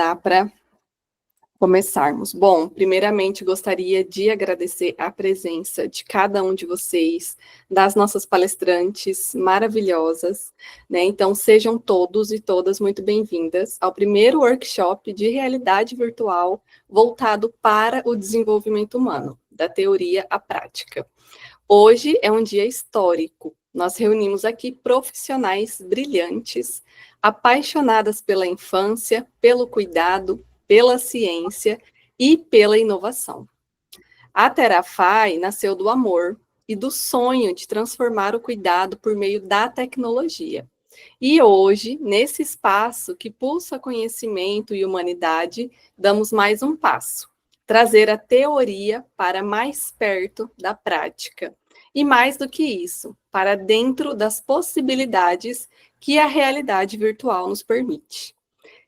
Para começarmos. Bom, primeiramente gostaria de agradecer a presença de cada um de vocês, das nossas palestrantes maravilhosas, né? Então, sejam todos e todas muito bem-vindas ao primeiro workshop de realidade virtual voltado para o desenvolvimento humano, da teoria à prática. Hoje é um dia histórico. Nós reunimos aqui profissionais brilhantes, apaixonadas pela infância, pelo cuidado, pela ciência e pela inovação. A Terafai nasceu do amor e do sonho de transformar o cuidado por meio da tecnologia. E hoje, nesse espaço que pulsa conhecimento e humanidade, damos mais um passo: trazer a teoria para mais perto da prática. E mais do que isso, para dentro das possibilidades que a realidade virtual nos permite.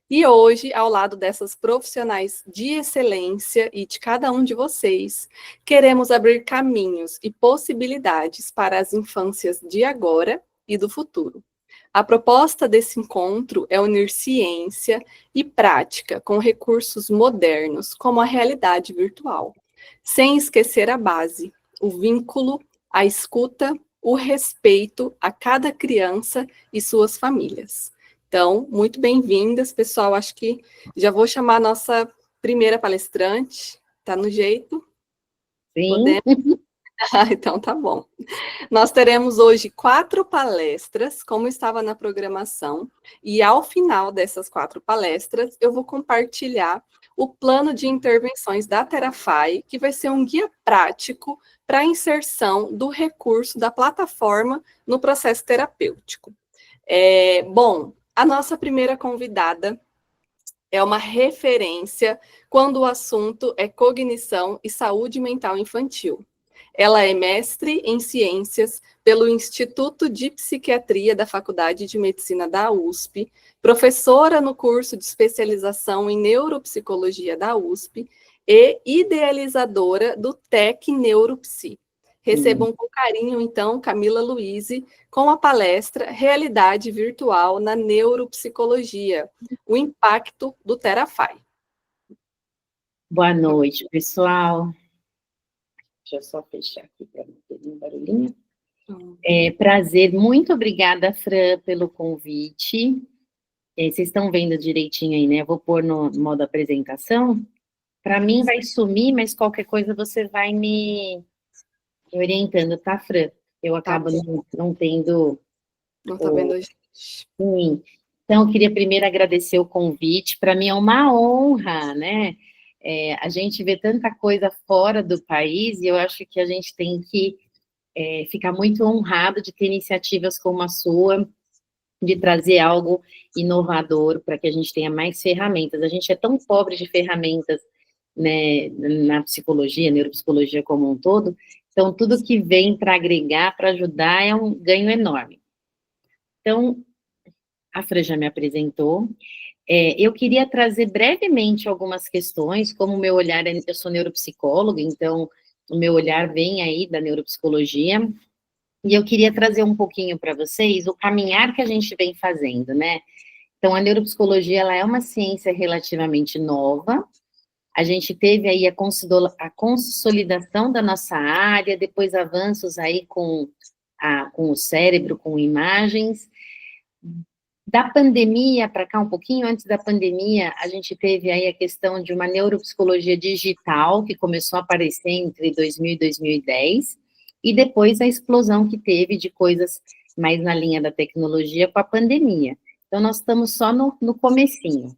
E hoje, ao lado dessas profissionais de excelência e de cada um de vocês, queremos abrir caminhos e possibilidades para as infâncias de agora e do futuro. A proposta desse encontro é unir ciência e prática com recursos modernos, como a realidade virtual, sem esquecer a base, o vínculo, a escuta, o respeito a cada criança e suas famílias. Então, muito bem-vindas, pessoal. Acho que já vou chamar a nossa primeira palestrante. Tá no jeito? Sim. Podemos? Então, tá bom. Nós teremos hoje 4 palestras, como estava na programação, e ao final dessas 4 palestras, eu vou compartilhar o plano de intervenções da Terafai, que vai ser um guia prático para a inserção do recurso da plataforma no processo terapêutico. Bom, a nossa primeira convidada é uma referência quando o assunto é cognição e saúde mental infantil. Ela é mestre em ciências pelo Instituto de Psiquiatria da Faculdade de Medicina da USP, professora no curso de especialização em neuropsicologia da USP e idealizadora do TEC Neuropsi. Recebam com carinho, então, Camila Luise, com a palestra Realidade Virtual na Neuropsicologia, o impacto do Terafai. Boa noite, pessoal. Deixa eu só fechar aqui para não ter nenhum barulhinho. Prazer, muito obrigada, Fran, pelo convite. Vocês estão vendo direitinho aí, né? Eu vou pôr no modo apresentação. Para mim vai sumir, mas qualquer coisa você vai me orientando, tá, Fran? Eu acabo não tendo... Não está vendo hoje? Sim. Então, eu queria primeiro agradecer o convite. Para mim é uma honra, né? A gente vê tanta coisa fora do país e eu acho que a gente tem que ficar muito honrado de ter iniciativas como a sua, de trazer algo inovador para que a gente tenha mais ferramentas. A gente é tão pobre de ferramentas, né, na psicologia, neuropsicologia como um todo, então tudo que vem para agregar, para ajudar, é um ganho enorme. Então, a Fran já me apresentou. Eu queria trazer brevemente algumas questões, como o meu olhar, eu sou neuropsicóloga, então o meu olhar vem aí da neuropsicologia, e eu queria trazer um pouquinho para vocês o caminhar que a gente vem fazendo, né? Então, a neuropsicologia, ela é uma ciência relativamente nova, a gente teve aí a consolidação da nossa área, depois avanços aí com o cérebro, com imagens. Da pandemia para cá, um pouquinho antes da pandemia, a gente teve aí a questão de uma neuropsicologia digital, que começou a aparecer entre 2000 e 2010, e depois a explosão que teve de coisas mais na linha da tecnologia com a pandemia. Então, nós estamos só no comecinho.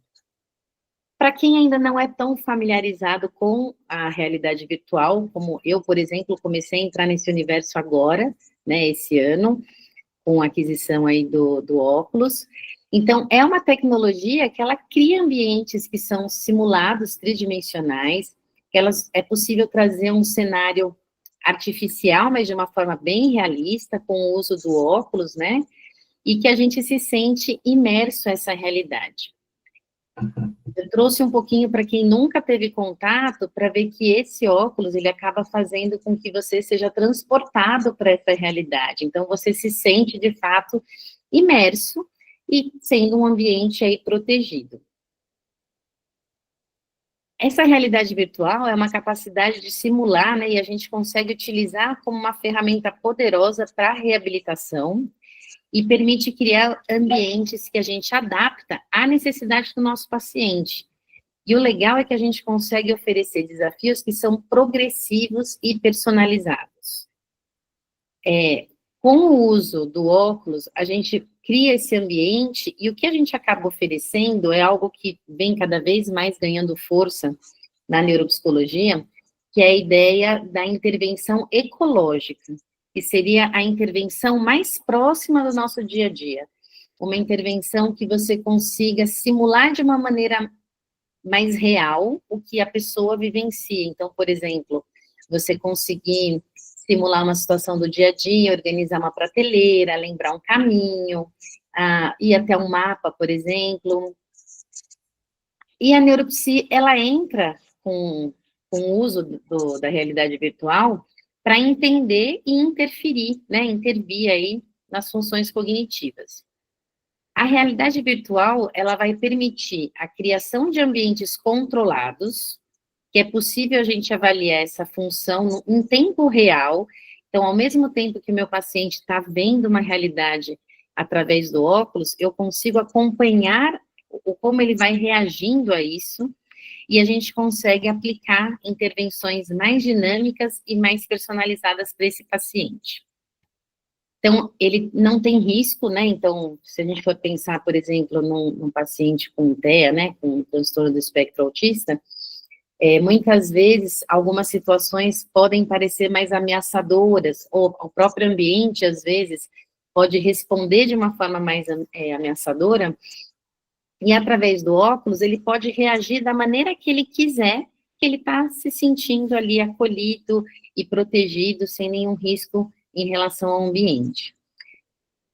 Para quem ainda não é tão familiarizado com a realidade virtual, como eu, por exemplo, comecei a entrar nesse universo agora, né, esse ano, com a aquisição aí do óculos. Então, é uma tecnologia que ela cria ambientes que são simulados tridimensionais, que é possível trazer um cenário artificial, mas de uma forma bem realista, com o uso do óculos, né? E que a gente se sente imerso a essa realidade. Eu trouxe um pouquinho para quem nunca teve contato, para ver que esse óculos, ele acaba fazendo com que você seja transportado para essa realidade. Então, você se sente, de fato, imerso e sendo um ambiente aí protegido. Essa realidade virtual é uma capacidade de simular, né, e a gente consegue utilizar como uma ferramenta poderosa para a reabilitação e permite criar ambientes que a gente adapta à necessidade do nosso paciente. E o legal é que a gente consegue oferecer desafios que são progressivos e personalizados. Com o uso do óculos, a gente cria esse ambiente e o que a gente acaba oferecendo é algo que vem cada vez mais ganhando força na neuropsicologia, que é a ideia da intervenção ecológica, que seria a intervenção mais próxima do nosso dia a dia. Uma intervenção que você consiga simular de uma maneira mais real o que a pessoa vivencia. Então, por exemplo, você conseguir simular uma situação do dia a dia, organizar uma prateleira, lembrar um caminho, ir até um mapa, por exemplo. E a neuropsi, ela entra com o uso da realidade virtual para entender e interferir, né, intervir aí nas funções cognitivas. A realidade virtual, ela vai permitir a criação de ambientes controlados, que é possível a gente avaliar essa função em tempo real. Então, ao mesmo tempo que o meu paciente está vendo uma realidade através do óculos, eu consigo acompanhar como ele vai reagindo a isso, e a gente consegue aplicar intervenções mais dinâmicas e mais personalizadas para esse paciente. Então, ele não tem risco, né? Então, se a gente for pensar, por exemplo, num paciente com TEA, né, com transtorno do espectro autista, muitas vezes, algumas situações podem parecer mais ameaçadoras, ou o próprio ambiente, às vezes, pode responder de uma forma mais ameaçadora, e através do óculos, ele pode reagir da maneira que ele quiser, que ele está se sentindo ali acolhido e protegido, sem nenhum risco em relação ao ambiente.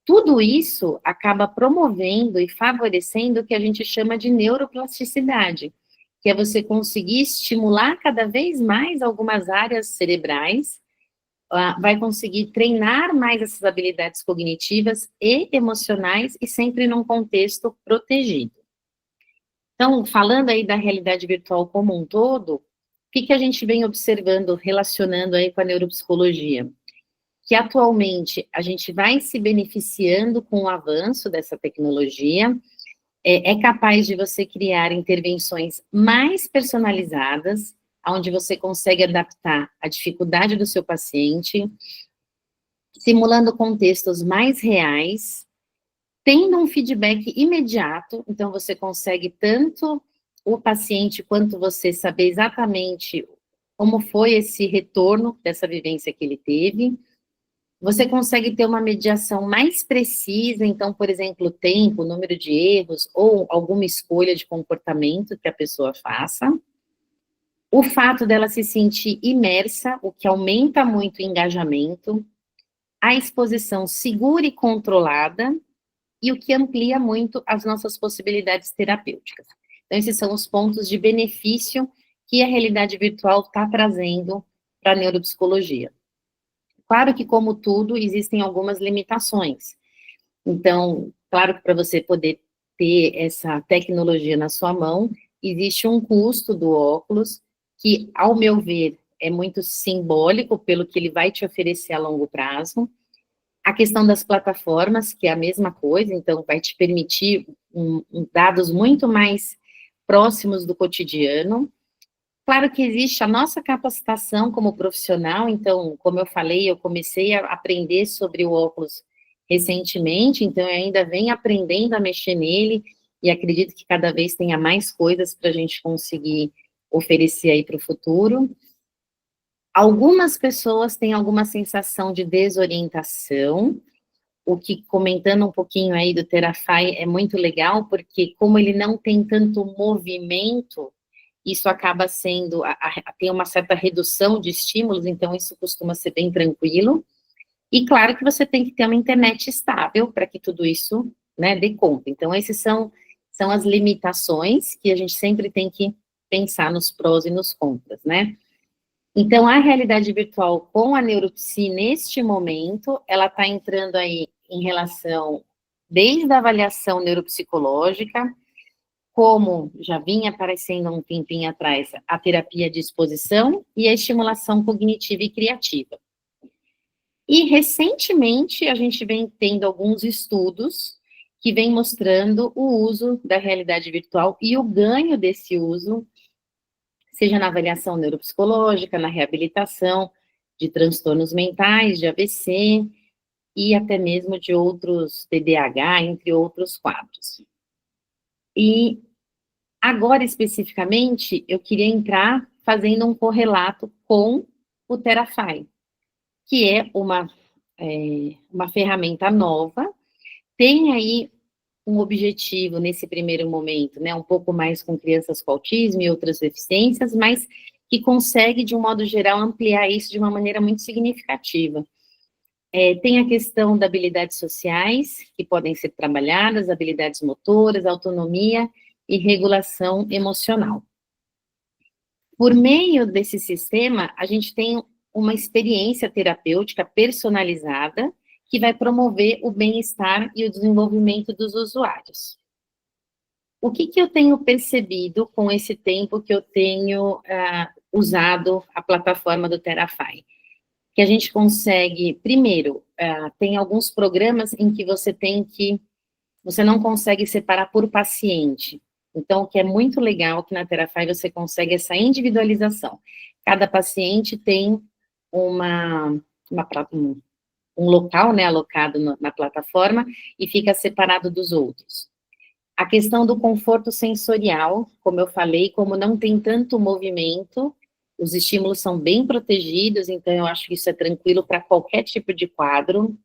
Tudo isso acaba promovendo e favorecendo o que a gente chama de neuroplasticidade, que é você conseguir estimular cada vez mais algumas áreas cerebrais, vai conseguir treinar mais essas habilidades cognitivas e emocionais, e sempre num contexto protegido. Então, falando aí da realidade virtual como um todo, o que a gente vem observando, relacionando aí com a neuropsicologia? Que atualmente a gente vai se beneficiando com o avanço dessa tecnologia, é capaz de você criar intervenções mais personalizadas, onde você consegue adaptar a dificuldade do seu paciente, simulando contextos mais reais, tendo um feedback imediato, então você consegue tanto o paciente quanto você saber exatamente como foi esse retorno dessa vivência que ele teve. Você consegue ter uma mediação mais precisa, então, por exemplo, o tempo, o número de erros, ou alguma escolha de comportamento que a pessoa faça. O fato dela se sentir imersa, o que aumenta muito o engajamento. A exposição segura e controlada, e o que amplia muito as nossas possibilidades terapêuticas. Então, esses são os pontos de benefício que a realidade virtual está trazendo para a neuropsicologia. Claro que, como tudo, existem algumas limitações. Então, claro que para você poder ter essa tecnologia na sua mão, existe um custo do óculos, que, ao meu ver, é muito simbólico pelo que ele vai te oferecer a longo prazo. A questão das plataformas, que é a mesma coisa, então vai te permitir dados muito mais próximos do cotidiano. Claro que existe a nossa capacitação como profissional, então, como eu falei, eu comecei a aprender sobre o óculos recentemente, então eu ainda venho aprendendo a mexer nele, e acredito que cada vez tenha mais coisas para a gente conseguir oferecer aí para o futuro. Algumas pessoas têm alguma sensação de desorientação, o que, comentando um pouquinho aí do Terafy, é muito legal, porque como ele não tem tanto movimento, isso acaba sendo, tem uma certa redução de estímulos, então isso costuma ser bem tranquilo. E claro que você tem que ter uma internet estável para que tudo isso, né, dê conta. Então, esses são as limitações que a gente sempre tem que pensar nos prós e nos contras, né? Então, a realidade virtual com a neuropsi, neste momento, ela está entrando aí em relação, desde a avaliação neuropsicológica, como já vinha aparecendo há um tempinho atrás, a terapia de exposição e a estimulação cognitiva e criativa. E, recentemente, a gente vem tendo alguns estudos que vêm mostrando o uso da realidade virtual e o ganho desse uso, seja na avaliação neuropsicológica, na reabilitação de transtornos mentais, de AVC, e até mesmo de outros TDAH, entre outros quadros. E agora, especificamente, eu queria entrar fazendo um correlato com o Therafy, que é uma ferramenta nova, tem aí um objetivo nesse primeiro momento, né, um pouco mais com crianças com autismo e outras deficiências, mas que consegue, de um modo geral, ampliar isso de uma maneira muito significativa. Tem a questão das habilidades sociais, que podem ser trabalhadas, habilidades motoras, autonomia e regulação emocional. Por meio desse sistema, a gente tem uma experiência terapêutica personalizada que vai promover o bem-estar e o desenvolvimento dos usuários. O que eu tenho percebido com esse tempo que eu tenho usado a plataforma do Therafy? Que a gente consegue, primeiro, tem alguns programas em que você não consegue separar por paciente. Então, o que é muito legal que na Therafy você consegue essa individualização. Cada paciente tem um local, né, alocado na plataforma e fica separado dos outros. A questão do conforto sensorial, como eu falei, como não tem tanto movimento, os estímulos são bem protegidos, então eu acho que isso é tranquilo para qualquer tipo de quadro.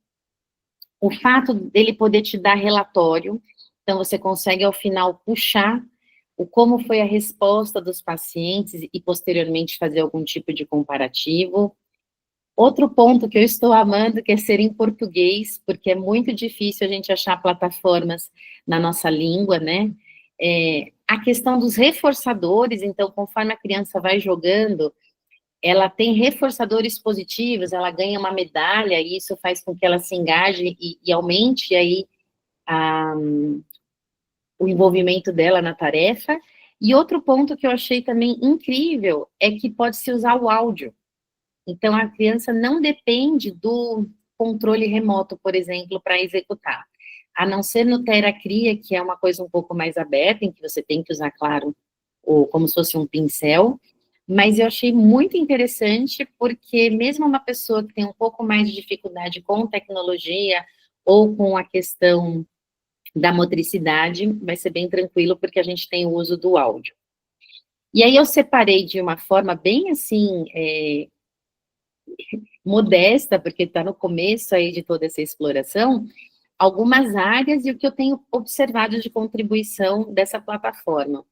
O fato dele poder te dar relatório, então você consegue ao final puxar como foi a resposta dos pacientes e posteriormente fazer algum tipo de comparativo. Outro ponto que eu estou amando, que é ser em português, porque é muito difícil a gente achar plataformas na nossa língua, né? A questão dos reforçadores, então, conforme a criança vai jogando, ela tem reforçadores positivos, ela ganha uma medalha, e isso faz com que ela se engaje e aumente aí o envolvimento dela na tarefa. E outro ponto que eu achei também incrível é que pode-se usar o áudio. Então, a criança não depende do controle remoto, por exemplo, para executar. A não ser no Theracria, que é uma coisa um pouco mais aberta, em que você tem que usar, claro, como se fosse um pincel, mas eu achei muito interessante, porque mesmo uma pessoa que tem um pouco mais de dificuldade com tecnologia, ou com a questão da motricidade, vai ser bem tranquilo, porque a gente tem o uso do áudio. E aí eu separei de uma forma bem assim, modesta, porque está no começo aí de toda essa exploração, algumas áreas e o que eu tenho observado de contribuição dessa plataforma.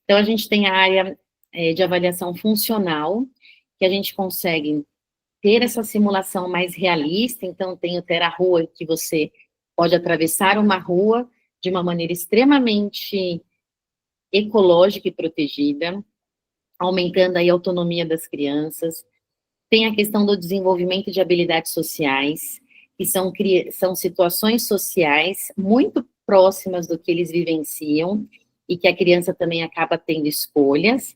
Então, a gente tem a área de avaliação funcional, que a gente consegue ter essa simulação mais realista, então tem o TeraRua, que você pode atravessar uma rua de uma maneira extremamente ecológica e protegida, aumentando aí a autonomia das crianças. Tem a questão do desenvolvimento de habilidades sociais, que são situações sociais muito próximas do que eles vivenciam, e que a criança também acaba tendo escolhas.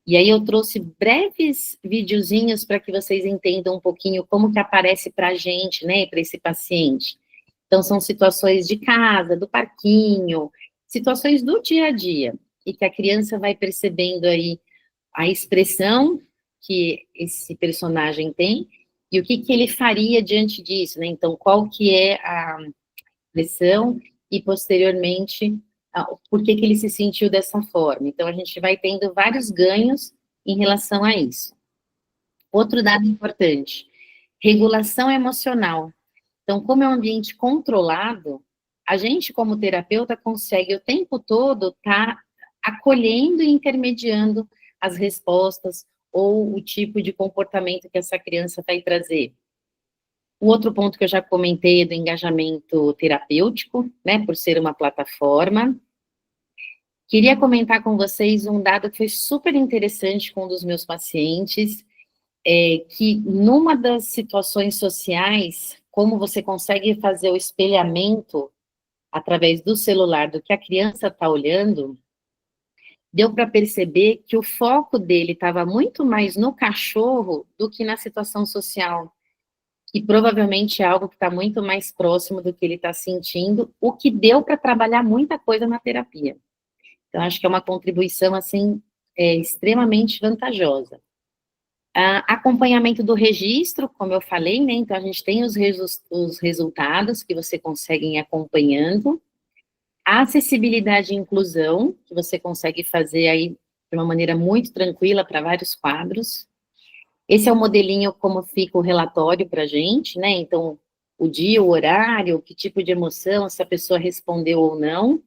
E aí eu trouxe breves videozinhos para que vocês entendam um pouquinho como que aparece para a gente, né, para esse paciente. Então, são situações de casa, do parquinho, situações do dia a dia, e que a criança vai percebendo aí a expressão que esse personagem tem, e o que ele faria diante disso, né? Então, qual que é a expressão, e posteriormente, por que ele se sentiu dessa forma. Então, a gente vai tendo vários ganhos em relação a isso. Outro dado importante, regulação emocional. Então, como é um ambiente controlado, a gente, como terapeuta, consegue o tempo todo estar acolhendo e intermediando as respostas ou o tipo de comportamento que essa criança vai trazer. O outro ponto que eu já comentei é do engajamento terapêutico, né, por ser uma plataforma. Queria comentar com vocês um dado que foi super interessante com um dos meus pacientes, que numa das situações sociais, como você consegue fazer o espelhamento através do celular do que a criança está olhando, deu para perceber que o foco dele estava muito mais no cachorro do que na situação social. E provavelmente é algo que está muito mais próximo do que ele está sentindo, o que deu para trabalhar muita coisa na terapia. Então, acho que é uma contribuição, assim, extremamente vantajosa. Acompanhamento do registro, como eu falei, né? Então, a gente tem os resultados que você consegue ir acompanhando. A acessibilidade e inclusão, que você consegue fazer aí de uma maneira muito tranquila para vários quadros. Esse é o modelinho como fica o relatório para a gente, né? Então, o dia, o horário, que tipo de emoção, se a pessoa respondeu ou não.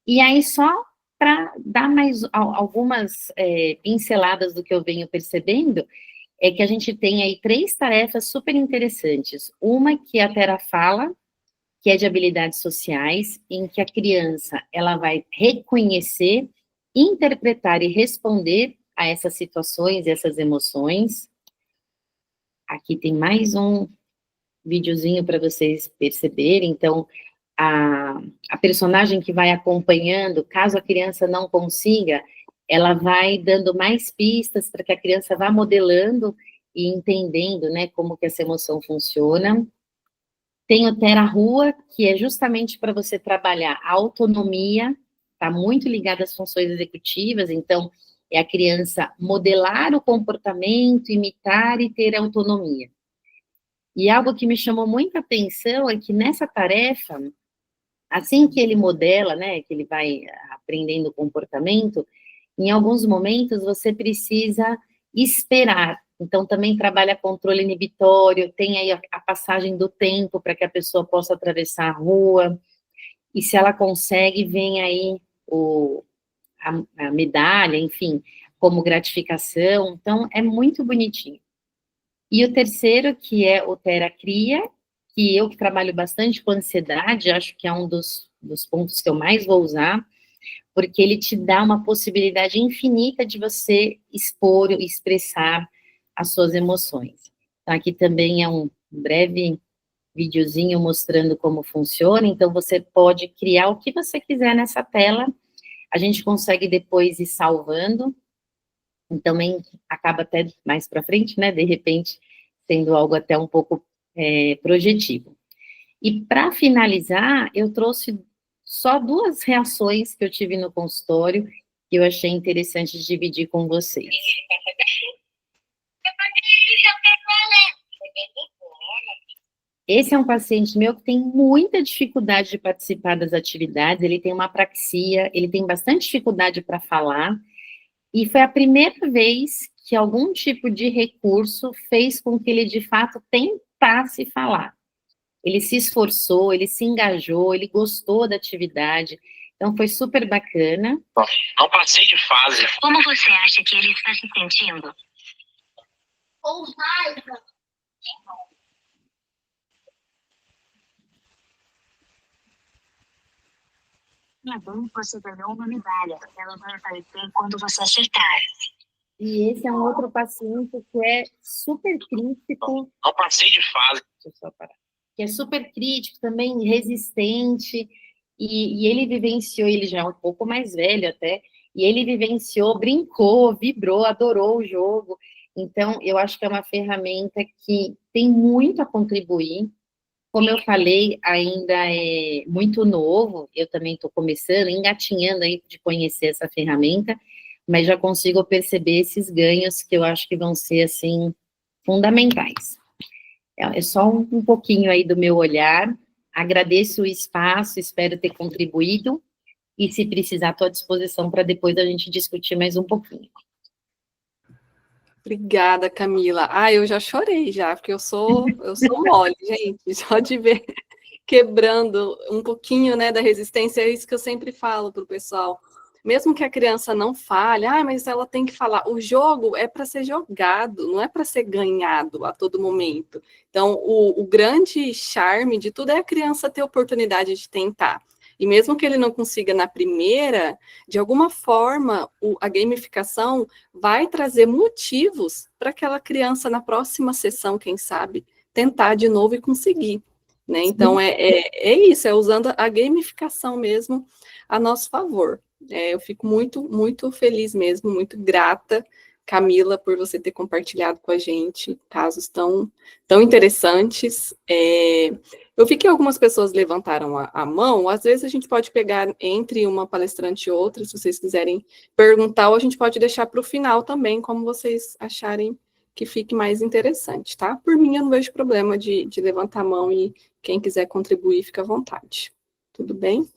E aí, só para dar mais algumas pinceladas do que eu venho percebendo, é que a gente tem aí 3 tarefas super interessantes. Uma que é a Terafala, que é de habilidades sociais, em que a criança ela vai reconhecer, interpretar e responder a essas situações, essas emoções. Aqui tem mais um videozinho para vocês perceberem. Então, a personagem que vai acompanhando, caso a criança não consiga, ela vai dando mais pistas para que a criança vá modelando e entendendo, né, como que essa emoção funciona. Tem o Terra Rua, que é justamente para você trabalhar a autonomia, está muito ligada às funções executivas, então, é a criança modelar o comportamento, imitar e ter autonomia. E algo que me chamou muita atenção é que nessa tarefa, assim que ele modela, né, que ele vai aprendendo o comportamento, em alguns momentos você precisa esperar. Então, também trabalha controle inibitório, tem aí a passagem do tempo para que a pessoa possa atravessar a rua, e se ela consegue, vem aí a medalha, enfim, como gratificação. Então, é muito bonitinho. E o terceiro, que é o Teracria, que eu que trabalho bastante com ansiedade, acho que é um dos pontos que eu mais vou usar, porque ele te dá uma possibilidade infinita de você expor e expressar as suas emoções. Então, aqui também é um breve videozinho mostrando como funciona, então você pode criar o que você quiser nessa tela, a gente consegue depois ir salvando, e também acaba até mais para frente, né, de repente, sendo algo até um pouco projetivo. E para finalizar, eu trouxe só 2 reações que eu tive no consultório, que eu achei interessante dividir com vocês. Esse é um paciente meu que tem muita dificuldade de participar das atividades, ele tem uma apraxia, ele tem bastante dificuldade para falar, e foi a primeira vez que algum tipo de recurso fez com que ele, de fato, tentasse falar. Ele se esforçou, ele se engajou, ele gostou da atividade, então foi super bacana. Não passei de fase. Como você acha que ele está se sentindo? Com raiva. É bom, você ganhou uma medalha. Ela vai aparecer quando você acertar. E esse é um outro paciente que é super crítico. Não passei de fase. Deixa eu só parar. Que é super crítico, também resistente, e ele vivenciou, ele já é um pouco mais velho até, e ele vivenciou, brincou, vibrou, adorou o jogo. Então, eu acho que é uma ferramenta que tem muito a contribuir. Como eu falei, ainda é muito novo, eu também estou começando, engatinhando aí de conhecer essa ferramenta, mas já consigo perceber esses ganhos que eu acho que vão ser, assim, fundamentais. É só um pouquinho aí do meu olhar, agradeço o espaço, espero ter contribuído, e se precisar, estou à disposição para depois a gente discutir mais um pouquinho. Obrigada, Camila. Eu já chorei já, porque eu sou mole, gente, só de ver quebrando um pouquinho, né, da resistência, é isso que eu sempre falo para o pessoal. Mesmo que a criança não fale, mas ela tem que falar. O jogo é para ser jogado, não é para ser ganhado a todo momento. Então, o grande charme de tudo é a criança ter oportunidade de tentar. E mesmo que ele não consiga na primeira, de alguma forma, a gamificação vai trazer motivos para aquela criança, na próxima sessão, quem sabe, tentar de novo e conseguir. Né? Então, é isso, é usando a gamificação mesmo a nosso favor. Eu fico muito, muito feliz mesmo, muito grata, Camila, por você ter compartilhado com a gente casos tão, tão interessantes. Eu vi que algumas pessoas levantaram a mão, às vezes a gente pode pegar entre uma palestrante e outra, se vocês quiserem perguntar, ou a gente pode deixar para o final também, como vocês acharem que fique mais interessante, tá? Por mim, eu não vejo problema de levantar a mão e quem quiser contribuir, fica à vontade. Tudo bem?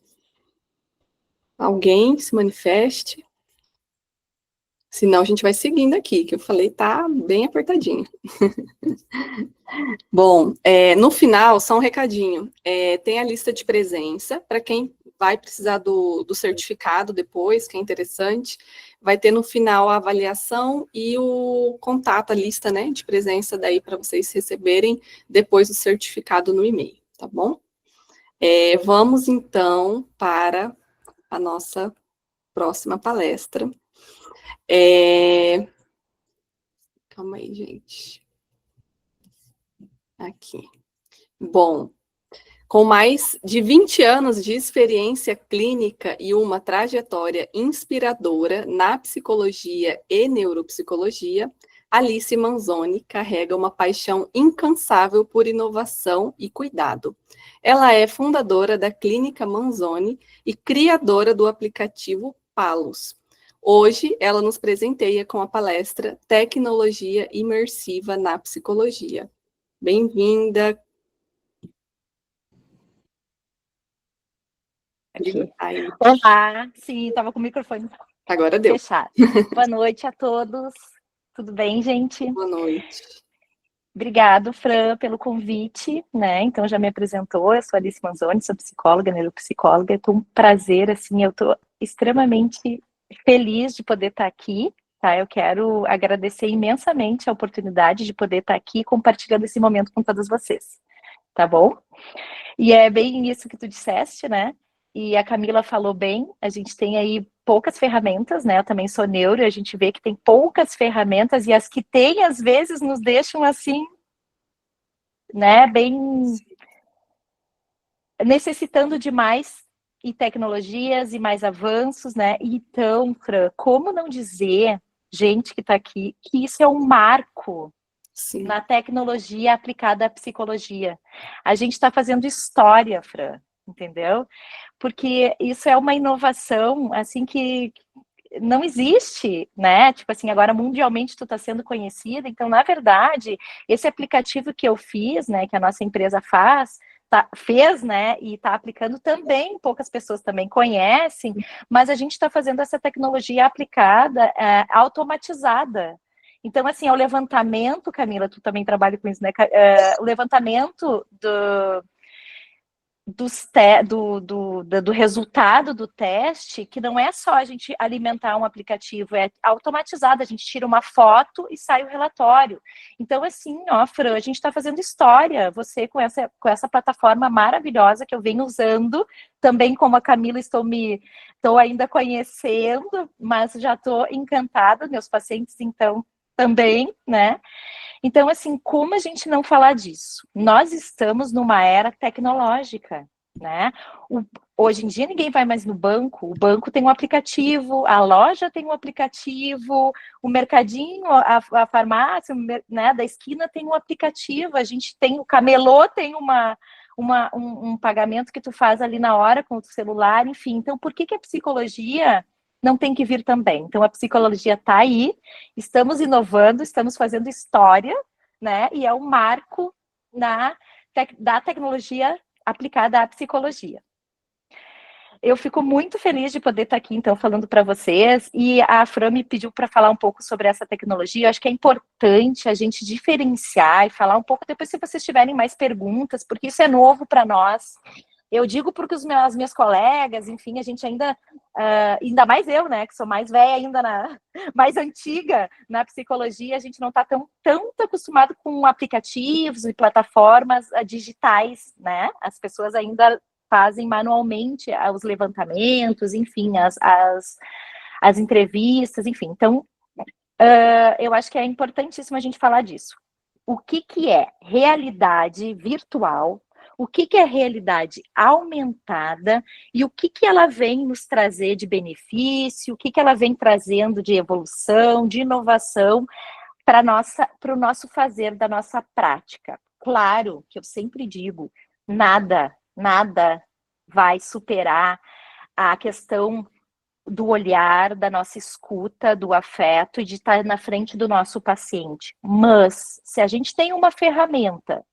Alguém se manifeste? Senão a gente vai seguindo aqui, que eu falei tá bem apertadinho. Bom, no final, só um recadinho. Tem a lista de presença, para quem vai precisar do certificado depois, que é interessante. Vai ter no final a avaliação e o contato, a lista, né, de presença daí para vocês receberem depois o certificado no e-mail, tá bom? Vamos, então, para a nossa próxima palestra. Calma aí, gente. Aqui. Bom, com mais de 20 anos de experiência clínica e uma trajetória inspiradora na psicologia e neuropsicologia, Alice Manzoni carrega uma paixão incansável por inovação e cuidado. Ela é fundadora da Clínica Manzoni e criadora do aplicativo Palos. Hoje, ela nos presenteia com a palestra Tecnologia Imersiva na Psicologia. Bem-vinda. Aí. Olá, sim, estava com o microfone Agora deu. Fechado. Boa noite a todos. Tudo bem, gente? Boa noite. Obrigado, Fran, pelo convite, né? Então já me apresentou, eu sou Alice Manzoni, sou psicóloga, neuropsicóloga, com um prazer, assim, eu estou extremamente feliz de poder estar aqui, tá? Eu quero agradecer imensamente a oportunidade de poder estar aqui compartilhando esse momento com todos vocês, tá bom? E é bem isso que tu disseste, né? E a Camila falou bem, a gente tem aí poucas ferramentas, né? Eu também sou neuro, e a gente vê que tem poucas ferramentas, e as que tem, às vezes, nos deixam assim, né? Bem necessitando de mais e tecnologias e mais avanços, né? Então, Fran, como não dizer, gente que está aqui, que isso é um marco Sim. Na tecnologia aplicada à psicologia. A gente está fazendo história, Fran, entendeu? Porque isso é uma inovação, assim, que não existe, né? Tipo assim, agora mundialmente tu está sendo conhecida, então, na verdade, esse aplicativo que eu fiz, né, que a nossa empresa fez, né, e está aplicando também, poucas pessoas também conhecem, mas a gente está fazendo essa tecnologia aplicada, automatizada. Então, assim, é o levantamento, Camila, tu também trabalha com isso, né? O levantamento do resultado do teste, que não é só a gente alimentar um aplicativo, é automatizado, a gente tira uma foto e sai o relatório. Então, assim, ó, Fran, a gente está fazendo história, você com essa plataforma maravilhosa que eu venho usando, também como a Camila estou ainda conhecendo, mas já estou encantada, meus pacientes, então, também, né? Então, assim, como a gente não falar disso? Nós estamos numa era tecnológica, né? Hoje em dia ninguém vai mais no banco, o banco tem um aplicativo, a loja tem um aplicativo, o mercadinho, a farmácia, né, da esquina tem um aplicativo, a gente tem, o camelô tem um pagamento que tu faz ali na hora com o celular, enfim. Então, por que a psicologia não tem que vir também? Então, a psicologia está aí, estamos inovando, estamos fazendo história, né? E é um marco da tecnologia aplicada à psicologia. Eu fico muito feliz de poder estar aqui, então, falando para vocês, e a Fran me pediu para falar um pouco sobre essa tecnologia. Eu acho que é importante a gente diferenciar e falar um pouco, depois se vocês tiverem mais perguntas, porque isso é novo para nós. Eu digo porque as minhas colegas, enfim, a gente ainda mais eu, né, que sou mais velha ainda, mais antiga na psicologia, a gente não está tanto acostumado com aplicativos e plataformas digitais, né? As pessoas ainda fazem manualmente os levantamentos, enfim, as entrevistas, enfim. Então, eu acho que é importantíssimo a gente falar disso. O que é realidade virtual? o que é realidade aumentada e o que ela vem nos trazer de benefício, o que ela vem trazendo de evolução, de inovação para o nosso fazer da nossa prática. Claro que eu sempre digo, nada vai superar a questão do olhar, da nossa escuta, do afeto e de estar na frente do nosso paciente. Mas, se a gente tem uma ferramenta,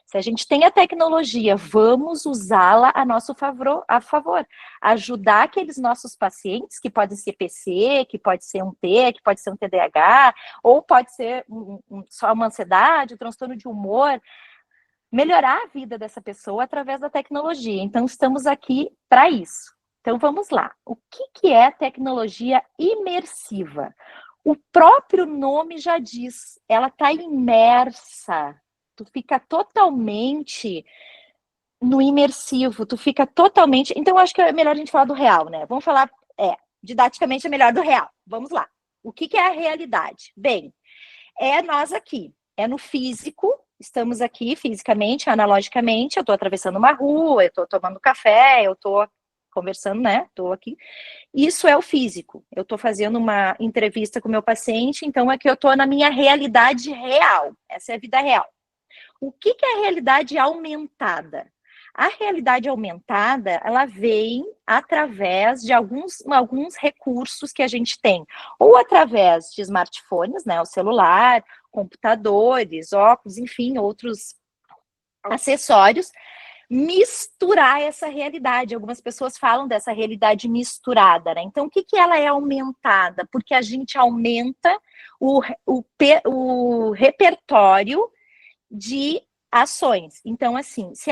se a gente tem a tecnologia, vamos usá-la a nosso favor, ajudar aqueles nossos pacientes, que pode ser PC, que pode ser um T, que pode ser um TDAH, ou pode ser só uma ansiedade, um transtorno de humor, melhorar a vida dessa pessoa através da tecnologia. Então, estamos aqui para isso. Então, vamos lá. O que é tecnologia imersiva? O próprio nome já diz, ela está imersa. Tu fica totalmente no imersivo, tu fica totalmente... Então, eu acho que é melhor a gente falar do real, né? Vamos falar, didaticamente é melhor do real. Vamos lá. O que é a realidade? Bem, é nós aqui, é no físico, estamos aqui fisicamente, analogicamente, eu estou atravessando uma rua, eu estou tomando café, eu estou conversando, né? Estou aqui. Isso é o físico. Eu estou fazendo uma entrevista com o meu paciente, então é que eu estou na minha realidade real. Essa é a vida real. O que é a realidade aumentada? A realidade aumentada, ela vem através de alguns recursos que a gente tem, ou através de smartphones, né, o celular, computadores, óculos, enfim, outros acessórios, misturar essa realidade. Algumas pessoas falam dessa realidade misturada, né? Então, o que ela é aumentada? Porque a gente aumenta o repertório de ações. Então, assim, se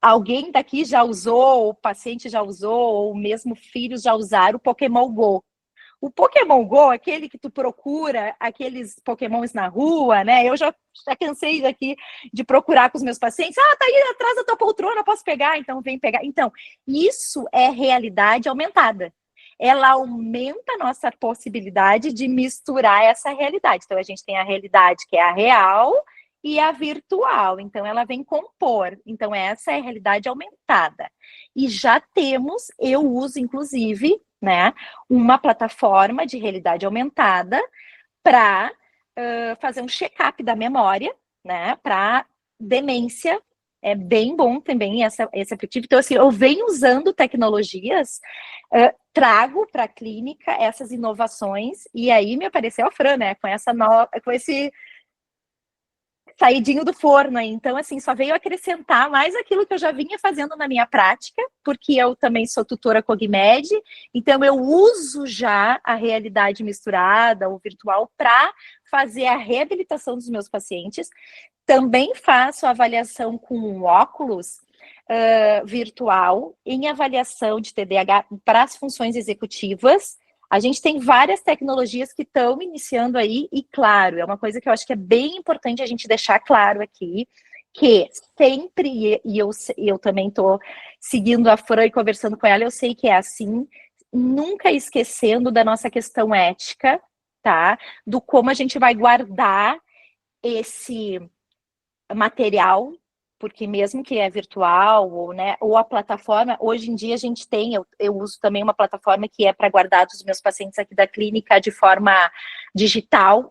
alguém daqui já usou, o paciente já usou, ou mesmo filhos já usaram o Pokémon Go. O Pokémon Go, aquele que tu procura, aqueles Pokémons na rua, né? Eu já cansei aqui de procurar com os meus pacientes. Tá aí atrás da tua poltrona, posso pegar? Então, vem pegar. Então, isso é realidade aumentada. Ela aumenta a nossa possibilidade de misturar essa realidade. Então, a gente tem a realidade que é a real e a virtual. Então, ela vem compor. Então, essa é a realidade aumentada. E já temos, eu uso, inclusive, né, uma plataforma de realidade aumentada para fazer um check-up da memória, né, para demência. É bem bom também esse aplicativo. Então, assim, eu venho usando tecnologias, trago para a clínica essas inovações, e aí me apareceu a Fran, né, com esse saidinho do forno aí. Então, assim, só veio acrescentar mais aquilo que eu já vinha fazendo na minha prática, porque eu também sou tutora Cogmed, então eu uso já a realidade misturada, o virtual, para fazer a reabilitação dos meus pacientes. Também faço avaliação com óculos virtual em avaliação de TDAH para as funções executivas. A gente tem várias tecnologias que estão iniciando aí, e claro, é uma coisa que eu acho que é bem importante a gente deixar claro aqui, que sempre, e eu também estou seguindo a Fran e conversando com ela, eu sei que é assim, nunca esquecendo da nossa questão ética, tá? Do como a gente vai guardar esse material, porque mesmo que é virtual, ou, né, ou a plataforma, hoje em dia a gente tem, eu uso também uma plataforma que é para guardar dos meus pacientes aqui da clínica de forma digital,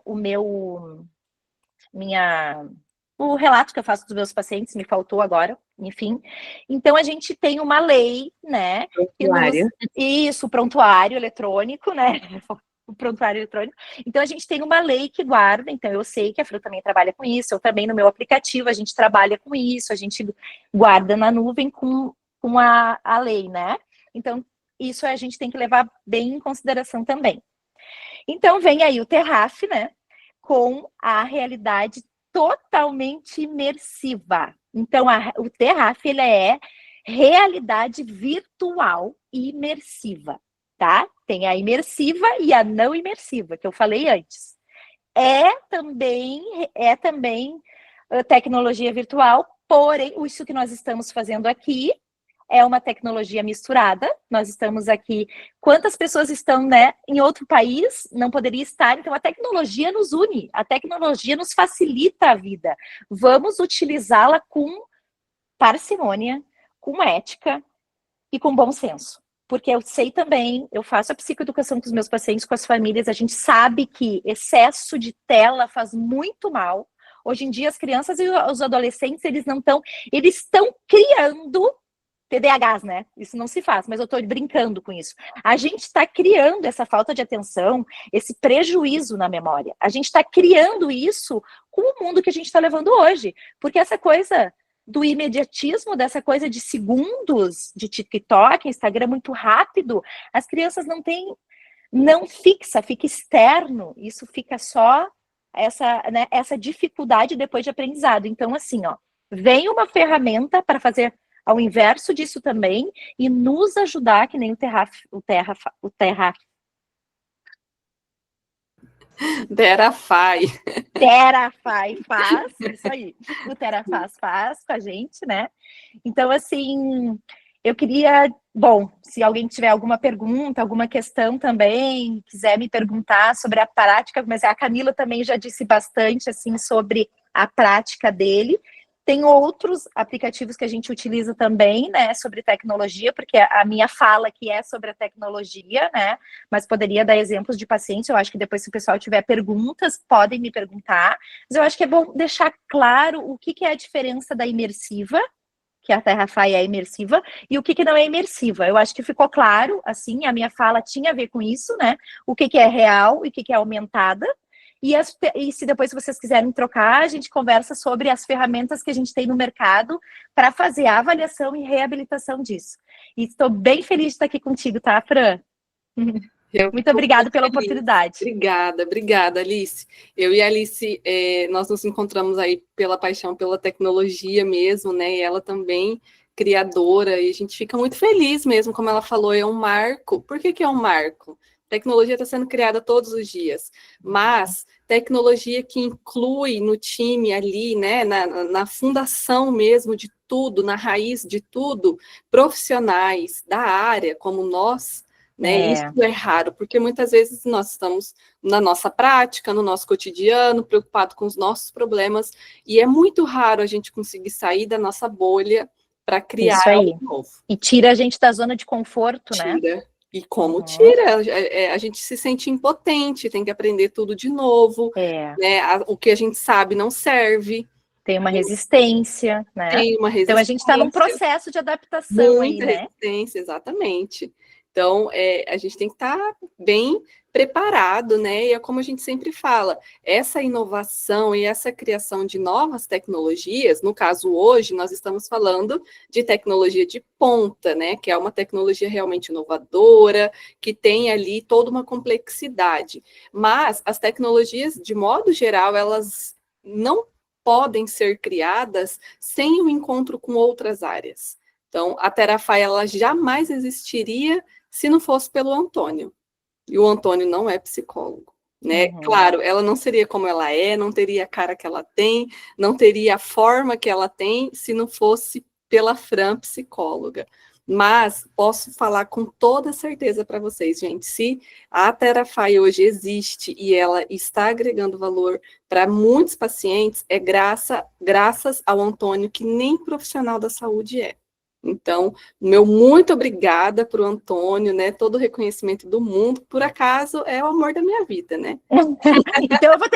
o relato que eu faço dos meus pacientes, me faltou agora, enfim. Então, a gente tem uma lei, né? Prontuário. Isso, prontuário eletrônico, né? O prontuário eletrônico. Então, a gente tem uma lei que guarda, então eu sei que a Fran também trabalha com isso, eu também no meu aplicativo, a gente trabalha com isso, a gente guarda na nuvem com a lei, né? Então, isso a gente tem que levar bem em consideração também. Então, vem aí o Terraf, né? Com a realidade totalmente imersiva. Então, o Terraf, ele é realidade virtual imersiva, tá? Tem a imersiva e a não imersiva, que eu falei antes. É também tecnologia virtual, porém, isso que nós estamos fazendo aqui é uma tecnologia misturada. Nós estamos aqui, quantas pessoas estão, né, em outro país, não poderia estar, então a tecnologia nos une, a tecnologia nos facilita a vida. Vamos utilizá-la com parcimônia, com ética e com bom senso. Porque eu sei também, eu faço a psicoeducação com os meus pacientes, com as famílias, a gente sabe que excesso de tela faz muito mal. Hoje em dia, as crianças e os adolescentes, eles estão criando TDAHs, né? Isso não se faz, mas eu estou brincando com isso. A gente está criando essa falta de atenção, esse prejuízo na memória. A gente está criando isso com o mundo que a gente está levando hoje. Porque essa coisa do imediatismo, dessa coisa de segundos, de TikTok, Instagram, muito rápido, as crianças não fica externo, isso fica só essa dificuldade depois de aprendizado. Então, assim, ó, vem uma ferramenta para fazer ao inverso disso também e nos ajudar, que nem o Terafai. Terafai faz, isso aí. O Terafaz faz com a gente, né? Então, assim, eu queria, bom, se alguém tiver alguma pergunta, alguma questão também, quiser me perguntar sobre a prática, mas a Camila também já disse bastante, assim, sobre a prática dele. Tem outros aplicativos que a gente utiliza também, né, sobre tecnologia, porque a minha fala aqui é sobre a tecnologia, né, mas poderia dar exemplos de pacientes. Eu acho que depois, se o pessoal tiver perguntas, podem me perguntar, mas eu acho que é bom deixar claro o que é a diferença da imersiva, que a Terafai é imersiva, e o que não é imersiva. Eu acho que ficou claro, assim, a minha fala tinha a ver com isso, né, o que é real e o que é aumentada. E se depois vocês quiserem trocar, a gente conversa sobre as ferramentas que a gente tem no mercado para fazer a avaliação e reabilitação disso. E estou bem feliz de estar aqui contigo, tá, Fran? Muito obrigada pela oportunidade. Obrigada, Alice. Eu e a Alice, nós nos encontramos aí pela paixão pela tecnologia mesmo, né? E ela também criadora, e a gente fica muito feliz mesmo, como ela falou, é um marco. Por que é um marco? Tecnologia está sendo criada todos os dias, mas tecnologia que inclui no time ali, né, na fundação mesmo de tudo, na raiz de tudo, profissionais da área, como nós, né, isso é raro, porque muitas vezes nós estamos na nossa prática, no nosso cotidiano, preocupado com os nossos problemas, e é muito raro a gente conseguir sair da nossa bolha para criar algo novo. E tira a gente da zona de conforto, né? E como tira, a gente se sente impotente, tem que aprender tudo de novo, né? O que a gente sabe não serve. Tem uma resistência, né? Tem uma resistência. Então a gente está num processo de adaptação aí, né? Resistência, exatamente. Então, a gente tem que estar bem preparado, né? E é como a gente sempre fala, essa inovação e essa criação de novas tecnologias, no caso hoje, nós estamos falando de tecnologia de ponta, né? Que é uma tecnologia realmente inovadora, que tem ali toda uma complexidade. Mas as tecnologias, de modo geral, elas não podem ser criadas sem o encontro com outras áreas. Então, a Terafai, ela jamais existiria se não fosse pelo Antônio. E o Antônio não é psicólogo, né? Claro, ela não seria como ela é, não teria a cara que ela tem, não teria a forma que ela tem, se não fosse pela Fran, psicóloga. Mas posso falar com toda certeza para vocês, gente, se a Terafai hoje existe e ela está agregando valor para muitos pacientes, é graças ao Antônio, que nem profissional da saúde é. Então, meu muito obrigada para o Antônio, né? Todo o reconhecimento do mundo, por acaso é o amor da minha vida, né? Então eu vou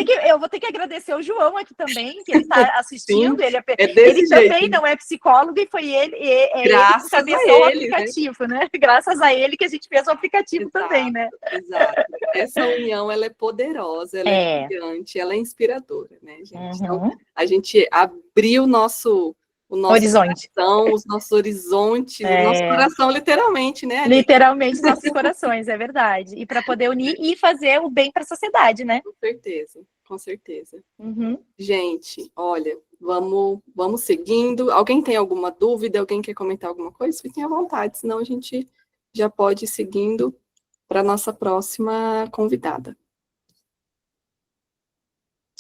ter que agradecer o João aqui também, que ele está assistindo. Sim, ele também não é psicólogo e foi ele que cabeçou o aplicativo, né? Graças a ele que a gente fez o aplicativo também, né? Exato. Essa união, ela é poderosa, ela é brilhante, ela é inspiradora, né, gente? Então, a gente abriu o nosso horizonte. Coração, os nossos horizontes, o nosso coração, literalmente, né? Ali? Literalmente, nossos corações, é verdade. E para poder unir e fazer o bem para a sociedade, né? Com certeza. Gente, olha, vamos seguindo. Alguém tem alguma dúvida? Alguém quer comentar alguma coisa? Fiquem à vontade, senão a gente já pode ir seguindo para a nossa próxima convidada.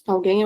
Alguém?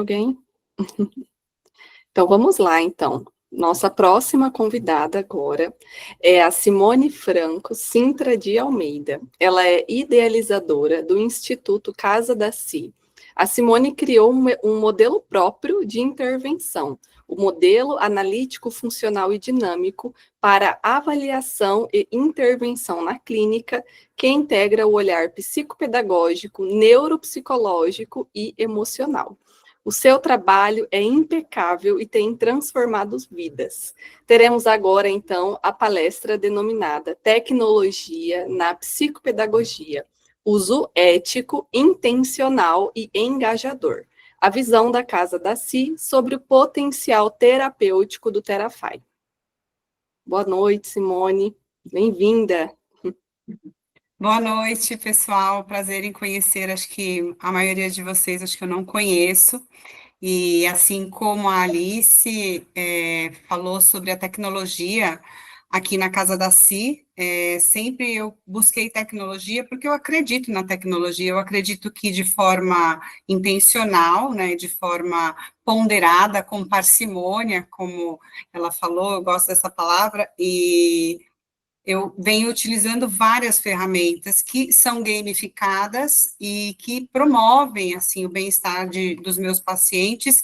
Então, vamos lá, então. Nossa próxima convidada agora é a Simone Franco Sintra de Almeida. Ela é idealizadora do Instituto Casa da Si, A Simone criou um modelo próprio de intervenção, o modelo analítico, funcional e dinâmico para avaliação e intervenção na clínica, que integra o olhar psicopedagógico, neuropsicológico e emocional. O seu trabalho é impecável e tem transformado vidas. Teremos agora, então, a palestra denominada Tecnologia na Psicopedagogia, uso ético, intencional e engajador. A visão da Casa da Si sobre o potencial terapêutico do Terafy. Boa noite, Simone. Bem-vinda. Boa noite, pessoal. Prazer em conhecer. Acho que a maioria de vocês, acho que eu não conheço. E assim como a Alice falou sobre a tecnologia aqui na Casa da Si, sempre eu busquei tecnologia porque eu acredito na tecnologia. Eu acredito que de forma intencional, né, de forma ponderada, com parcimônia, como ela falou, eu gosto dessa palavra, e eu venho utilizando várias ferramentas que são gamificadas e que promovem, assim, o bem-estar dos meus pacientes,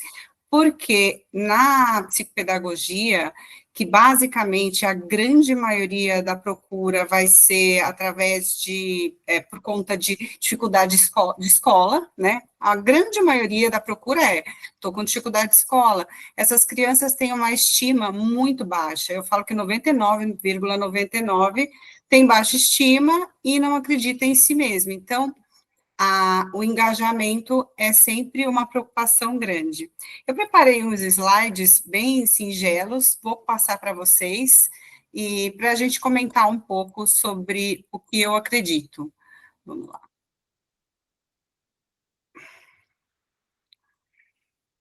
porque na psicopedagogia, que basicamente a grande maioria da procura vai ser através por conta de dificuldade de escola, né? A grande maioria da procura estou com dificuldade de escola. Essas crianças têm uma estima muito baixa. Eu falo que 99,99 tem baixa estima e não acredita em si mesmo. Então, o engajamento é sempre uma preocupação grande. Eu preparei uns slides bem singelos, vou passar para vocês, e para a gente comentar um pouco sobre o que eu acredito. Vamos lá.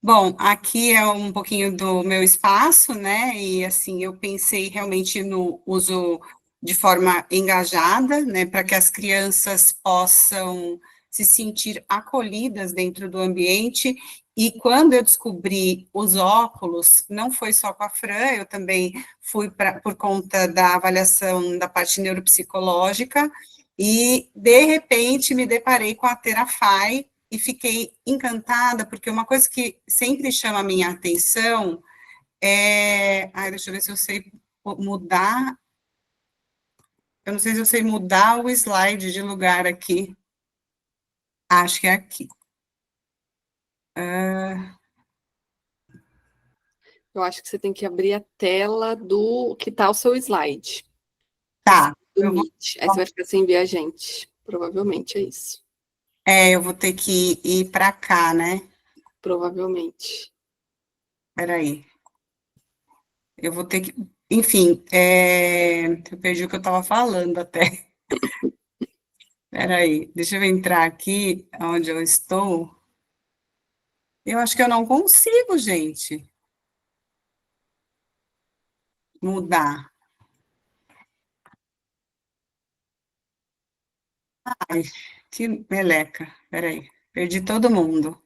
Bom, aqui é um pouquinho do meu espaço, né, e assim, eu pensei realmente no uso de forma engajada, né, para que as crianças possam se sentir acolhidas dentro do ambiente, e quando eu descobri os óculos, não foi só com a Fran, eu também fui por conta da avaliação da parte neuropsicológica, e de repente me deparei com a Terafy, e fiquei encantada, porque uma coisa que sempre chama a minha atenção deixa eu ver se eu sei mudar. Eu não sei se eu sei mudar o slide de lugar aqui. Acho que é aqui. Eu acho que você tem que abrir a tela do que está o seu slide. Tá. Do Meet. Aí você vai ficar sem ver a gente. Provavelmente é isso. Eu vou ter que ir para cá, né? Provavelmente. Espera aí. Eu vou ter que... Enfim, eu perdi o que eu estava falando até. Espera aí, deixa eu entrar aqui, onde eu estou. Eu acho que eu não consigo, gente, mudar. Ai, que meleca. Espera aí, perdi todo mundo.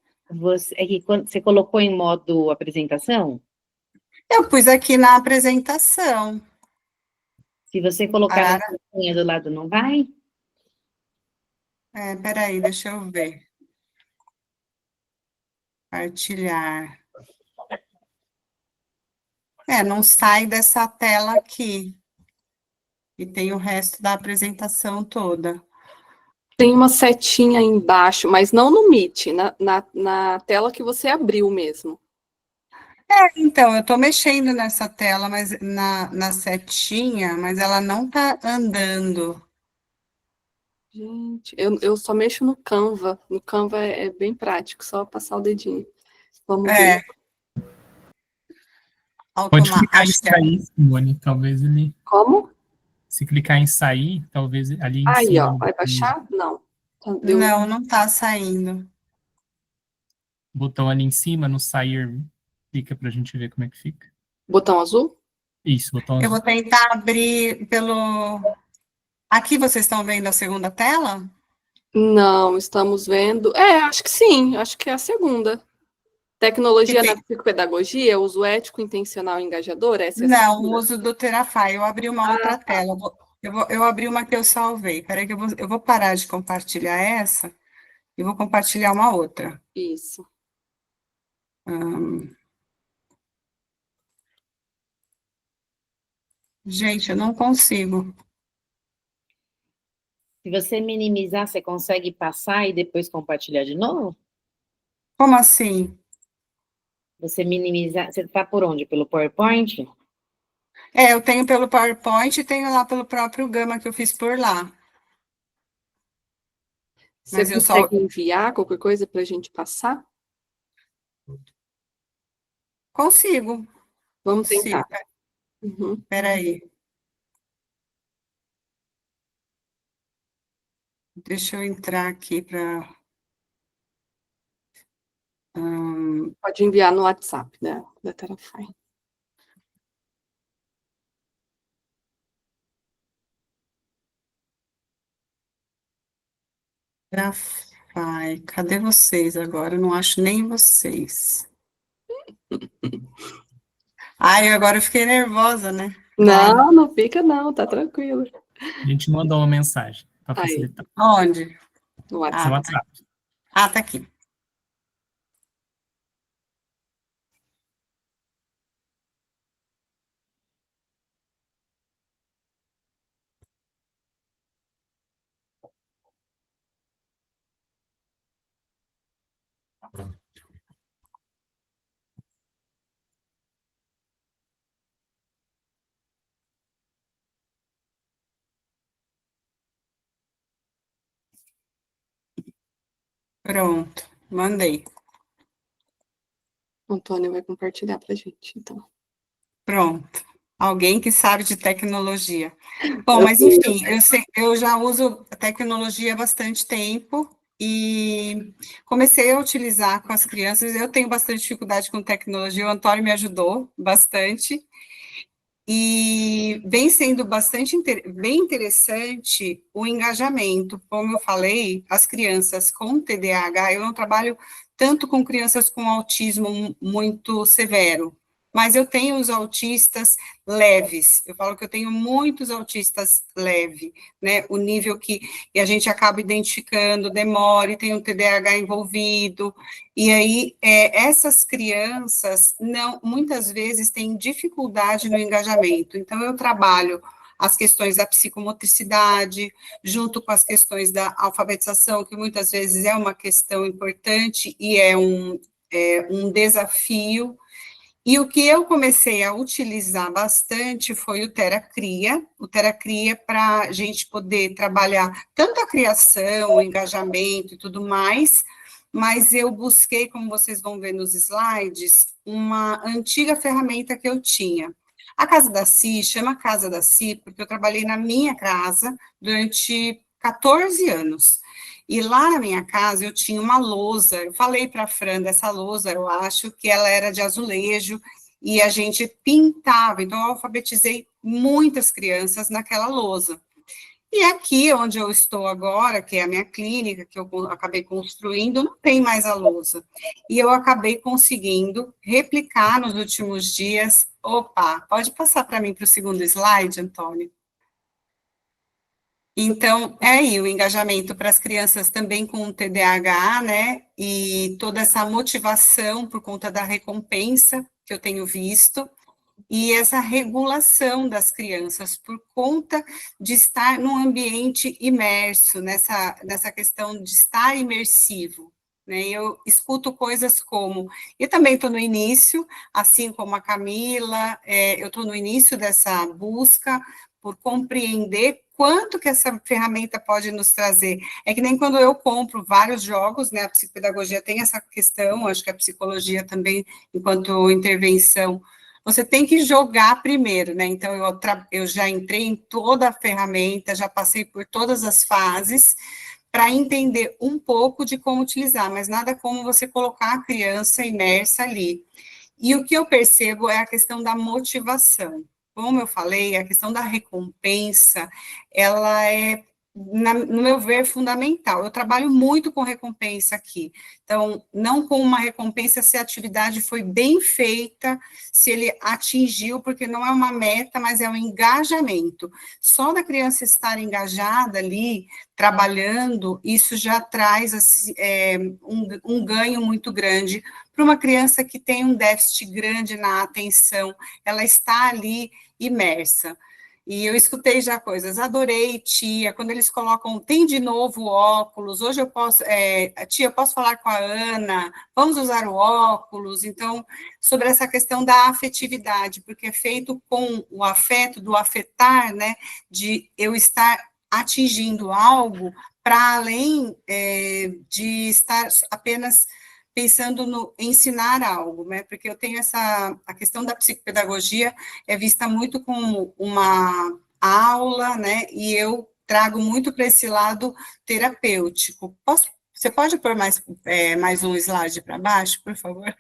Quando você colocou em modo apresentação? Eu pus aqui na apresentação. Se você colocar na setinha do lado, não vai? Espera aí, deixa eu ver. Partilhar. Não sai dessa tela aqui. E tem o resto da apresentação toda. Tem uma setinha aí embaixo, mas não no Meet, na tela que você abriu mesmo. Então, eu estou mexendo nessa tela, mas na setinha, mas ela não está andando. Gente, eu só mexo no Canva. No Canva é bem prático, só passar o dedinho. Vamos ver. Pode clicar em sair, Simone, talvez ele... Como? Se clicar em sair, talvez ali em aí, cima... Aí, ó, vai baixar? Não. Não está saindo. O botão ali em cima, no sair, clica para a gente ver como é que fica. Botão azul? Isso, botão azul. Eu vou tentar abrir pelo... Aqui vocês estão vendo a segunda tela? Não, estamos vendo... acho que sim, acho que é a segunda. Tecnologia na psicopedagogia, uso ético, intencional e engajador? Essa é a Não, segunda? o uso do Terafy. Eu abri uma outra tela. Eu abri uma que eu salvei. Espera aí que eu vou parar de compartilhar essa e vou compartilhar uma outra. Isso. Gente, eu não consigo. Se você minimizar, você consegue passar e depois compartilhar de novo? Como assim? Você minimizar, você está por onde? Pelo PowerPoint? Eu tenho pelo PowerPoint e tenho lá pelo próprio Gama que eu fiz por lá. Você Mas eu consegue só enviar qualquer coisa para a gente passar? consigo. Vamos Consigo. tentar. Uhum. Espera aí. Deixa eu entrar aqui para... Pode enviar no WhatsApp da Terafy. Cadê vocês agora? Eu não acho nem vocês. Ai, agora eu fiquei nervosa, né? Vai. Não, não fica não, tá tranquilo. A gente mandou uma mensagem para Aí, facilitar. Onde? no No WhatsApp. WhatsApp. Tá aqui. Pronto, mandei. O Antônio vai compartilhar pra gente, então. Pronto. Alguém que sabe de tecnologia. Bom, mas enfim, eu já uso a tecnologia há bastante tempo e comecei a utilizar com as crianças. Eu tenho bastante dificuldade com tecnologia, o Antônio me ajudou bastante. E vem sendo bem interessante o engajamento. Como eu falei, as crianças com TDAH, eu não trabalho tanto com crianças com autismo muito severo, mas eu tenho os autistas leves. Eu falo que eu tenho muitos autistas leves, né? O nível que a gente acaba identificando, demora, e tem um TDAH envolvido. E aí, essas crianças, muitas vezes, têm dificuldade no engajamento. Então, eu trabalho as questões da psicomotricidade, junto com as questões da alfabetização, que muitas vezes é uma questão importante e é um desafio. E o que eu comecei a utilizar bastante foi o Teracria para a gente poder trabalhar tanto a criação, o engajamento e tudo mais, mas eu busquei, como vocês vão ver nos slides, uma antiga ferramenta que eu tinha. A Casa da Si, chama Casa da Si, porque eu trabalhei na minha casa durante 14 anos. E lá na minha casa eu tinha uma lousa, eu falei para a Fran dessa lousa, eu acho que ela era de azulejo, e a gente pintava, então eu alfabetizei muitas crianças naquela lousa. E aqui, onde eu estou agora, que é a minha clínica, que eu acabei construindo, não tem mais a lousa. E eu acabei conseguindo replicar nos últimos dias. Opa, pode passar para mim para o segundo slide, Antônio? Então, aí o engajamento para as crianças também com TDAH, né, e toda essa motivação por conta da recompensa que eu tenho visto, e essa regulação das crianças por conta de estar num ambiente imerso, nessa questão de estar imersivo, né, eu escuto coisas como, eu também estou no início, assim como a Camila, eu estou no início dessa busca por compreender quanto que essa ferramenta pode nos trazer. É que nem quando eu compro vários jogos, né, a psicopedagogia tem essa questão, acho que a psicologia também, enquanto intervenção, você tem que jogar primeiro, né, então eu já entrei em toda a ferramenta, já passei por todas as fases, para entender um pouco de como utilizar, mas nada como você colocar a criança imersa ali. E o que eu percebo é a questão da motivação. Como eu falei, a questão da recompensa, ela é no meu ver, fundamental. Eu trabalho muito com recompensa aqui. Então, não com uma recompensa se a atividade foi bem feita, se ele atingiu, porque não é uma meta, mas é um engajamento. Só da criança estar engajada ali, trabalhando, isso já traz assim, um ganho muito grande para uma criança que tem um déficit grande na atenção, ela está ali imersa. E eu escutei já coisas, adorei, tia, quando eles colocam, tem de novo óculos, hoje eu posso, tia, posso falar com a Ana, vamos usar o óculos, então, sobre essa questão da afetividade, porque é feito com o afeto, do afetar, né, de eu estar atingindo algo para além de estar apenas pensando no ensinar algo, né? Porque eu tenho a questão da psicopedagogia é vista muito como uma aula, né? E eu trago muito para esse lado terapêutico. Você pode pôr mais um slide para baixo, por favor?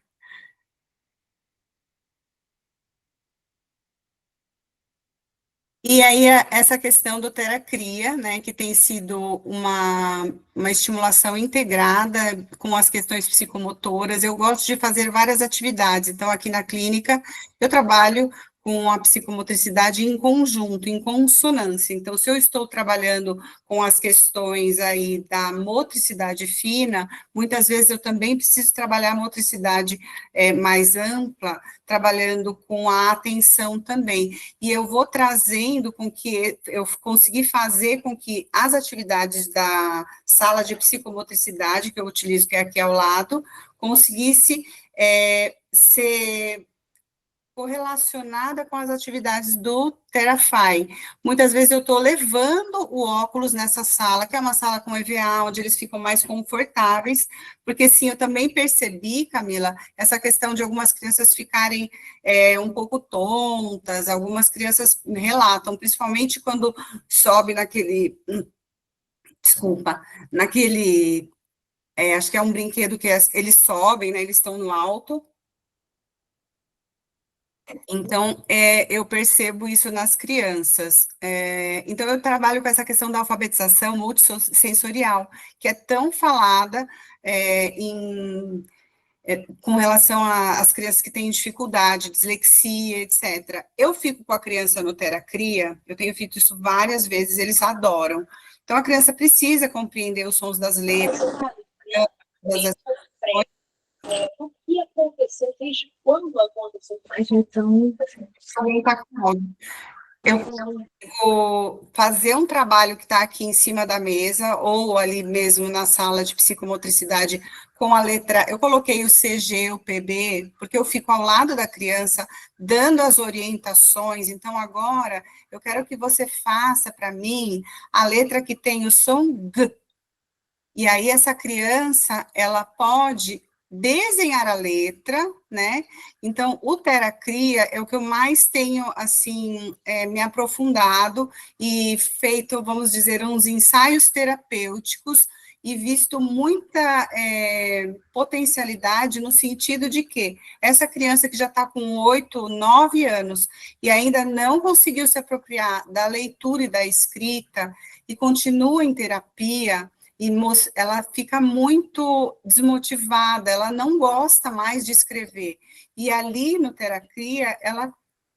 E aí, essa questão do Teracria, né, que tem sido uma estimulação integrada com as questões psicomotoras, eu gosto de fazer várias atividades, então, aqui na clínica, eu trabalho com a psicomotricidade em conjunto, em consonância, então, se eu estou trabalhando com as questões aí da motricidade fina, muitas vezes eu também preciso trabalhar a motricidade mais ampla, trabalhando com a atenção também, e eu vou trazendo com que eu consegui fazer com que as atividades da sala de psicomotricidade, que eu utilizo, que é aqui ao lado, conseguisse ser correlacionada com as atividades do Terafy. Muitas vezes eu estou levando o óculos nessa sala, que é uma sala com EVA, onde eles ficam mais confortáveis, porque sim, eu também percebi, Camila, essa questão de algumas crianças ficarem um pouco tontas, algumas crianças relatam, principalmente quando sobe naquele, acho que é um brinquedo que eles sobem, né, eles estão no alto. Então, eu percebo isso nas crianças. Então, eu trabalho com essa questão da alfabetização multissensorial, que é tão falada com relação às crianças que têm dificuldade, dislexia, etc. Eu fico com a criança no Teracria, eu tenho feito isso várias vezes, eles adoram. Então, a criança precisa compreender os sons das letras, das O que aconteceu? Desde quando aconteceu? Mas então, alguém está com áudio. Eu vou fazer um trabalho que está aqui em cima da mesa, ou ali mesmo na sala de psicomotricidade, com a letra, eu coloquei o CG, o PB, porque eu fico ao lado da criança, dando as orientações, então agora, eu quero que você faça para mim a letra que tem o som G, e aí essa criança, ela pode desenhar a letra, né? Então, o Teracria é o que eu mais tenho, assim, me aprofundado e feito, vamos dizer, uns ensaios terapêuticos e visto muita potencialidade no sentido de que essa criança que já está com 8, 9 anos e ainda não conseguiu se apropriar da leitura e da escrita e continua em terapia, e ela fica muito desmotivada, ela não gosta mais de escrever. E ali no Teracria, ela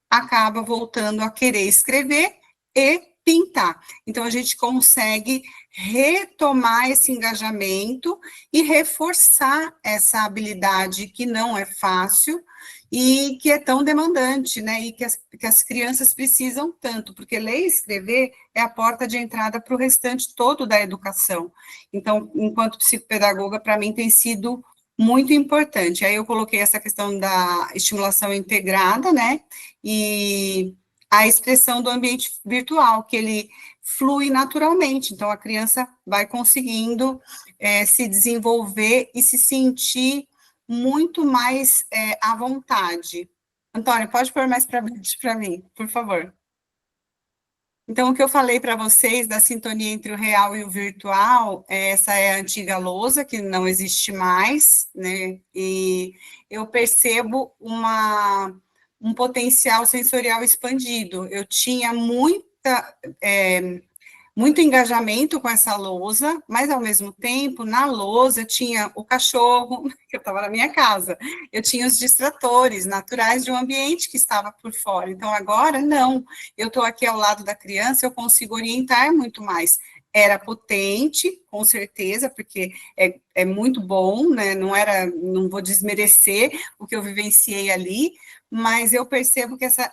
acaba voltando a querer escrever e pintar. Então, a gente consegue retomar esse engajamento e reforçar essa habilidade que não é fácil e que é tão demandante, né, e que as crianças precisam tanto, porque ler e escrever é a porta de entrada para o restante todo da educação. Então, enquanto psicopedagoga, para mim tem sido muito importante. Aí eu coloquei essa questão da estimulação integrada, né, e a expressão do ambiente virtual, que ele flui naturalmente, então a criança vai conseguindo se desenvolver e se sentir muito mais à vontade. Antônio, pode pôr mais para mim, por favor. Então, o que eu falei para vocês da sintonia entre o real e o virtual, essa é a antiga lousa, que não existe mais, né? E eu percebo um potencial sensorial expandido. Eu tinha muito engajamento com essa lousa, mas, ao mesmo tempo, na lousa tinha o cachorro, que eu estava na minha casa, eu tinha os distratores naturais de um ambiente que estava por fora. Então, agora, não, eu estou aqui ao lado da criança, eu consigo orientar muito mais. Era potente, com certeza, porque é muito bom, né? Não vou desmerecer o que eu vivenciei ali, mas eu percebo que essa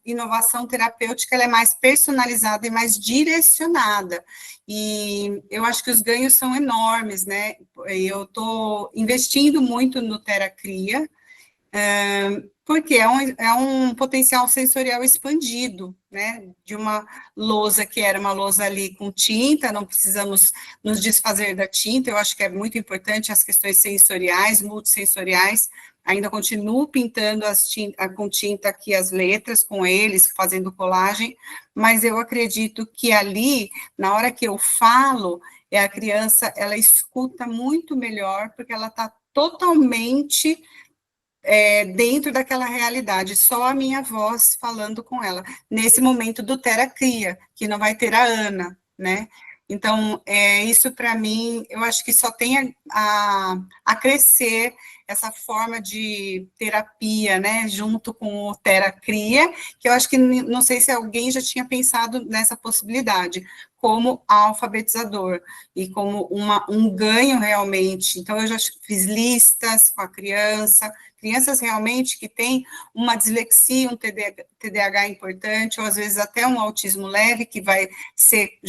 inovação terapêutica ela é mais personalizada e mais direcionada, e eu acho que os ganhos são enormes, né? Eu estou investindo muito no Teracria, porque é um potencial sensorial expandido, né, de uma lousa que era uma lousa ali com tinta, não precisamos nos desfazer da tinta, eu acho que é muito importante as questões sensoriais, multissensoriais, ainda continuo pintando com tinta aqui as letras com eles, fazendo colagem, mas eu acredito que ali, na hora que eu falo, a criança, ela escuta muito melhor, porque ela está totalmente dentro daquela realidade, só a minha voz falando com ela, nesse momento do Teracria, que não vai ter a Ana, Então, isso para mim, eu acho que só tem a crescer essa forma de terapia, junto com o Teracria, que eu acho que, não sei se alguém já tinha pensado nessa possibilidade, como alfabetizador, e como um ganho realmente. Então, eu já fiz listas com a crianças realmente que têm uma dislexia, um TDAH importante, ou às vezes até um autismo leve, que vai ser,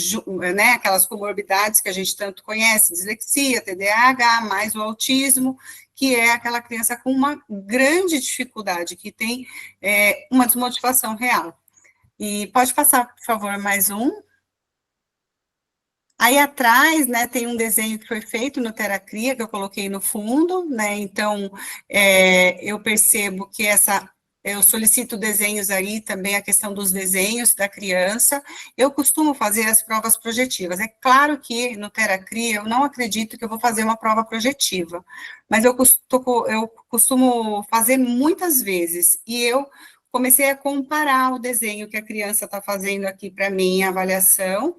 aquelas comorbidades que a gente tanto conhece, dislexia, TDAH, mais o autismo, que é aquela criança com uma grande dificuldade, que tem uma desmotivação real. E pode passar, por favor, mais um. Aí atrás, tem um desenho que foi feito no Teracria, que eu coloquei no fundo, então eu percebo que eu solicito desenhos aí também, a questão dos desenhos da criança, eu costumo fazer as provas projetivas, é claro que no Teracria eu não acredito que eu vou fazer uma prova projetiva, mas eu costumo fazer muitas vezes, e eu comecei a comparar o desenho que a criança está fazendo aqui para mim, a avaliação,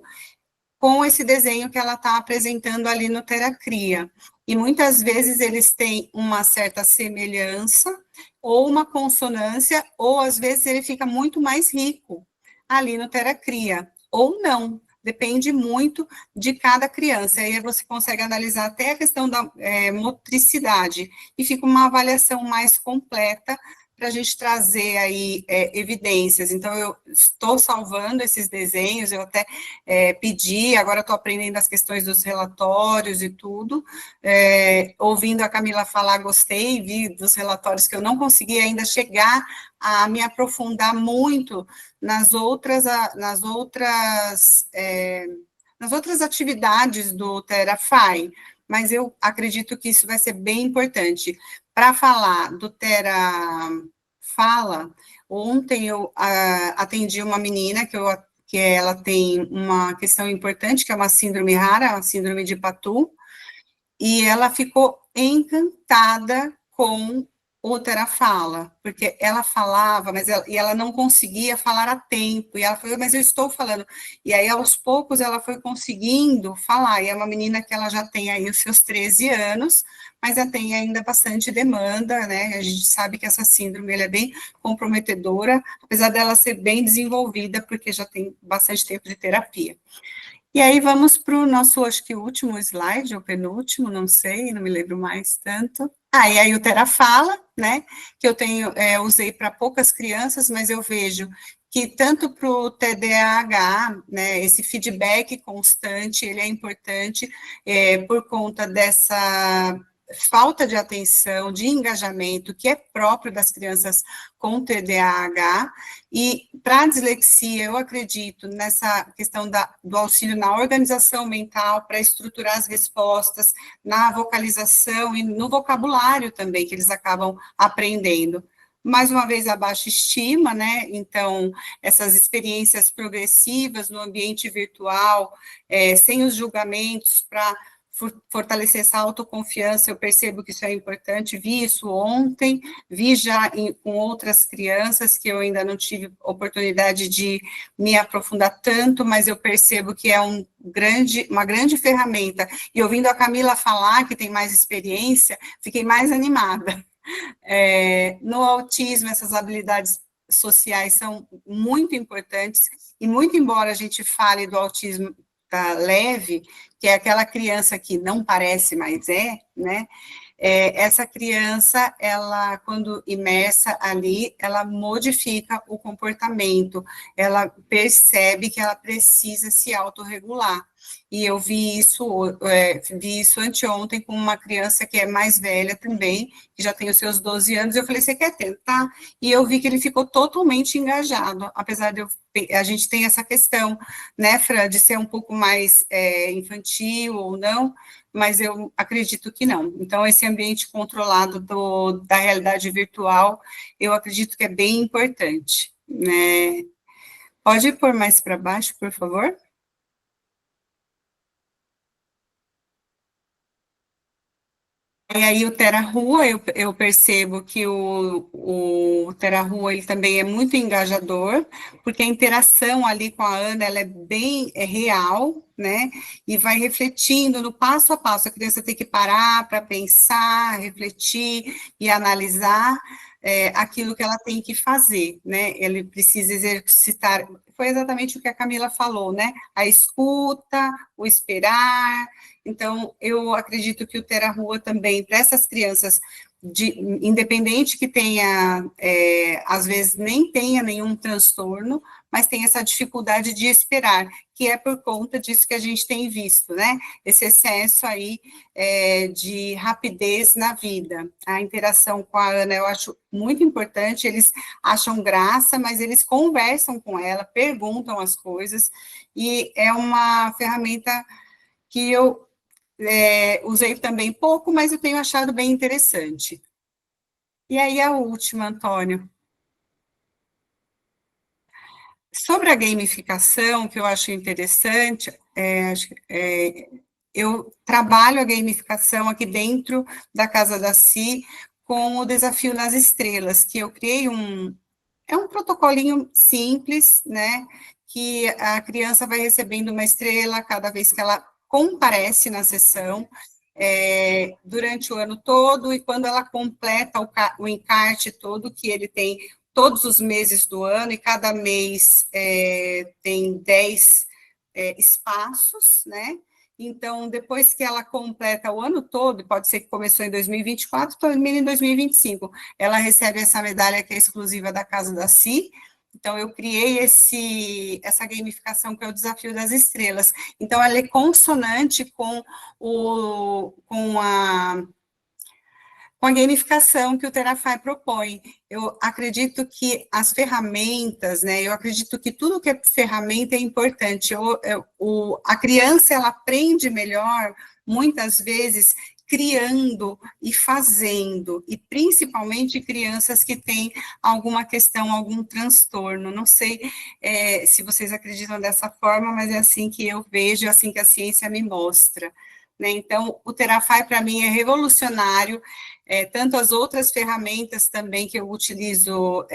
com esse desenho que ela está apresentando ali no Teracria. E muitas vezes eles têm uma certa semelhança, ou uma consonância, ou às vezes ele fica muito mais rico ali no Teracria, ou não, depende muito de cada criança. Aí você consegue analisar até a questão da motricidade, e fica uma avaliação mais completa, para a gente trazer aí evidências. Então, eu estou salvando esses desenhos, eu até pedi, agora estou aprendendo as questões dos relatórios e tudo, ouvindo a Camila falar, gostei, vi dos relatórios que eu não consegui ainda chegar a me aprofundar muito nas outras atividades do Terafai, mas eu acredito que isso vai ser bem importante. Para falar do Tera Fala, ontem eu atendi uma menina que ela tem uma questão importante, que é uma síndrome rara, a síndrome de Patu, e ela ficou encantada com o Terafala, porque ela falava, e ela não conseguia falar a tempo, e ela falou, mas eu estou falando, e aí aos poucos ela foi conseguindo falar, e é uma menina que ela já tem aí os seus 13 anos, mas ela tem ainda bastante demanda, a gente sabe que essa síndrome ela é bem comprometedora, apesar dela ser bem desenvolvida, porque já tem bastante tempo de terapia. E aí vamos para o nosso, acho que último slide, ou penúltimo, não sei, não me lembro mais tanto. E aí o Terafala, que eu usei para poucas crianças, mas eu vejo que tanto para o TDAH, esse feedback constante, ele é importante por conta dessa falta de atenção, de engajamento, que é próprio das crianças com TDAH, e para a dislexia, eu acredito nessa questão do auxílio na organização mental, para estruturar as respostas, na vocalização e no vocabulário também, que eles acabam aprendendo. Mais uma vez, a baixa estima, então, essas experiências progressivas no ambiente virtual, sem os julgamentos, para fortalecer essa autoconfiança, eu percebo que isso é importante, vi isso ontem, vi já com outras crianças, que eu ainda não tive oportunidade de me aprofundar tanto, mas eu percebo que é uma grande ferramenta, e ouvindo a Camila falar, que tem mais experiência, fiquei mais animada. No autismo, essas habilidades sociais são muito importantes, e muito embora a gente fale do autismo leve, que é aquela criança que não parece, mas né? Essa criança, ela, quando imersa ali, ela modifica o comportamento, ela percebe que ela precisa se autorregular. E eu vi isso anteontem com uma criança que é mais velha também, que já tem os seus 12 anos, eu falei, você quer tentar? E eu vi que ele ficou totalmente engajado, apesar de a gente tem essa questão, né, Fran, de ser um pouco mais infantil ou não, mas eu acredito que não. Então, esse ambiente controlado da realidade virtual, eu acredito que é bem importante, né? Pode pôr mais para baixo, por favor? E aí o Terra Rua, eu percebo que o Terra Rua, ele também é muito engajador, porque a interação ali com a Ana, ela é bem real, né, e vai refletindo no passo a passo, a criança tem que parar para pensar, refletir e analisar aquilo que ela tem que fazer, né, ele precisa exercitar, foi exatamente o que a Camila falou, né, a escuta, o esperar. Então, eu acredito que o Terra Rua também, para essas crianças, independente que tenha, às vezes nem tenha nenhum transtorno, mas tem essa dificuldade de esperar, que é por conta disso que a gente tem visto, né? Esse excesso aí de rapidez na vida. A interação com a Ana eu acho muito importante, eles acham graça, mas eles conversam com ela, perguntam as coisas, e é uma ferramenta que eu usei também pouco, mas eu tenho achado bem interessante. E aí a última, Antônio. Sobre a gamificação, que eu acho interessante, eu trabalho a gamificação aqui dentro da Casa da Si com o Desafio nas Estrelas, que eu criei um protocolinho simples, né, que a criança vai recebendo uma estrela cada vez que ela comparece na sessão, durante o ano todo, e quando ela completa o encarte todo, que ele tem todos os meses do ano, e cada mês tem 10 espaços, né? Então, depois que ela completa o ano todo, pode ser que começou em 2024, termina em 2025, ela recebe essa medalha que é exclusiva da Casa da Si. Então, eu criei essa gamificação que é o Desafio das Estrelas. Então, ela é consonante com a gamificação que o Terafai propõe. Eu acredito que as ferramentas, né, eu acredito que tudo que é ferramenta é importante. A criança, ela aprende melhor, muitas vezes, criando e fazendo, e principalmente crianças que têm alguma questão, algum transtorno. Não sei se vocês acreditam dessa forma, mas é assim que eu vejo, é assim que a ciência me mostra. Né? Então, o Terafai, para mim, é revolucionário, tanto as outras ferramentas também que eu utilizo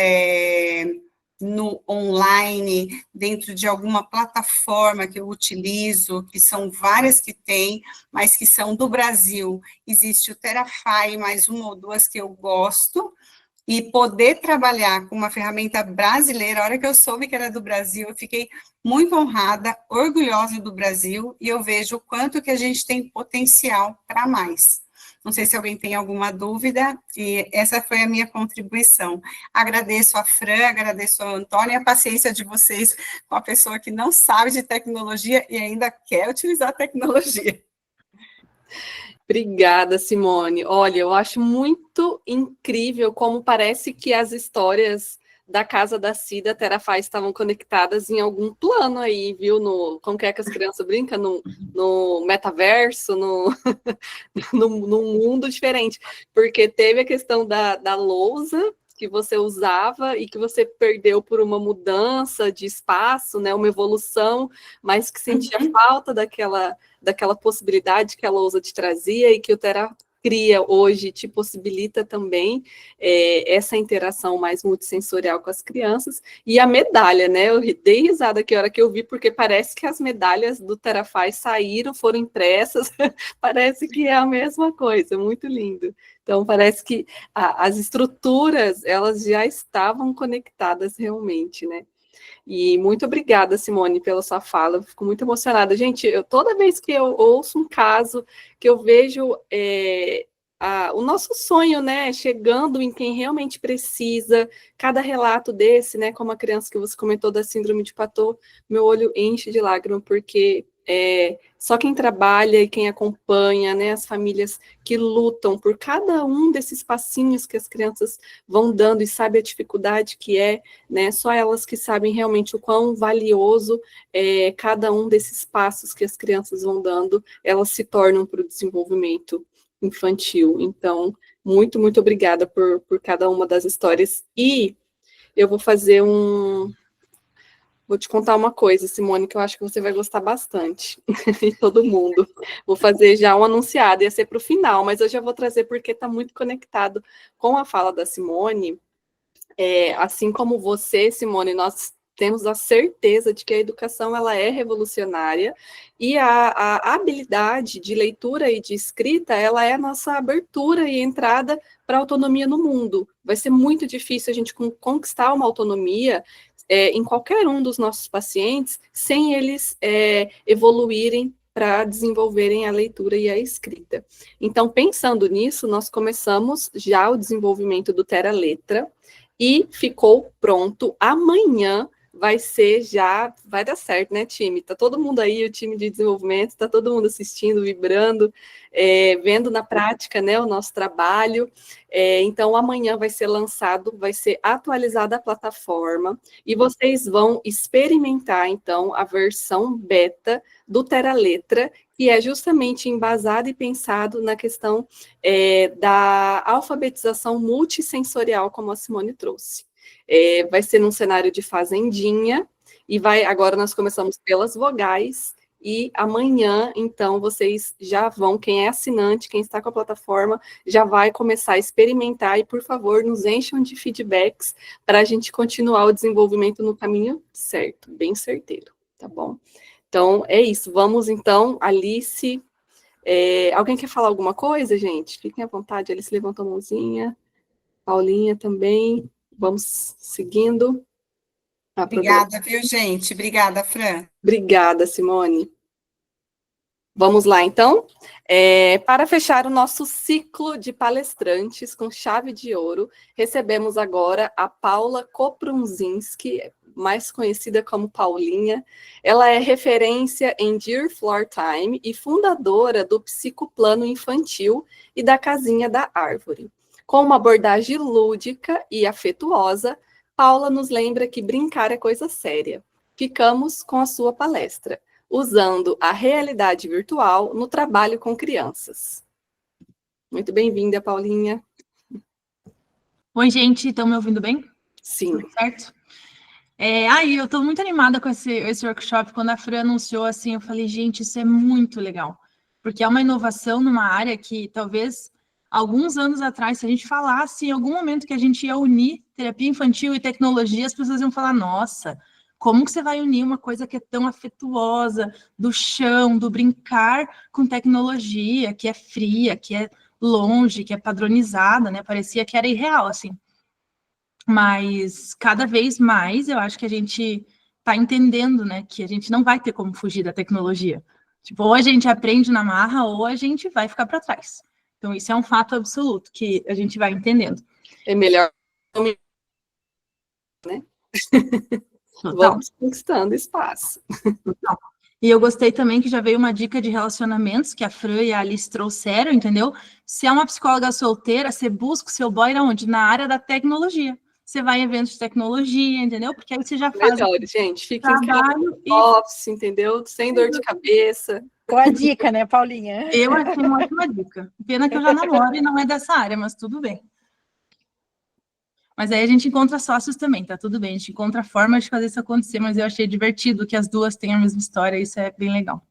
no online, dentro de alguma plataforma que eu utilizo, que são várias que tem, mas que são do Brasil. Existe o Terafai, mais uma ou duas que eu gosto, e poder trabalhar com uma ferramenta brasileira, a hora que eu soube que era do Brasil, eu fiquei muito honrada, orgulhosa do Brasil, e eu vejo o quanto que a gente tem potencial para mais. Não sei se alguém tem alguma dúvida, e essa foi a minha contribuição. Agradeço a Fran, agradeço ao Antônio, e a paciência de vocês com a pessoa que não sabe de tecnologia e ainda quer utilizar a tecnologia. Obrigada, Simone. Olha, eu acho muito incrível como parece que as histórias da Casa da Si, da Terafai, estavam conectadas em algum plano aí, viu? Como que é que as crianças brincam? No metaverso, num mundo diferente. Porque teve a questão da lousa, que você usava e que você perdeu por uma mudança de espaço, né, uma evolução, mas que sentia falta daquela possibilidade que a lousa te trazia e que o Cria hoje te possibilita também essa interação mais multissensorial com as crianças. E a medalha, né? Eu dei risada aqui a hora que eu vi, porque parece que as medalhas do Terafaz saíram, foram impressas, parece que é a mesma coisa, muito lindo. Então, parece que as estruturas, elas já estavam conectadas realmente, né? E muito obrigada, Simone, pela sua fala. Eu fico muito emocionada. Gente, toda vez que eu ouço um caso, que eu vejo o nosso sonho, né, chegando em quem realmente precisa, cada relato desse, né, como a criança que você comentou da síndrome de Patot, meu olho enche de lágrimas, porque só quem trabalha e quem acompanha, né, as famílias que lutam por cada um desses passinhos que as crianças vão dando e sabe a dificuldade que né, só elas que sabem realmente o quão valioso cada um desses passos que as crianças vão dando, elas se tornam para o desenvolvimento infantil. Então, muito, muito obrigada por cada uma das histórias. E eu vou fazer Vou te contar uma coisa, Simone, que eu acho que você vai gostar bastante. E todo mundo. Vou fazer já um anunciado, ia ser para o final, mas eu já vou trazer porque está muito conectado com a fala da Simone. Assim como você, Simone, nós temos a certeza de que a educação ela é revolucionária e a habilidade de leitura e de escrita, ela é a nossa abertura e entrada para a autonomia no mundo. Vai ser muito difícil a gente conquistar uma autonomia em qualquer um dos nossos pacientes, sem eles evoluírem para desenvolverem a leitura e a escrita. Então, pensando nisso, nós começamos já o desenvolvimento do Tera Letra, e ficou pronto. Amanhã vai dar certo, né, time? Tá todo mundo aí, o time de desenvolvimento, tá todo mundo assistindo, vibrando, vendo na prática, né, o nosso trabalho. Então, amanhã vai ser lançado, vai ser atualizada a plataforma, e vocês vão experimentar, então, a versão beta do Tera Letra, que é justamente embasado e pensado na questão da alfabetização multissensorial, como a Simone trouxe. Vai ser num cenário de fazendinha, e agora nós começamos pelas vogais, e amanhã, então, vocês já vão, quem é assinante, quem está com a plataforma, já vai começar a experimentar, e, por favor, nos encham de feedbacks para a gente continuar o desenvolvimento no caminho certo, bem certeiro, tá bom? Então, é isso. Vamos, então, Alice. Alguém quer falar alguma coisa, gente? Fiquem à vontade. Alice levantou a mãozinha. Paulinha também. Vamos seguindo. Obrigada, viu, gente? Obrigada, Fran. Obrigada, Simone. Vamos lá, então. Para fechar o nosso ciclo de palestrantes com chave de ouro, recebemos agora a Paula Koprunzinski, mais conhecida como Paulinha. Ela é referência em Dear Floor Time e fundadora do Psicoplano Infantil e da Casinha da Árvore. Com uma abordagem lúdica e afetuosa, Paula nos lembra que brincar é coisa séria. Ficamos com a sua palestra, usando a realidade virtual no trabalho com crianças. Muito bem-vinda, Paulinha. Oi, gente, estão me ouvindo bem? Sim. Tudo certo? Eu estou muito animada com esse workshop. Quando a Fran anunciou, assim, eu falei, gente, isso é muito legal, porque é uma inovação numa área que talvez alguns anos atrás, se a gente falasse em algum momento que a gente ia unir terapia infantil e tecnologia, as pessoas iam falar, nossa, como que você vai unir uma coisa que é tão afetuosa, do chão, do brincar com tecnologia, que é fria, que é longe, que é padronizada, né? Parecia que era irreal, assim. Mas cada vez mais eu acho que a gente está entendendo, né, que a gente não vai ter como fugir da tecnologia. Tipo, ou a gente aprende na marra, ou a gente vai ficar para trás. Então, isso é um fato absoluto que a gente vai entendendo. É melhor, né? Vamos conquistando espaço. Total. E eu gostei também que já veio uma dica de relacionamentos que a Fran e a Alice trouxeram, entendeu? Se é uma psicóloga solteira, você busca o seu boy onde? Na área da tecnologia. Você vai em eventos de tecnologia, entendeu? Porque aí você já faz melhor, gente. Fica em casa, office, entendeu? Sem dor de cabeça. Boa dica, né, Paulinha? Eu achei uma ótima dica. Pena que eu já namoro e não é dessa área, mas tudo bem. Mas aí a gente encontra sócios também, tá tudo bem, a gente encontra formas de fazer isso acontecer, mas eu achei divertido que as duas têm a mesma história, isso é bem legal.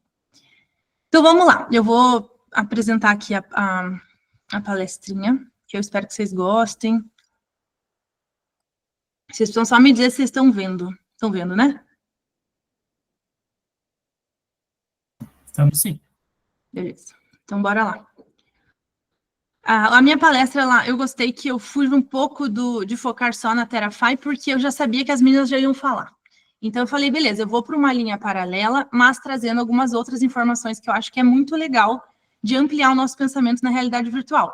Então vamos lá, eu vou apresentar aqui a palestrinha, que eu espero que vocês gostem. Vocês precisam só me dizer se vocês estão vendo, né? Estamos sim. Beleza, então bora lá. A minha palestra lá, eu gostei que eu fujo um pouco de focar só na Terafy, porque eu já sabia que as meninas já iam falar. Então eu falei, beleza, eu vou para uma linha paralela, mas trazendo algumas outras informações que eu acho que é muito legal de ampliar o nosso pensamento na realidade virtual.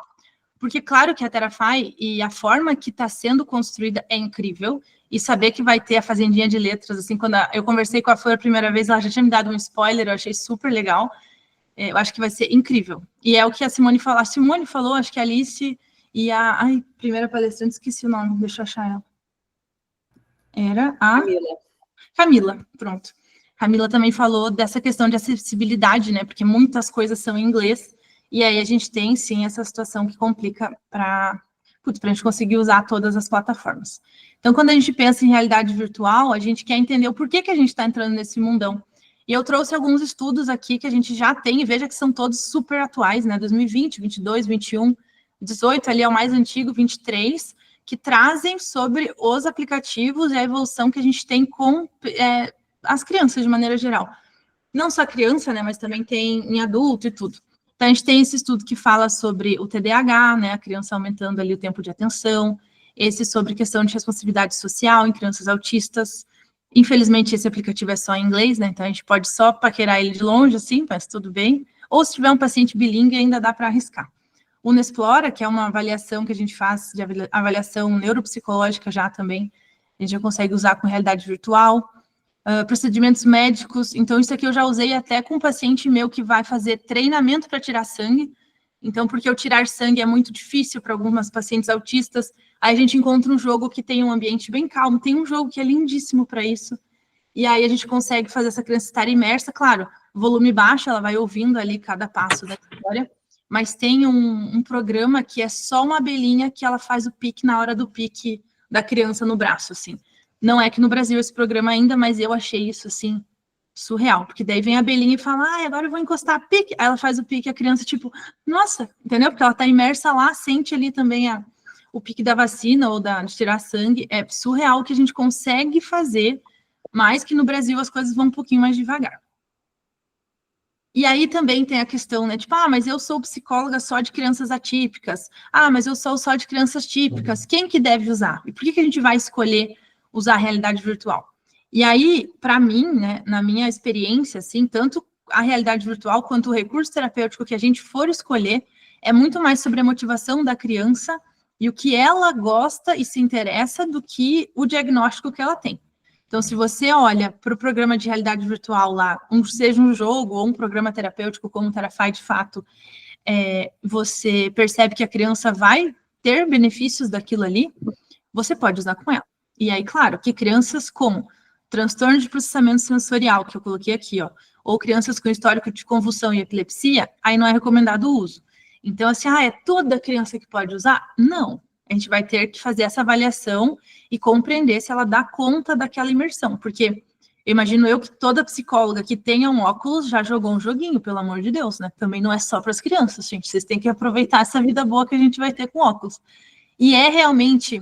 Porque claro que a Terafy e a forma que está sendo construída é incrível, e saber que vai ter a fazendinha de letras, assim, quando eu conversei com a Flor a primeira vez, ela já tinha me dado um spoiler, eu achei super legal. Eu acho que vai ser incrível. E é o que a Simone falou. A Simone falou, acho que a Alice e a... Ai, primeira palestrante, esqueci o nome, deixa eu achar ela. Era a... Camila, pronto. Camila também falou dessa questão de acessibilidade, né? Porque muitas coisas são em inglês. E aí a gente tem, sim, essa situação que complica para a gente conseguir usar todas as plataformas. Então, quando a gente pensa em realidade virtual, a gente quer entender o porquê que a gente está entrando nesse mundão. E eu trouxe alguns estudos aqui que a gente já tem, e veja que são todos super atuais, né? 2020, 22, 21, 18, ali é o mais antigo, 23, que trazem sobre os aplicativos e a evolução que a gente tem com as crianças, de maneira geral. Não só criança, né? Mas também tem em adulto e tudo. Então, a gente tem esse estudo que fala sobre o TDAH, né? A criança aumentando ali o tempo de atenção. Esse sobre questão de responsabilidade social em crianças autistas. Infelizmente, esse aplicativo é só em inglês, né? Então, a gente pode só paquerar ele de longe, assim, mas tudo bem. Ou se tiver um paciente bilíngue, ainda dá para arriscar. O Unexplora, que é uma avaliação que a gente faz, de avaliação neuropsicológica já também, a gente já consegue usar com realidade virtual. Procedimentos médicos, então isso aqui eu já usei até com um paciente meu que vai fazer treinamento para tirar sangue. Então, porque o tirar sangue é muito difícil para algumas pacientes autistas, aí a gente encontra um jogo que tem um ambiente bem calmo, tem um jogo que é lindíssimo para isso, e aí a gente consegue fazer essa criança estar imersa, claro, volume baixo, ela vai ouvindo ali cada passo da história, mas tem um programa que é só uma abelhinha que ela faz o pique na hora do pique da criança no braço, assim. Não é que no Brasil esse programa ainda, mas eu achei isso, assim, surreal, porque daí vem a abelhinha e fala, agora eu vou encostar a pique, aí ela faz o pique, a criança, tipo, nossa, entendeu? Porque ela tá imersa lá, sente ali também o pique da vacina ou de tirar sangue, é surreal que a gente consegue fazer, mas que no Brasil as coisas vão um pouquinho mais devagar. E aí também tem a questão, né, tipo, mas eu sou psicóloga só de crianças atípicas, mas eu sou só de crianças típicas, quem que deve usar? E por que a gente vai escolher usar a realidade virtual? E aí, para mim, né, na minha experiência, assim, tanto a realidade virtual quanto o recurso terapêutico que a gente for escolher, é muito mais sobre a motivação da criança e o que ela gosta e se interessa do que o diagnóstico que ela tem. Então, se você olha para o programa de realidade virtual lá, seja um jogo ou um programa terapêutico como o Terafy, de fato, você percebe que a criança vai ter benefícios daquilo ali, você pode usar com ela. E aí, claro, que crianças com transtorno de processamento sensorial, que eu coloquei aqui, ou crianças com histórico de convulsão e epilepsia, aí não é recomendado o uso. Então, assim, é toda criança que pode usar? Não. A gente vai ter que fazer essa avaliação e compreender se ela dá conta daquela imersão, porque eu imagino eu que toda psicóloga que tenha um óculos já jogou um joguinho, pelo amor de Deus, né? Também não é só para as crianças, gente. Vocês têm que aproveitar essa vida boa que a gente vai ter com óculos. E é realmente...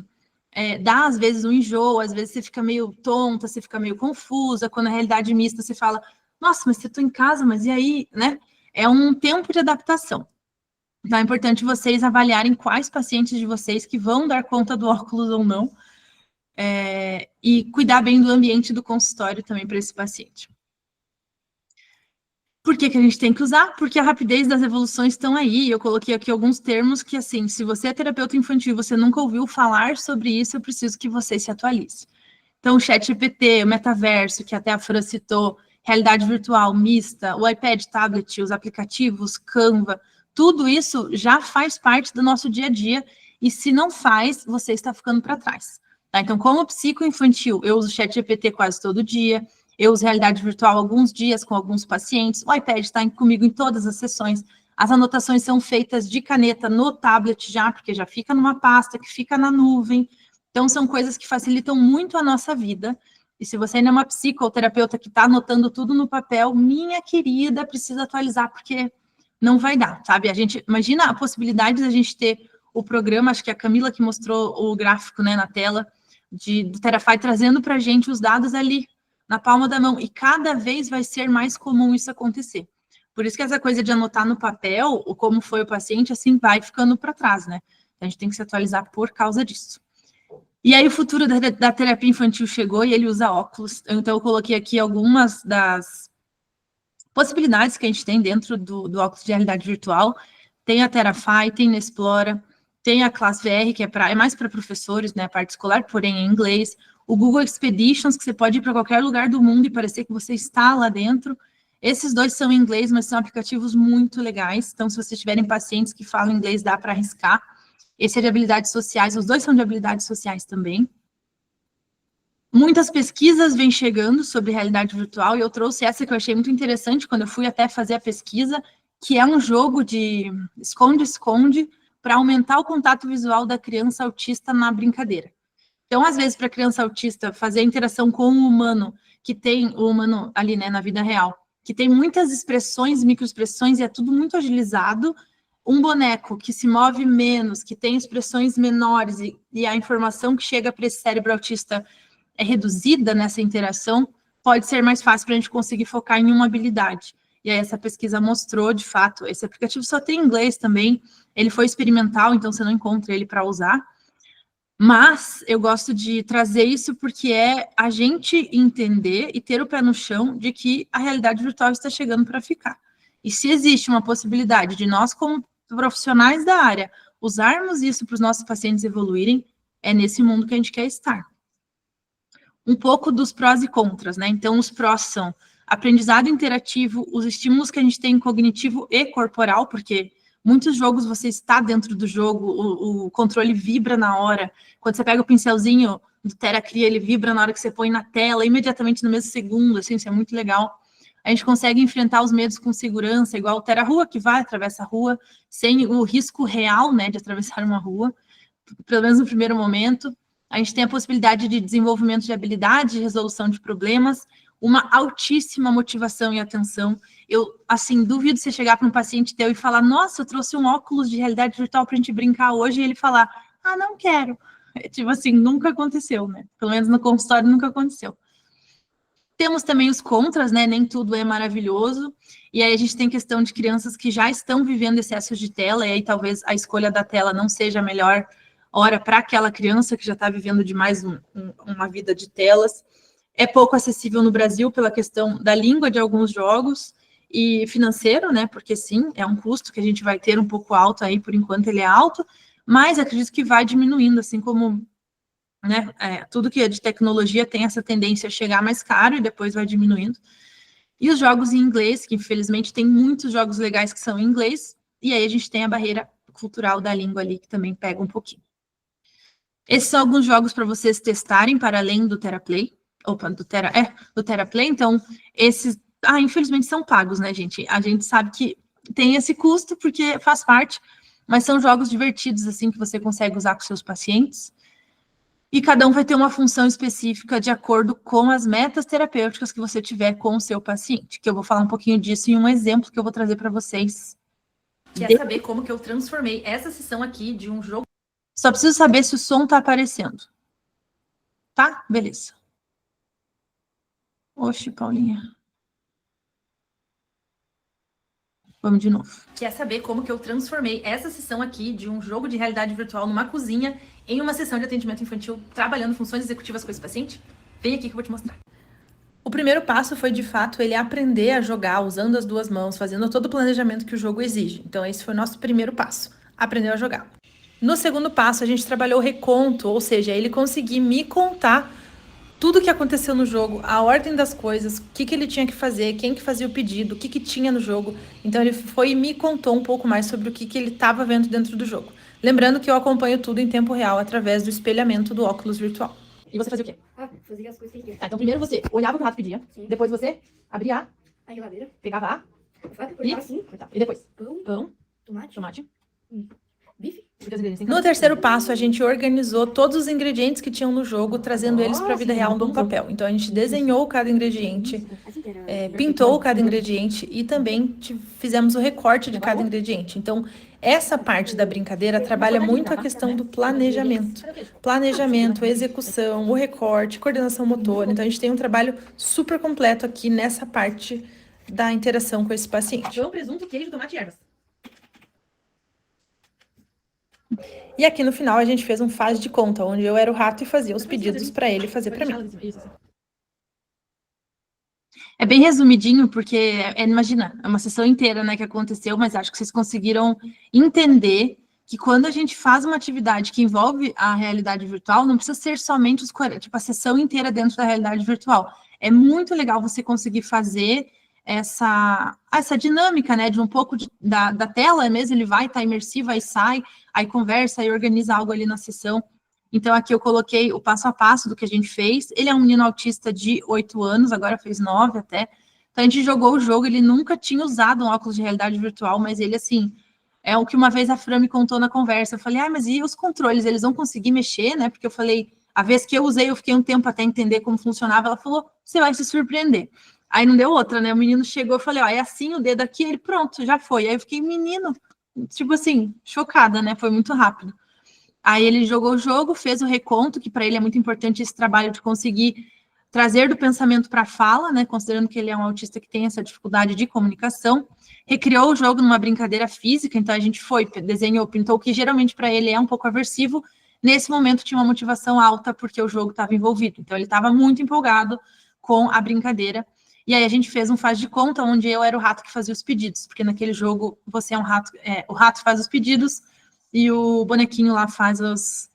dá, às vezes, um enjoo, às vezes você fica meio tonta, você fica meio confusa, quando a realidade mista você fala, nossa, mas eu tô em casa, mas e aí, né? É um tempo de adaptação. Então, é importante vocês avaliarem quais pacientes de vocês que vão dar conta do óculos ou não, e cuidar bem do ambiente do consultório também para esse paciente. Por que a gente tem que usar? Porque a rapidez das evoluções estão aí. Eu coloquei aqui alguns termos que, assim, se você é terapeuta infantil e você nunca ouviu falar sobre isso, eu preciso que você se atualize. Então, o ChatGPT, o metaverso, que até a Fran citou, realidade virtual mista, o iPad, tablet, os aplicativos, Canva, tudo isso já faz parte do nosso dia a dia, e se não faz, você está ficando para trás. Tá? Então, como psicoinfantil, eu uso o ChatGPT quase todo dia, eu uso realidade virtual alguns dias com alguns pacientes, o iPad está comigo em todas as sessões, as anotações são feitas de caneta no tablet já, porque já fica numa pasta que fica na nuvem. Então, são coisas que facilitam muito a nossa vida. E se você ainda é uma psicoterapeuta que está anotando tudo no papel, minha querida, precisa atualizar, porque não vai dar, sabe? A gente imagina a possibilidade de a gente ter o programa, acho que a Camila que mostrou o gráfico, né, na tela, do Terafy, trazendo para a gente os dados ali, na palma da mão. E cada vez vai ser mais comum isso acontecer. Por isso que essa coisa de anotar no papel o como foi o paciente, assim, vai ficando para trás, né? A gente tem que se atualizar por causa disso. E aí o futuro da terapia infantil chegou e ele usa óculos. Então eu coloquei aqui algumas das possibilidades que a gente tem dentro do óculos de realidade virtual. Tem a Terafy, tem a Explora, tem a Class VR, que é mais para professores, né, a parte escolar, porém em inglês. O Google Expeditions, que você pode ir para qualquer lugar do mundo e parecer que você está lá dentro. Esses dois são em inglês, mas são aplicativos muito legais. Então, se vocês tiverem pacientes que falam inglês, dá para arriscar. Esse é de habilidades sociais, os dois são de habilidades sociais também. Muitas pesquisas vêm chegando sobre realidade virtual, e eu trouxe essa que eu achei muito interessante quando eu fui até fazer a pesquisa, que é um jogo de esconde-esconde para aumentar o contato visual da criança autista na brincadeira. Então, às vezes, para a criança autista fazer a interação com o humano, que tem o humano ali, né, na vida real, que tem muitas expressões, microexpressões, e é tudo muito agilizado, um boneco que se move menos, que tem expressões menores, e a informação que chega para esse cérebro autista é reduzida nessa interação, pode ser mais fácil para a gente conseguir focar em uma habilidade. E aí essa pesquisa mostrou, de fato, esse aplicativo só tem inglês também, ele foi experimental, então você não encontra ele para usar, mas eu gosto de trazer isso porque é a gente entender e ter o pé no chão de que a realidade virtual está chegando para ficar. E se existe uma possibilidade de nós, como profissionais da área, usarmos isso para os nossos pacientes evoluírem, é nesse mundo que a gente quer estar. Um pouco dos prós e contras, né? Então, os prós são aprendizado interativo, os estímulos que a gente tem cognitivo e corporal, porque muitos jogos você está dentro do jogo, o controle vibra na hora. Quando você pega o pincelzinho do TeraCria, ele vibra na hora que você põe na tela, imediatamente no mesmo segundo, assim, isso é muito legal. A gente consegue enfrentar os medos com segurança, igual o Terra-Rua, que vai, atravessa a rua, sem o risco real, né, de atravessar uma rua, pelo menos no primeiro momento. A gente tem a possibilidade de desenvolvimento de habilidade, de resolução de problemas, uma altíssima motivação e atenção. Eu, assim, duvido você chegar para um paciente teu e falar, nossa, eu trouxe um óculos de realidade virtual para a gente brincar hoje, e ele falar, ah, não quero. Tipo assim, nunca aconteceu, né? Pelo menos no consultório nunca aconteceu. Temos também os contras, né? Nem tudo é maravilhoso. E aí a gente tem questão de crianças que já estão vivendo excessos de tela, e aí talvez a escolha da tela não seja a melhor hora para aquela criança que já está vivendo demais uma vida de telas. É pouco acessível no Brasil pela questão da língua de alguns jogos e financeiro, né? Porque sim, é um custo que a gente vai ter um pouco alto aí, por enquanto ele é alto, mas acredito que vai diminuindo, assim como, né, tudo que é de tecnologia tem essa tendência a chegar mais caro e depois vai diminuindo. E os jogos em inglês, que infelizmente tem muitos jogos legais que são em inglês, e aí a gente tem a barreira cultural da língua ali, que também pega um pouquinho. Esses são alguns jogos para vocês testarem, para além do TeraPlay. Opa, do TeraPlay, então, esses, infelizmente são pagos, né, gente? A gente sabe que tem esse custo, porque faz parte, mas são jogos divertidos, assim, que você consegue usar com seus pacientes, e cada um vai ter uma função específica de acordo com as metas terapêuticas que você tiver com o seu paciente, que eu vou falar um pouquinho disso em um exemplo que eu vou trazer para vocês. Quer saber como que eu transformei essa sessão aqui de um jogo? Só preciso saber se o som está aparecendo. Tá? Beleza. Oxe, Paulinha. Vamos de novo. Quer saber como que eu transformei essa sessão aqui de um jogo de realidade virtual numa cozinha em uma sessão de atendimento infantil trabalhando funções executivas com esse paciente? Vem aqui que eu vou te mostrar. O primeiro passo foi, de fato, ele aprender a jogar usando as duas mãos, fazendo todo o planejamento que o jogo exige. Então, esse foi o nosso primeiro passo. Aprendeu a jogar. No segundo passo, a gente trabalhou o reconto, ou seja, ele conseguir me contar tudo o que aconteceu no jogo, a ordem das coisas, o que ele tinha que fazer, quem que fazia o pedido, o que tinha no jogo. Então ele foi e me contou um pouco mais sobre o que ele estava vendo dentro do jogo. Lembrando que eu acompanho tudo em tempo real através do espelhamento do óculos virtual. E você fazia o quê? Fazia as coisas que ele queria. Então primeiro você olhava o que o rato pedia, Sim. Depois você abria A geladeira. pegava Cortava assim. e depois Pão. pão, Tomate. tomate, Bife. No terceiro passo, a gente organizou todos os ingredientes que tinham no jogo, trazendo eles para a vida real num papel. Então, a gente desenhou cada ingrediente, pintou cada ingrediente e também fizemos o recorte de cada ingrediente. Então, essa parte da brincadeira trabalha muito a questão do planejamento. Planejamento, execução, o recorte, coordenação motora. Então, a gente tem um trabalho super completo aqui nessa parte da interação com esse paciente. Pão, presunto, queijo, tomate e ervas. E aqui no final a gente fez um faz de conta, onde eu era o rato e fazia os pedidos para ele fazer para mim. É bem resumidinho, porque, imagina, é uma sessão inteira, né, que aconteceu, mas acho que vocês conseguiram entender que quando a gente faz uma atividade que envolve a realidade virtual, não precisa ser somente a sessão inteira dentro da realidade virtual. É muito legal você conseguir fazer essa dinâmica, né, de um pouco da tela mesmo, ele vai estar imersivo, aí sai, aí conversa, aí organiza algo ali na sessão. Então, aqui eu coloquei o passo a passo do que a gente fez. Ele é um menino autista de 8 anos, agora fez 9 até. Então, a gente jogou o jogo, ele nunca tinha usado um óculos de realidade virtual, mas ele, assim, é o que uma vez a Fran me contou na conversa. Eu falei, mas e os controles? Eles vão conseguir mexer, né? Porque eu falei, a vez que eu usei, eu fiquei um tempo até entender como funcionava. Ela falou, você vai se surpreender. Aí não deu outra, né? O menino chegou, eu falei, é assim, o dedo aqui, ele pronto, já foi. Aí eu fiquei, menino, tipo assim, chocada, né? Foi muito rápido. Aí ele jogou o jogo, fez o reconto, que para ele é muito importante esse trabalho de conseguir trazer do pensamento para a fala, né? Considerando que ele é um autista que tem essa dificuldade de comunicação. Recriou o jogo numa brincadeira física, então a gente desenhou, pintou, o que geralmente para ele é um pouco aversivo. Nesse momento tinha uma motivação alta, porque o jogo estava envolvido. Então ele estava muito empolgado com a brincadeira. E aí a gente fez um faz de conta, onde eu era o rato que fazia os pedidos, porque naquele jogo você é um rato, o rato faz os pedidos e o bonequinho lá faz os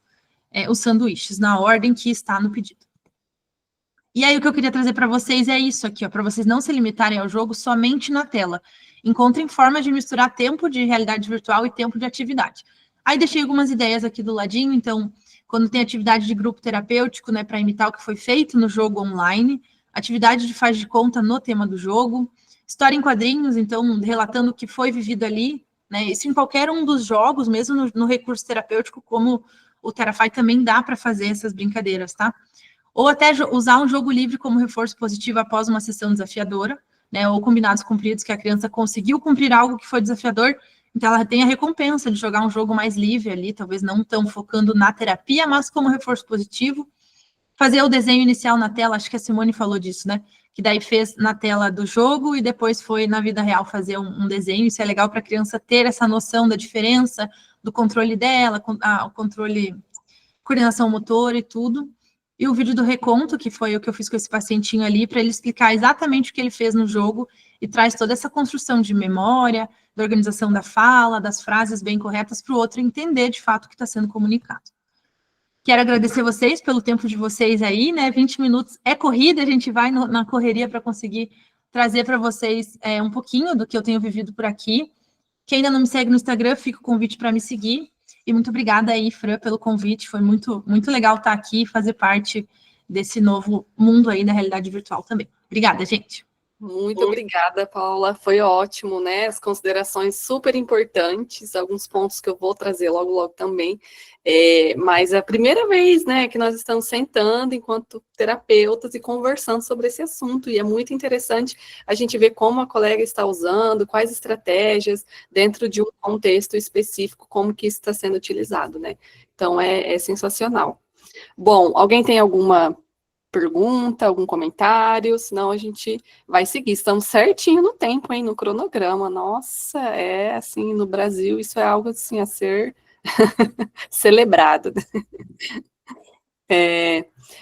sanduíches na ordem que está no pedido. E aí o que eu queria trazer para vocês é isso aqui, para vocês não se limitarem ao jogo somente na tela. Encontrem formas de misturar tempo de realidade virtual e tempo de atividade. Aí deixei algumas ideias aqui do ladinho, então, quando tem atividade de grupo terapêutico, né, para imitar o que foi feito no jogo online, atividade de faz de conta no tema do jogo, história em quadrinhos, então, relatando o que foi vivido ali, né, isso em qualquer um dos jogos, mesmo no recurso terapêutico, como o Terafy também dá para fazer essas brincadeiras, tá? Ou até usar um jogo livre como reforço positivo após uma sessão desafiadora, né, ou combinados cumpridos, que a criança conseguiu cumprir algo que foi desafiador, então ela tem a recompensa de jogar um jogo mais livre ali, talvez não tão focando na terapia, mas como reforço positivo. Fazer o desenho inicial na tela, acho que a Simone falou disso, né? Que daí fez na tela do jogo e depois foi na vida real fazer um desenho. Isso é legal para a criança ter essa noção da diferença, do controle dela, o controle, coordenação motora e tudo. E o vídeo do reconto, que foi o que eu fiz com esse pacientinho ali, para ele explicar exatamente o que ele fez no jogo e traz toda essa construção de memória, da organização da fala, das frases bem corretas para o outro entender de fato o que está sendo comunicado. Quero agradecer vocês pelo tempo de vocês aí, né? 20 minutos é corrida, a gente vai na correria para conseguir trazer para vocês um pouquinho do que eu tenho vivido por aqui. Quem ainda não me segue no Instagram, fica o convite para me seguir. E muito obrigada aí, Fran, pelo convite. Foi muito, muito legal estar aqui e fazer parte desse novo mundo aí da realidade virtual também. Obrigada, gente. Muito obrigada, Paula. Foi ótimo, né? As considerações super importantes, alguns pontos que eu vou trazer logo, logo também. Mas é a primeira vez, né, que nós estamos sentando enquanto terapeutas e conversando sobre esse assunto. E é muito interessante a gente ver como a colega está usando, quais estratégias, dentro de um contexto específico, como que isso está sendo utilizado, né? Então, é sensacional. Bom, alguém tem alguma pergunta, algum comentário? Senão a gente vai seguir. Estamos certinho no tempo, hein, no cronograma. Nossa, assim, no Brasil, isso é algo assim a ser celebrado.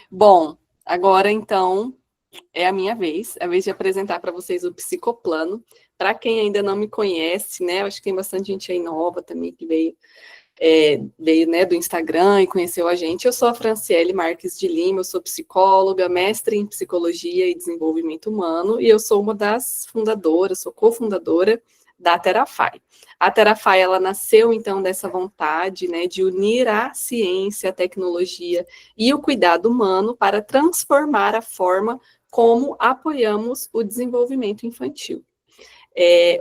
Bom, agora então é a minha vez, a vez de apresentar para vocês o Psicoplano. Para quem ainda não me conhece, né, eu acho que tem bastante gente aí nova também que veio, né, do Instagram e conheceu a gente. Eu sou a Franciele Marques de Lima, eu sou psicóloga, mestre em Psicologia e Desenvolvimento Humano, e eu sou uma das fundadoras, sou cofundadora da Terafy. A Terafy, ela nasceu, então, dessa vontade, né, de unir a ciência, a tecnologia e o cuidado humano para transformar a forma como apoiamos o desenvolvimento infantil.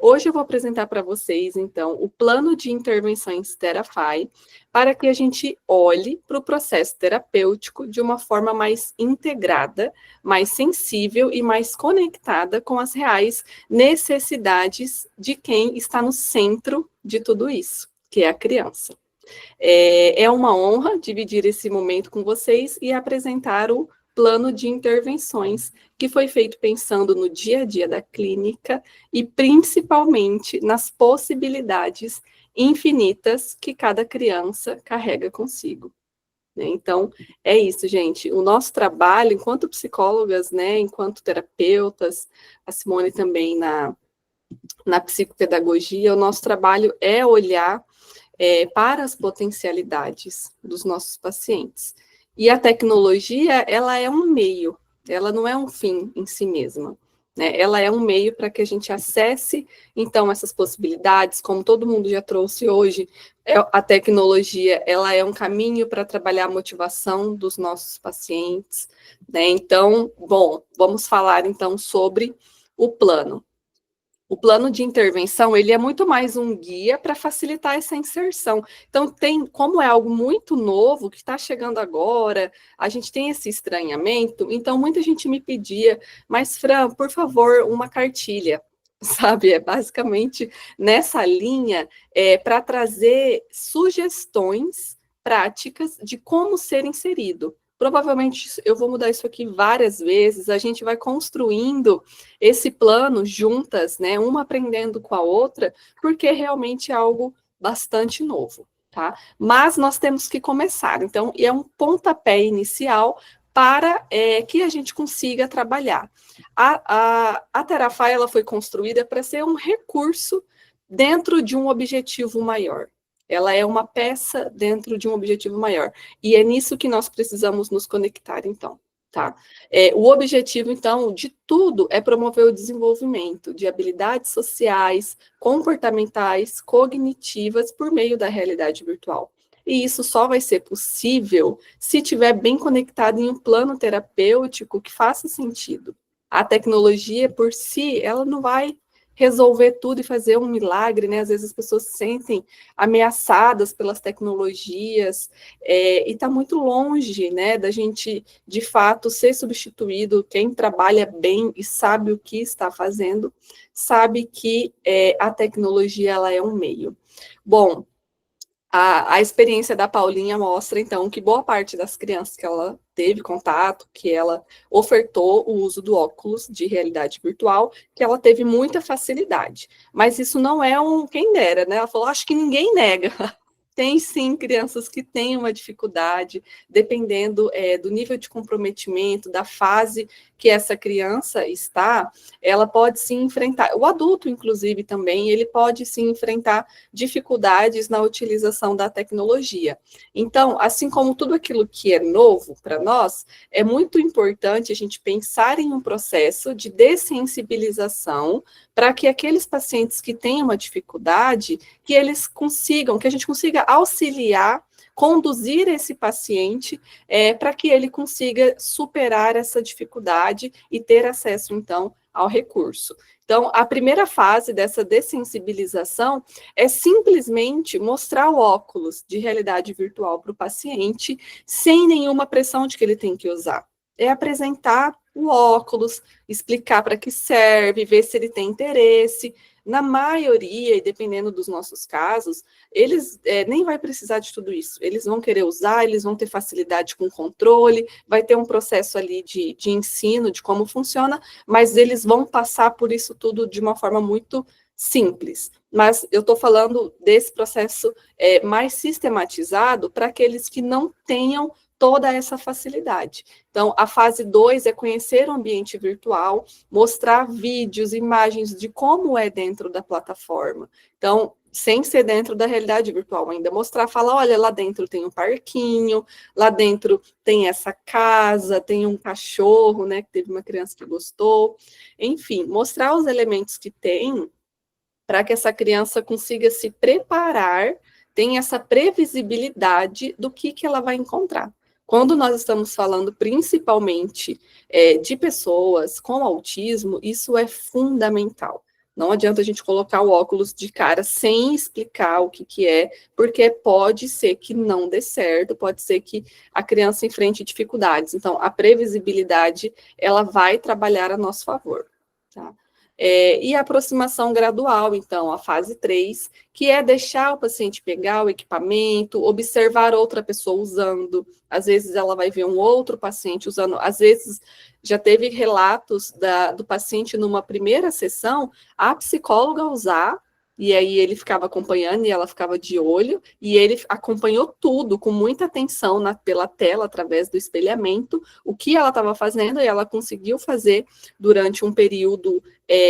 Hoje eu vou apresentar para vocês, então, o plano de intervenções Therafy, para que a gente olhe para o processo terapêutico de uma forma mais integrada, mais sensível e mais conectada com as reais necessidades de quem está no centro de tudo isso, que é a criança. É uma honra dividir esse momento com vocês e apresentar o plano de intervenções que foi feito pensando no dia a dia da clínica e principalmente nas possibilidades infinitas que cada criança carrega consigo. Então, é isso, gente. O nosso trabalho, enquanto psicólogas, né, enquanto terapeutas, a Simone também na psicopedagogia, o nosso trabalho é olhar para as potencialidades dos nossos pacientes. E a tecnologia, ela é um meio, ela não é um fim em si mesma, né? Ela é um meio para que a gente acesse, então, essas possibilidades, como todo mundo já trouxe hoje, a tecnologia, ela é um caminho para trabalhar a motivação dos nossos pacientes, né? Então, bom, vamos falar, então, sobre o plano. O plano de intervenção, ele é muito mais um guia para facilitar essa inserção. Então, como é algo muito novo, que está chegando agora, a gente tem esse estranhamento, então muita gente me pedia, mas Fran, por favor, uma cartilha, sabe? É basicamente nessa linha, para trazer sugestões práticas de como ser inserido. Provavelmente eu vou mudar isso aqui várias vezes, a gente vai construindo esse plano juntas, né, uma aprendendo com a outra, porque realmente é algo bastante novo, tá? Mas nós temos que começar, então, é um pontapé inicial para que a gente consiga trabalhar. A Therafy, ela foi construída para ser um recurso dentro de um objetivo maior. Ela é uma peça dentro de um objetivo maior. E é nisso que nós precisamos nos conectar, então, tá? O objetivo, então, de tudo é promover o desenvolvimento de habilidades sociais, comportamentais, cognitivas, por meio da realidade virtual. E isso só vai ser possível se estiver bem conectado em um plano terapêutico que faça sentido. A tecnologia, por si, ela não vai resolver tudo e fazer um milagre, né? Às vezes as pessoas se sentem ameaçadas pelas tecnologias, e está muito longe, né, da gente, de fato, ser substituído. Quem trabalha bem e sabe o que está fazendo, sabe que a tecnologia, ela é um meio. Bom, a experiência da Paulinha mostra, então, que boa parte das crianças que ela teve contato, que ela ofertou o uso do óculos de realidade virtual, que ela teve muita facilidade. Mas isso não é quem dera, né? Ela falou, acho que ninguém nega. Tem, sim, crianças que têm uma dificuldade, dependendo do nível de comprometimento, da fase que essa criança está, ela pode se enfrentar, o adulto, inclusive, também, ele pode se enfrentar dificuldades na utilização da tecnologia. Então, assim como tudo aquilo que é novo para nós, é muito importante a gente pensar em um processo de dessensibilização para que aqueles pacientes que têm uma dificuldade, que eles consigam, que a gente consiga auxiliar, conduzir esse paciente para que ele consiga superar essa dificuldade e ter acesso, então, ao recurso. Então, a primeira fase dessa dessensibilização é simplesmente mostrar o óculos de realidade virtual para o paciente, sem nenhuma pressão de que ele tem que usar. É apresentar o óculos, explicar para que serve, ver se ele tem interesse. Na maioria, e dependendo dos nossos casos, eles nem vai precisar de tudo isso. Eles vão querer usar, eles vão ter facilidade com o controle, vai ter um processo ali de ensino, de como funciona, mas eles vão passar por isso tudo de uma forma muito simples. Mas eu estou falando desse processo mais sistematizado para aqueles que não tenham toda essa facilidade. Então, a fase 2 é conhecer o ambiente virtual, mostrar vídeos, imagens de como é dentro da plataforma. Então, sem ser dentro da realidade virtual ainda, mostrar, falar, olha, lá dentro tem um parquinho, lá dentro tem essa casa, tem um cachorro, né, que teve uma criança que gostou. Enfim, mostrar os elementos que tem para que essa criança consiga se preparar, tenha essa previsibilidade do que ela vai encontrar. Quando nós estamos falando principalmente de pessoas com autismo, isso é fundamental. Não adianta a gente colocar o óculos de cara sem explicar o que é, porque pode ser que não dê certo, pode ser que a criança enfrente dificuldades. Então, a previsibilidade, ela vai trabalhar a nosso favor, tá? E a aproximação gradual, então, a fase 3, que é deixar o paciente pegar o equipamento, observar outra pessoa usando. Às vezes ela vai ver um outro paciente usando, às vezes já teve relatos do paciente numa primeira sessão, a psicóloga usar, e aí ele ficava acompanhando e ela ficava de olho, e ele acompanhou tudo com muita atenção pela tela, através do espelhamento, o que ela estava fazendo, e ela conseguiu fazer durante um período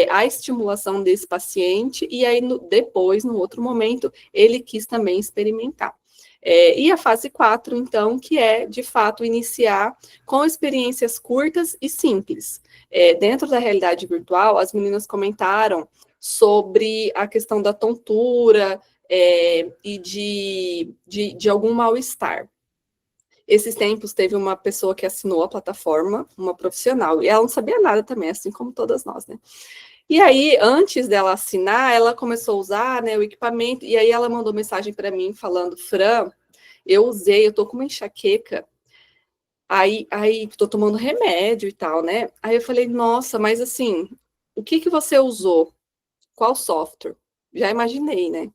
a estimulação desse paciente, e aí depois, no outro momento, ele quis também experimentar. E a fase 4, então, que é, de fato, iniciar com experiências curtas e simples. Dentro da realidade virtual, as meninas comentaram sobre a questão da tontura e de algum mal-estar. Esses tempos teve uma pessoa que assinou a plataforma, uma profissional, e ela não sabia nada também, assim como todas nós, né? E aí, antes dela assinar, ela começou a usar, né, o equipamento, e aí ela mandou mensagem para mim falando: Fran, eu tô com uma enxaqueca, aí tô tomando remédio e tal, né? Aí eu falei: nossa, mas assim, o que você usou? Qual software? Já imaginei, né?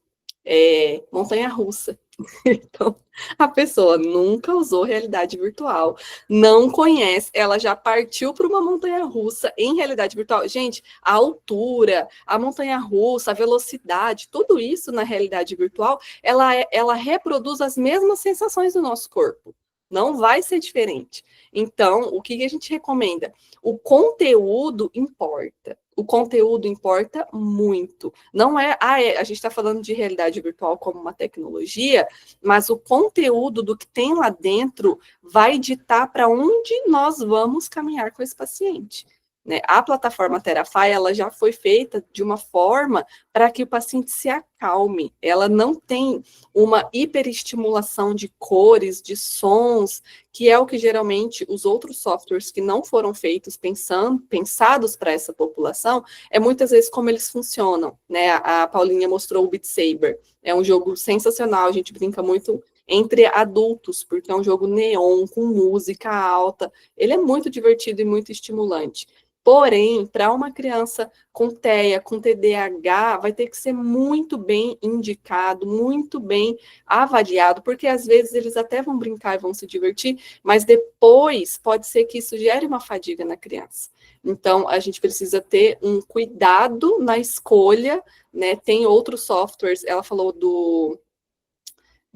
Montanha-russa. Então, a pessoa nunca usou realidade virtual, não conhece, ela já partiu para uma montanha-russa em realidade virtual. Gente, a altura, a montanha-russa, a velocidade, tudo isso na realidade virtual, ela reproduz as mesmas sensações do nosso corpo. Não vai ser diferente. Então, o que a gente recomenda? O conteúdo importa. O conteúdo importa muito. Não a gente está falando de realidade virtual como uma tecnologia, mas o conteúdo do que tem lá dentro vai ditar para onde nós vamos caminhar com esse paciente. Né? A plataforma Therafy, ela já foi feita de uma forma para que o paciente se acalme. Ela não tem uma hiperestimulação de cores, de sons, que é o que geralmente os outros softwares que não foram feitos pensados para essa população, muitas vezes como eles funcionam. Né? A Paulinha mostrou o Beat Saber. É um jogo sensacional, a gente brinca muito entre adultos, porque é um jogo neon, com música alta. Ele é muito divertido e muito estimulante. Porém, para uma criança com TEA, com TDAH, vai ter que ser muito bem indicado, muito bem avaliado, porque às vezes eles até vão brincar e vão se divertir, mas depois pode ser que isso gere uma fadiga na criança. Então, a gente precisa ter um cuidado na escolha, né? Tem outros softwares, ela falou do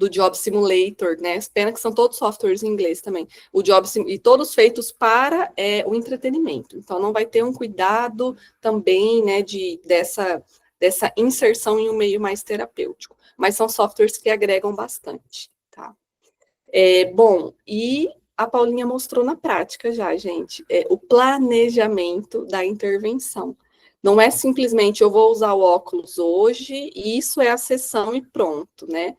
Job Simulator, né? Pena que são todos softwares em inglês também. E todos feitos para o entretenimento. Então, não vai ter um cuidado também, né, dessa inserção em um meio mais terapêutico. Mas são softwares que agregam bastante, tá? Bom, e a Paulinha mostrou na prática já, gente, o planejamento da intervenção. Não é simplesmente eu vou usar o óculos hoje e isso é a sessão e pronto, né?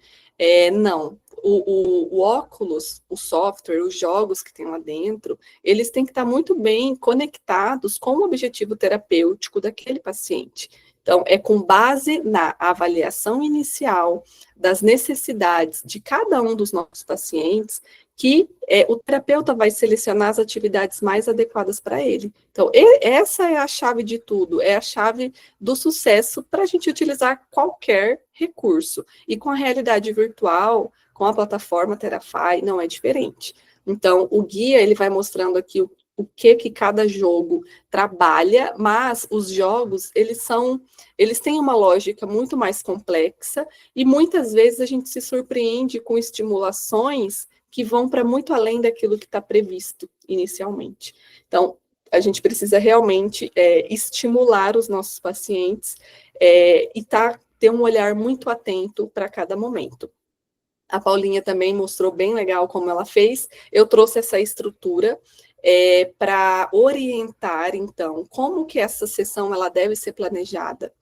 Não, o óculos, o software, os jogos que tem lá dentro, eles têm que estar muito bem conectados com o objetivo terapêutico daquele paciente. Então, é com base na avaliação inicial das necessidades de cada um dos nossos pacientes que o terapeuta vai selecionar as atividades mais adequadas para ele. Então, essa é a chave de tudo, é a chave do sucesso para a gente utilizar qualquer recurso. E com a realidade virtual, com a plataforma Therafy, não é diferente. Então, o guia, ele vai mostrando aqui o que cada jogo trabalha, mas os jogos, eles têm uma lógica muito mais complexa, e muitas vezes a gente se surpreende com estimulações que vão para muito além daquilo que está previsto inicialmente. Então, a gente precisa realmente estimular os nossos pacientes e ter um olhar muito atento para cada momento. A Paulinha também mostrou bem legal como ela fez. Eu trouxe essa estrutura para orientar, então, como que essa sessão ela deve ser planejada.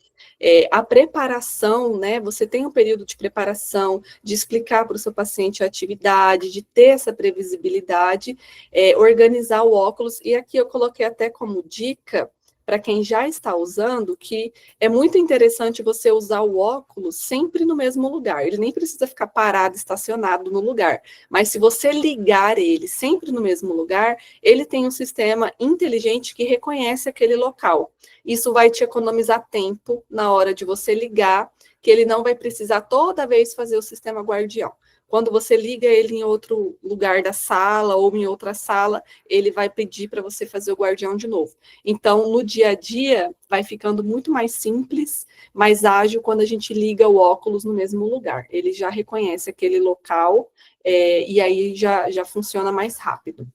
A preparação, né? Você tem um período de preparação, de explicar para o seu paciente a atividade, de ter essa previsibilidade, organizar o óculos, e aqui eu coloquei até como dica para quem já está usando, que é muito interessante você usar o óculos sempre no mesmo lugar. Ele nem precisa ficar parado, estacionado no lugar. Mas se você ligar ele sempre no mesmo lugar, ele tem um sistema inteligente que reconhece aquele local. Isso vai te economizar tempo na hora de você ligar, que ele não vai precisar toda vez fazer o sistema guardião. Quando você liga ele em outro lugar da sala ou em outra sala, ele vai pedir para você fazer o guardião de novo. Então, no dia a dia, vai ficando muito mais simples, mais ágil quando a gente liga o óculos no mesmo lugar. Ele já reconhece aquele local e aí já funciona mais rápido.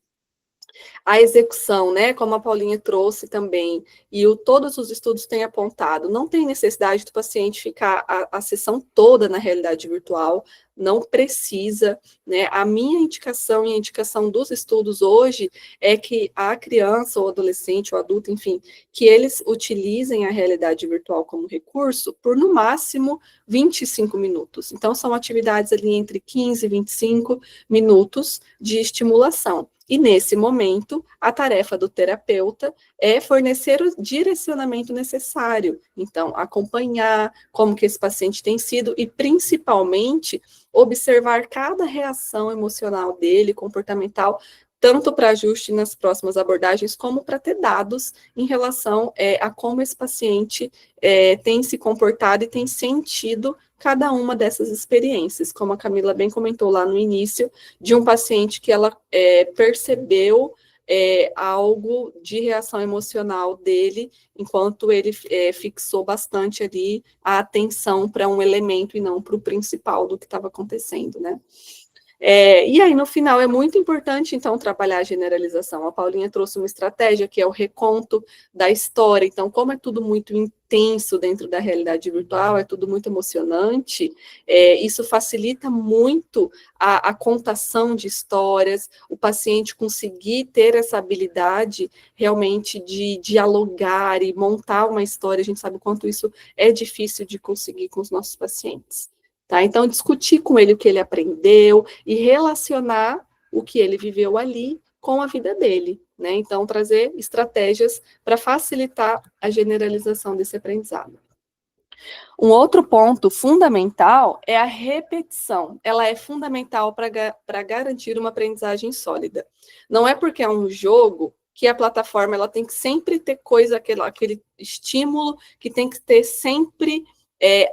A execução, né, como a Paulinha trouxe também, e todos os estudos têm apontado, não tem necessidade do paciente ficar a sessão toda na realidade virtual, não precisa, né, a minha indicação e a indicação dos estudos hoje é que a criança, ou adolescente, ou adulto, enfim, que eles utilizem a realidade virtual como recurso por, no máximo, 25 minutos. Então, são atividades ali entre 15 e 25 minutos de estimulação. E, nesse momento, a tarefa do terapeuta é fornecer o direcionamento necessário. Então, acompanhar como que esse paciente tem sido e, principalmente, observar cada reação emocional dele, comportamental, tanto para ajuste nas próximas abordagens, como para ter dados em relação a como esse paciente tem se comportado e tem sentido cada uma dessas experiências, como a Camila bem comentou lá no início, de um paciente que ela percebeu algo de reação emocional dele, enquanto ele fixou bastante ali a atenção para um elemento e não para o principal do que estava acontecendo, né? E aí, no final, é muito importante, então, trabalhar a generalização. A Paulinha trouxe uma estratégia, que é o reconto da história. Então, como é tudo muito intenso dentro da realidade virtual, é tudo muito emocionante, isso facilita muito a contação de histórias, o paciente conseguir ter essa habilidade, realmente, de dialogar e montar uma história. A gente sabe o quanto isso é difícil de conseguir com os nossos pacientes. Tá? Então, discutir com ele o que ele aprendeu e relacionar o que ele viveu ali com a vida dele, né? Então, trazer estratégias para facilitar a generalização desse aprendizado. Um outro ponto fundamental é a repetição. Ela é fundamental para garantir uma aprendizagem sólida. Não é porque é um jogo que a plataforma ela tem que sempre ter aquele estímulo que tem que ter sempre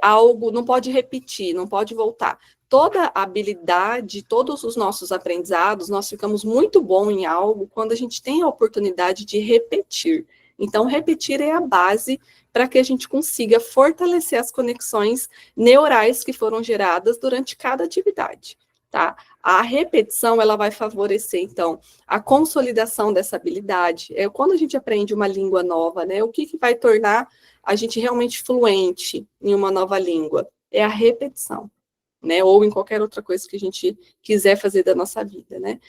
algo, não pode repetir, não pode voltar. Toda habilidade, todos os nossos aprendizados, nós ficamos muito bom em algo quando a gente tem a oportunidade de repetir. Então, repetir é a base para que a gente consiga fortalecer as conexões neurais que foram geradas durante cada atividade, tá? A repetição, ela vai favorecer, então, a consolidação dessa habilidade. Quando a gente aprende uma língua nova, né, o que vai tornar a gente realmente fluente em uma nova língua? É a repetição, né? Ou em qualquer outra coisa que a gente quiser fazer da nossa vida, né?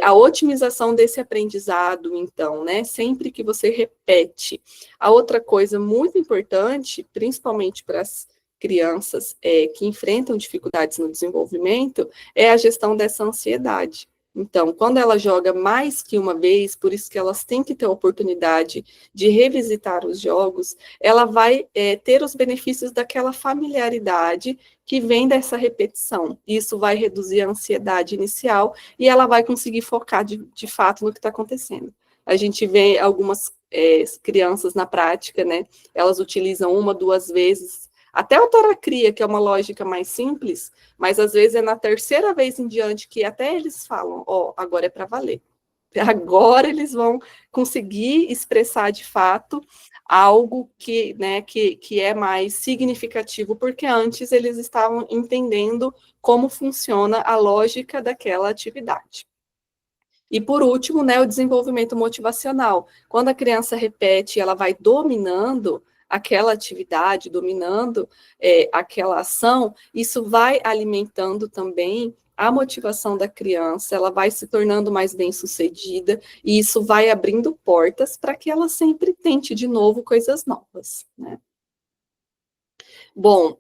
A otimização desse aprendizado, então, né? Sempre que você repete. A outra coisa muito importante, principalmente para as crianças que enfrentam dificuldades no desenvolvimento, é a gestão dessa ansiedade. Então, quando ela joga mais que uma vez, por isso que elas têm que ter a oportunidade de revisitar os jogos, ela vai ter os benefícios daquela familiaridade que vem dessa repetição. Isso vai reduzir a ansiedade inicial e ela vai conseguir focar de fato no que está acontecendo. A gente vê algumas crianças na prática, né? Elas utilizam 1, 2 vezes, até a autoracria, que é uma lógica mais simples, mas às vezes é na terceira vez em diante que até eles falam, agora é para valer. Agora eles vão conseguir expressar de fato algo que é mais significativo, porque antes eles estavam entendendo como funciona a lógica daquela atividade. E, por último, né, o desenvolvimento motivacional. Quando a criança repete, ela vai dominando aquela atividade, dominando aquela ação, isso vai alimentando também a motivação da criança, ela vai se tornando mais bem-sucedida, e isso vai abrindo portas para que ela sempre tente de novo coisas novas, né? Bom,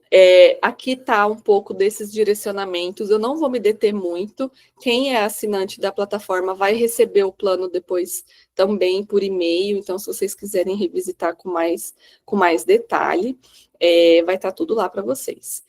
aqui está um pouco desses direcionamentos, eu não vou me deter muito, quem é assinante da plataforma vai receber o plano depois também por e-mail, então se vocês quiserem revisitar com mais detalhe, vai estar tudo lá para vocês.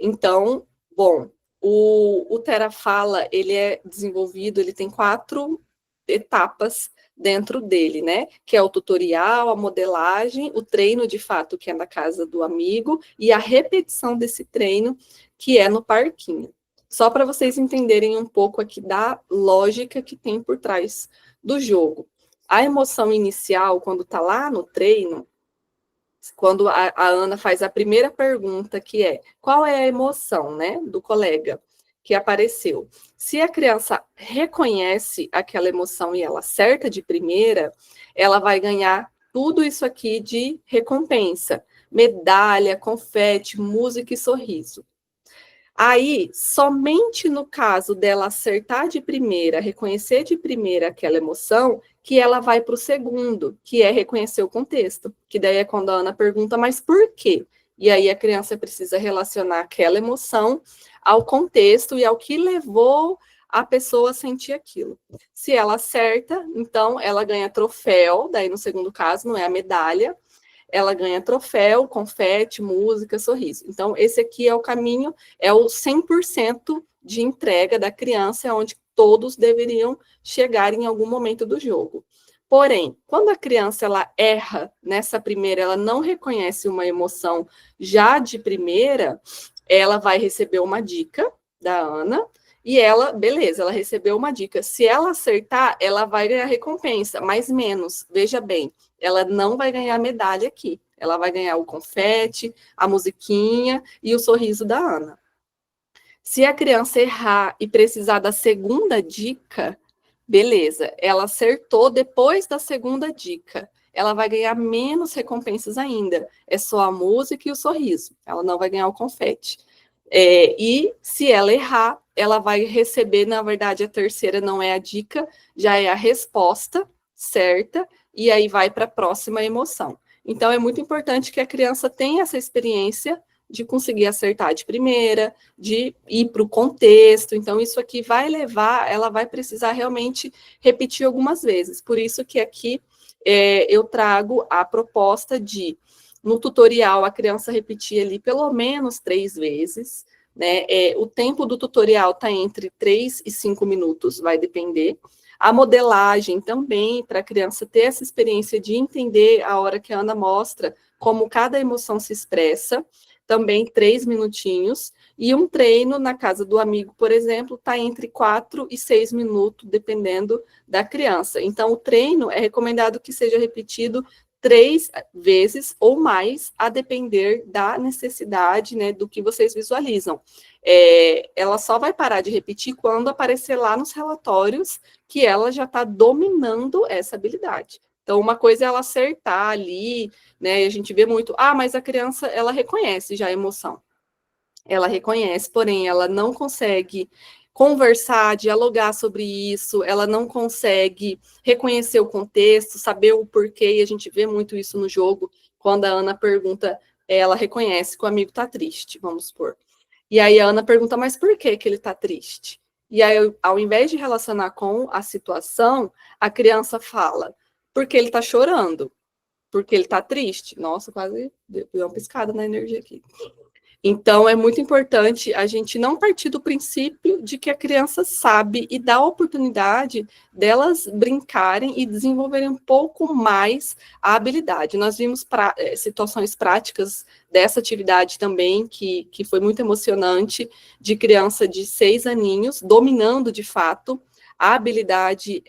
Então, bom, o TeraFala, ele é desenvolvido, ele tem 4 etapas dentro dele, né? Que é o tutorial, a modelagem, o treino de fato, que é na casa do amigo, e a repetição desse treino, que é no parquinho. Só para vocês entenderem um pouco aqui da lógica que tem por trás do jogo. A emoção inicial, quando está lá no treino, quando a Ana faz a primeira pergunta, que é qual é a emoção, né, do colega que apareceu. Se a criança reconhece aquela emoção e ela acerta de primeira, ela vai ganhar tudo isso aqui de recompensa: medalha, confete, música e sorriso. Aí, somente no caso dela acertar de primeira, reconhecer de primeira aquela emoção, que ela vai para o segundo, que é reconhecer o contexto. Que daí é quando a Ana pergunta, mas por quê? E aí a criança precisa relacionar aquela emoção ao contexto e ao que levou a pessoa a sentir aquilo. Se ela acerta, então ela ganha troféu, daí no segundo caso não é a medalha, ela ganha troféu, confete, música, sorriso. Então esse aqui é o caminho, é o 100% de entrega da criança, é onde todos deveriam chegar em algum momento do jogo. Porém, quando a criança ela erra nessa primeira, ela não reconhece uma emoção já de primeira, ela vai receber uma dica da Ana, e ela, beleza, ela recebeu uma dica. Se ela acertar, ela vai ganhar recompensa, mas menos. Veja bem, ela não vai ganhar medalha aqui. Ela vai ganhar o confete, a musiquinha e o sorriso da Ana. Se a criança errar e precisar da segunda dica, beleza, ela acertou depois da segunda dica. Ela vai ganhar menos recompensas ainda. É só a música e o sorriso. Ela não vai ganhar o confete. E se ela errar, ela vai receber, na verdade, a terceira não é a dica, já é a resposta certa, e aí vai para a próxima emoção. Então, é muito importante que a criança tenha essa experiência de conseguir acertar de primeira, de ir para o contexto. Então, isso aqui vai levar, ela vai precisar realmente repetir algumas vezes. Por isso que aqui eu trago a proposta de, no tutorial, a criança repetir ali pelo menos 3 vezes, né? O tempo do tutorial está entre 3 e 5 minutos, vai depender. A modelagem também, para a criança ter essa experiência de entender a hora que a Ana mostra como cada emoção se expressa, também 3 minutinhos, e um treino na casa do amigo, por exemplo, está entre 4 e 6 minutos, dependendo da criança. Então, o treino é recomendado que seja repetido 3 vezes ou mais, a depender da necessidade, né, do que vocês visualizam. Ela só vai parar de repetir quando aparecer lá nos relatórios que ela já está dominando essa habilidade. Então, uma coisa é ela acertar ali, né? A gente vê muito, mas a criança, ela reconhece já a emoção. Ela reconhece, porém, ela não consegue conversar, dialogar sobre isso, ela não consegue reconhecer o contexto, saber o porquê, e a gente vê muito isso no jogo, quando a Ana pergunta, ela reconhece que o amigo está triste, vamos supor. E aí a Ana pergunta, mas por que ele está triste? E aí, ao invés de relacionar com a situação, a criança fala, porque ele está chorando, porque ele está triste. Nossa, quase deu uma piscada na energia aqui. Então, é muito importante a gente não partir do princípio de que a criança sabe e dar a oportunidade delas brincarem e desenvolverem um pouco mais a habilidade. Nós vimos situações práticas dessa atividade também, que foi muito emocionante, de criança de 6 aninhos, dominando, de fato, a habilidade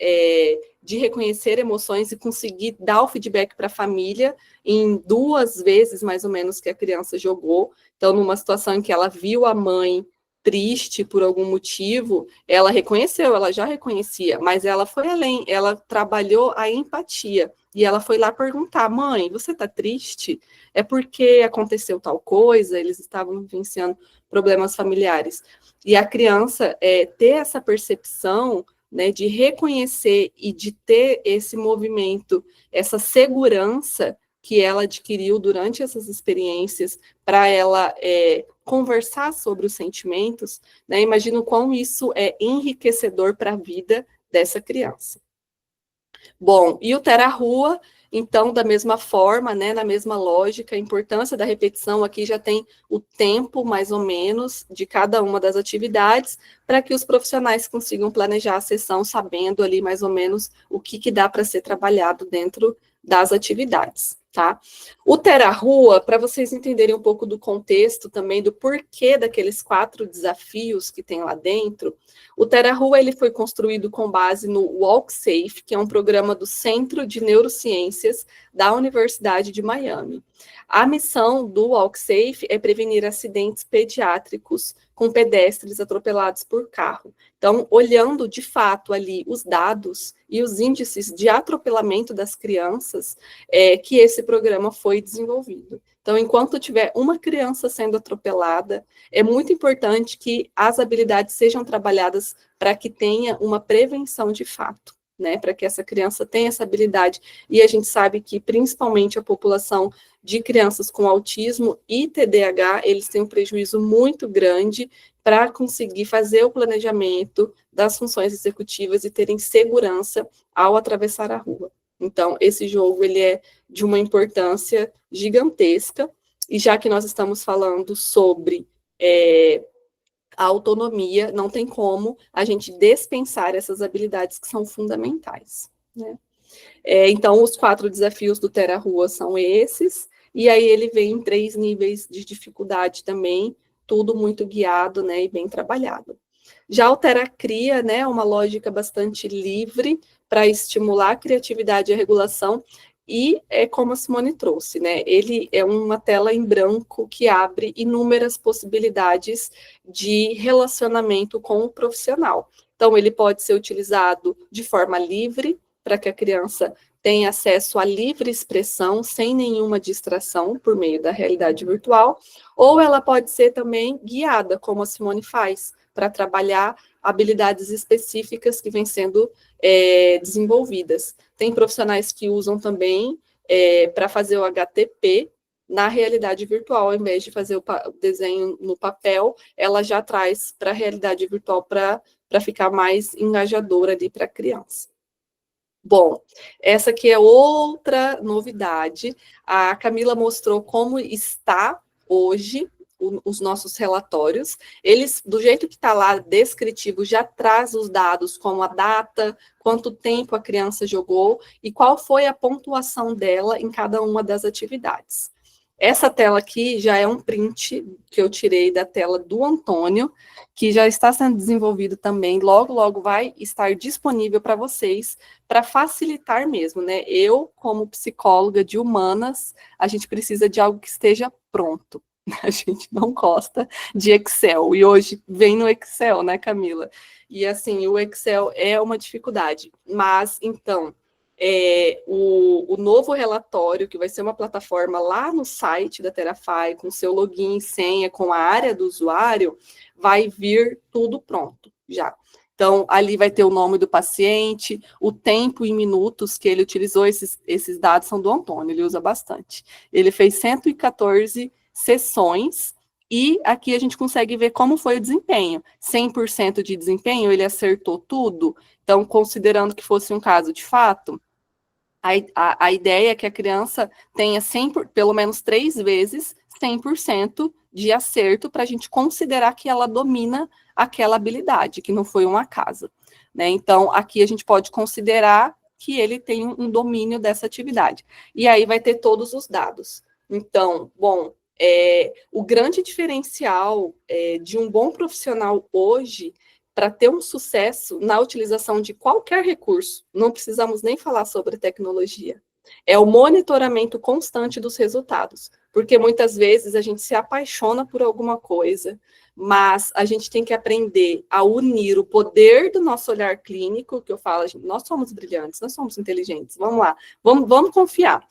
de reconhecer emoções e conseguir dar o feedback para a família em 2 vezes, mais ou menos, que a criança jogou. Então, numa situação em que ela viu a mãe triste por algum motivo, ela reconheceu, ela já reconhecia, mas ela foi além, ela trabalhou a empatia, e ela foi lá perguntar, mãe, você está triste? É porque aconteceu tal coisa? Eles estavam vivenciando problemas familiares. E a criança ter essa percepção, né, de reconhecer e de ter esse movimento, essa segurança, que ela adquiriu durante essas experiências para ela conversar sobre os sentimentos, né? Imagina o quão isso é enriquecedor para a vida dessa criança. Bom, e o Terra-Rua, então, da mesma forma, né, na mesma lógica, a importância da repetição aqui já tem o tempo, mais ou menos, de cada uma das atividades, para que os profissionais consigam planejar a sessão sabendo ali mais ou menos o que dá para ser trabalhado dentro das atividades, tá? O Terra-Rua, para vocês entenderem um pouco do contexto também, do porquê daqueles 4 desafios que tem lá dentro, o Terra-Rua ele foi construído com base no WalkSafe, que é um programa do Centro de Neurociências da Universidade de Miami. A missão do WalkSafe é prevenir acidentes pediátricos com pedestres atropelados por carro. Então, olhando de fato ali os dados e os índices de atropelamento das crianças, que esse programa foi desenvolvido. Então, enquanto tiver uma criança sendo atropelada, é muito importante que as habilidades sejam trabalhadas para que tenha uma prevenção de fato, né? Para que essa criança tenha essa habilidade. E a gente sabe que, principalmente, a população de crianças com autismo e TDAH, eles têm um prejuízo muito grande para conseguir fazer o planejamento das funções executivas e terem segurança ao atravessar a rua. Então, esse jogo ele é de uma importância gigantesca, e já que nós estamos falando sobre a autonomia, não tem como a gente dispensar essas habilidades que são fundamentais, né? Então, os 4 desafios do Terra-Rua são esses, e aí ele vem em 3 níveis de dificuldade também, tudo muito guiado, né, e bem trabalhado. Já o Terra-Cria, né, uma lógica bastante livre para estimular a criatividade e a regulação, e é como a Simone trouxe, né, ele é uma tela em branco que abre inúmeras possibilidades de relacionamento com o profissional. Então, ele pode ser utilizado de forma livre, para que a criança tenha acesso à livre expressão, sem nenhuma distração, por meio da realidade virtual, ou ela pode ser também guiada, como a Simone faz, para trabalhar habilidades específicas que vêm sendo desenvolvidas. Tem profissionais que usam também para fazer o HTP na realidade virtual, ao invés de fazer o desenho no papel, ela já traz para a realidade virtual para ficar mais engajadora ali para a criança. Bom, essa aqui é outra novidade. A Camila mostrou como está hoje os nossos relatórios. Eles, do jeito que está lá descritivo, já traz os dados como a data, quanto tempo a criança jogou e qual foi a pontuação dela em cada uma das atividades. Essa tela aqui já é um print que eu tirei da tela do Antônio, que já está sendo desenvolvido também, logo, logo vai estar disponível para vocês, para facilitar mesmo, né? Eu, como psicóloga de humanas, a gente precisa de algo que esteja pronto. A gente não gosta de Excel, e hoje vem no Excel, né, Camila? E assim, o Excel é uma dificuldade, mas, então, o novo relatório, que vai ser uma plataforma lá no site da Terafy, com seu login e senha, com a área do usuário, vai vir tudo pronto já. Então, ali vai ter o nome do paciente, o tempo em minutos que ele utilizou, esses dados são do Antônio, ele usa bastante. Ele fez 114 sessões, e aqui a gente consegue ver como foi o desempenho. 100% de desempenho, ele acertou tudo. Então, considerando que fosse um caso de fato, a ideia é que a criança tenha pelo menos 3 vezes 100% de acerto para a gente considerar que ela domina aquela habilidade, que não foi um acaso, né? Então, aqui a gente pode considerar que ele tem um domínio dessa atividade. E aí vai ter todos os dados. Então, bom, o grande diferencial de um bom profissional hoje, para ter um sucesso na utilização de qualquer recurso, não precisamos nem falar sobre tecnologia, é o monitoramento constante dos resultados, porque muitas vezes a gente se apaixona por alguma coisa, mas a gente tem que aprender a unir o poder do nosso olhar clínico, que eu falo, nós somos brilhantes, nós somos inteligentes, vamos lá, vamos confiar.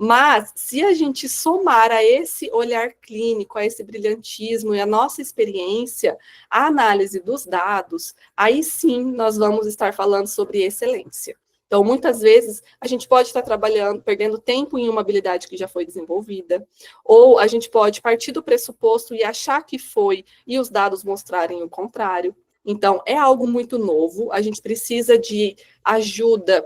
Mas, se a gente somar a esse olhar clínico, a esse brilhantismo e a nossa experiência, a análise dos dados, aí sim nós vamos estar falando sobre excelência. Então, muitas vezes, a gente pode estar trabalhando, perdendo tempo em uma habilidade que já foi desenvolvida, ou a gente pode partir do pressuposto e achar que foi, e os dados mostrarem o contrário. Então, é algo muito novo, a gente precisa de ajuda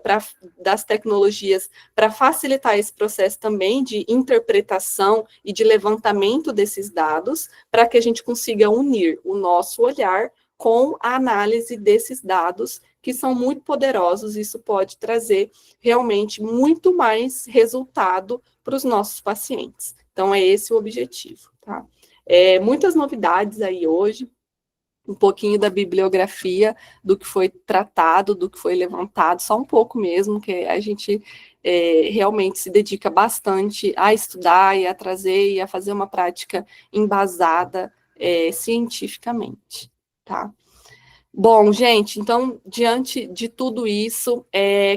das tecnologias para facilitar esse processo também de interpretação e de levantamento desses dados, para que a gente consiga unir o nosso olhar com a análise desses dados, que são muito poderosos. Isso pode trazer realmente muito mais resultado para os nossos pacientes. Então, é esse o objetivo, tá? Muitas novidades aí hoje, um pouquinho da bibliografia do que foi tratado, do que foi levantado, só um pouco mesmo, que a gente realmente se dedica bastante a estudar e a trazer e a fazer uma prática embasada cientificamente, tá? Bom, gente, então, diante de tudo isso,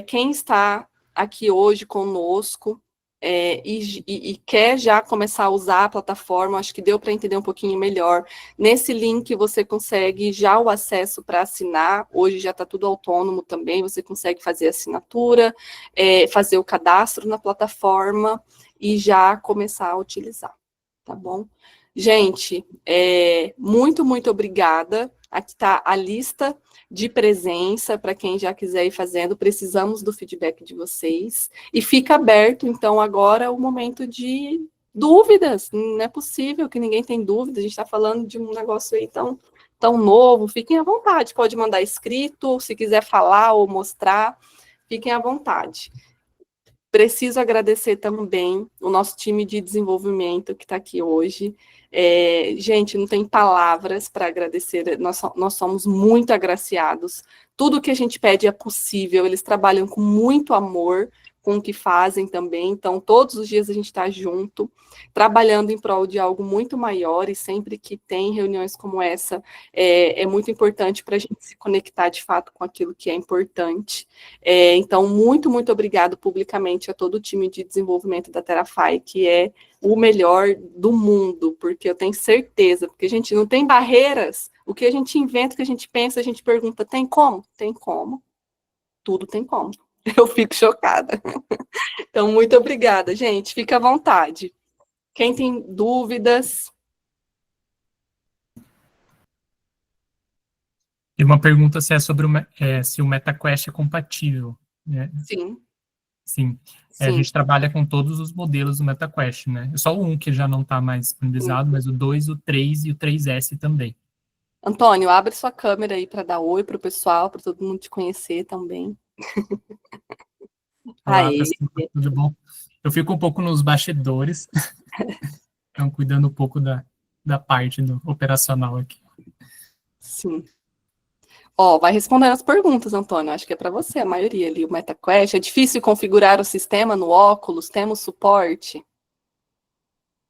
quem está aqui hoje conosco e quer já começar a usar a plataforma, acho que deu para entender um pouquinho melhor. Nesse link você consegue já o acesso para assinar, hoje já está tudo autônomo também, você consegue fazer a assinatura, fazer o cadastro na plataforma e já começar a utilizar, tá bom? Gente, muito, muito obrigada. Aqui está a lista de presença para quem já quiser ir fazendo. Precisamos do feedback de vocês. E fica aberto, então, agora o momento de dúvidas. Não é possível que ninguém tenha dúvida. A gente está falando de um negócio aí tão novo. Fiquem à vontade. Pode mandar escrito, se quiser falar ou mostrar. Fiquem à vontade. Preciso agradecer também o nosso time de desenvolvimento que está aqui hoje. Gente, não tem palavras para agradecer, nós somos muito agraciados. Tudo que a gente pede é possível, eles trabalham com muito amor com o que fazem também, então todos os dias a gente está junto, trabalhando em prol de algo muito maior, e sempre que tem reuniões como essa, é muito importante para a gente se conectar de fato com aquilo que é importante. Então, muito, muito obrigado publicamente a todo o time de desenvolvimento da Therafy, que é o melhor do mundo, porque eu tenho certeza, porque a gente não tem barreiras, o que a gente inventa, o que a gente pensa, a gente pergunta, tem como? Tem como. Tudo tem como. Eu fico chocada. Então, muito obrigada, gente. Fica à vontade. Quem tem dúvidas? E uma pergunta se é sobre se o MetaQuest é compatível. Né? Sim. Sim. A gente trabalha com todos os modelos do MetaQuest, né? Só o 1 que já não está mais disponibilizado, mas o 2, o 3 e o 3S também. Antônio, abre sua câmera aí para dar oi para o pessoal, para todo mundo te conhecer também. Olá, pessoal, tudo bom? Eu fico um pouco nos bastidores, então cuidando um pouco da parte operacional aqui. Sim. Vai respondendo as perguntas, Antônio, acho que é para você, a maioria ali, o MetaQuest. É difícil configurar o sistema no óculos? Temos suporte?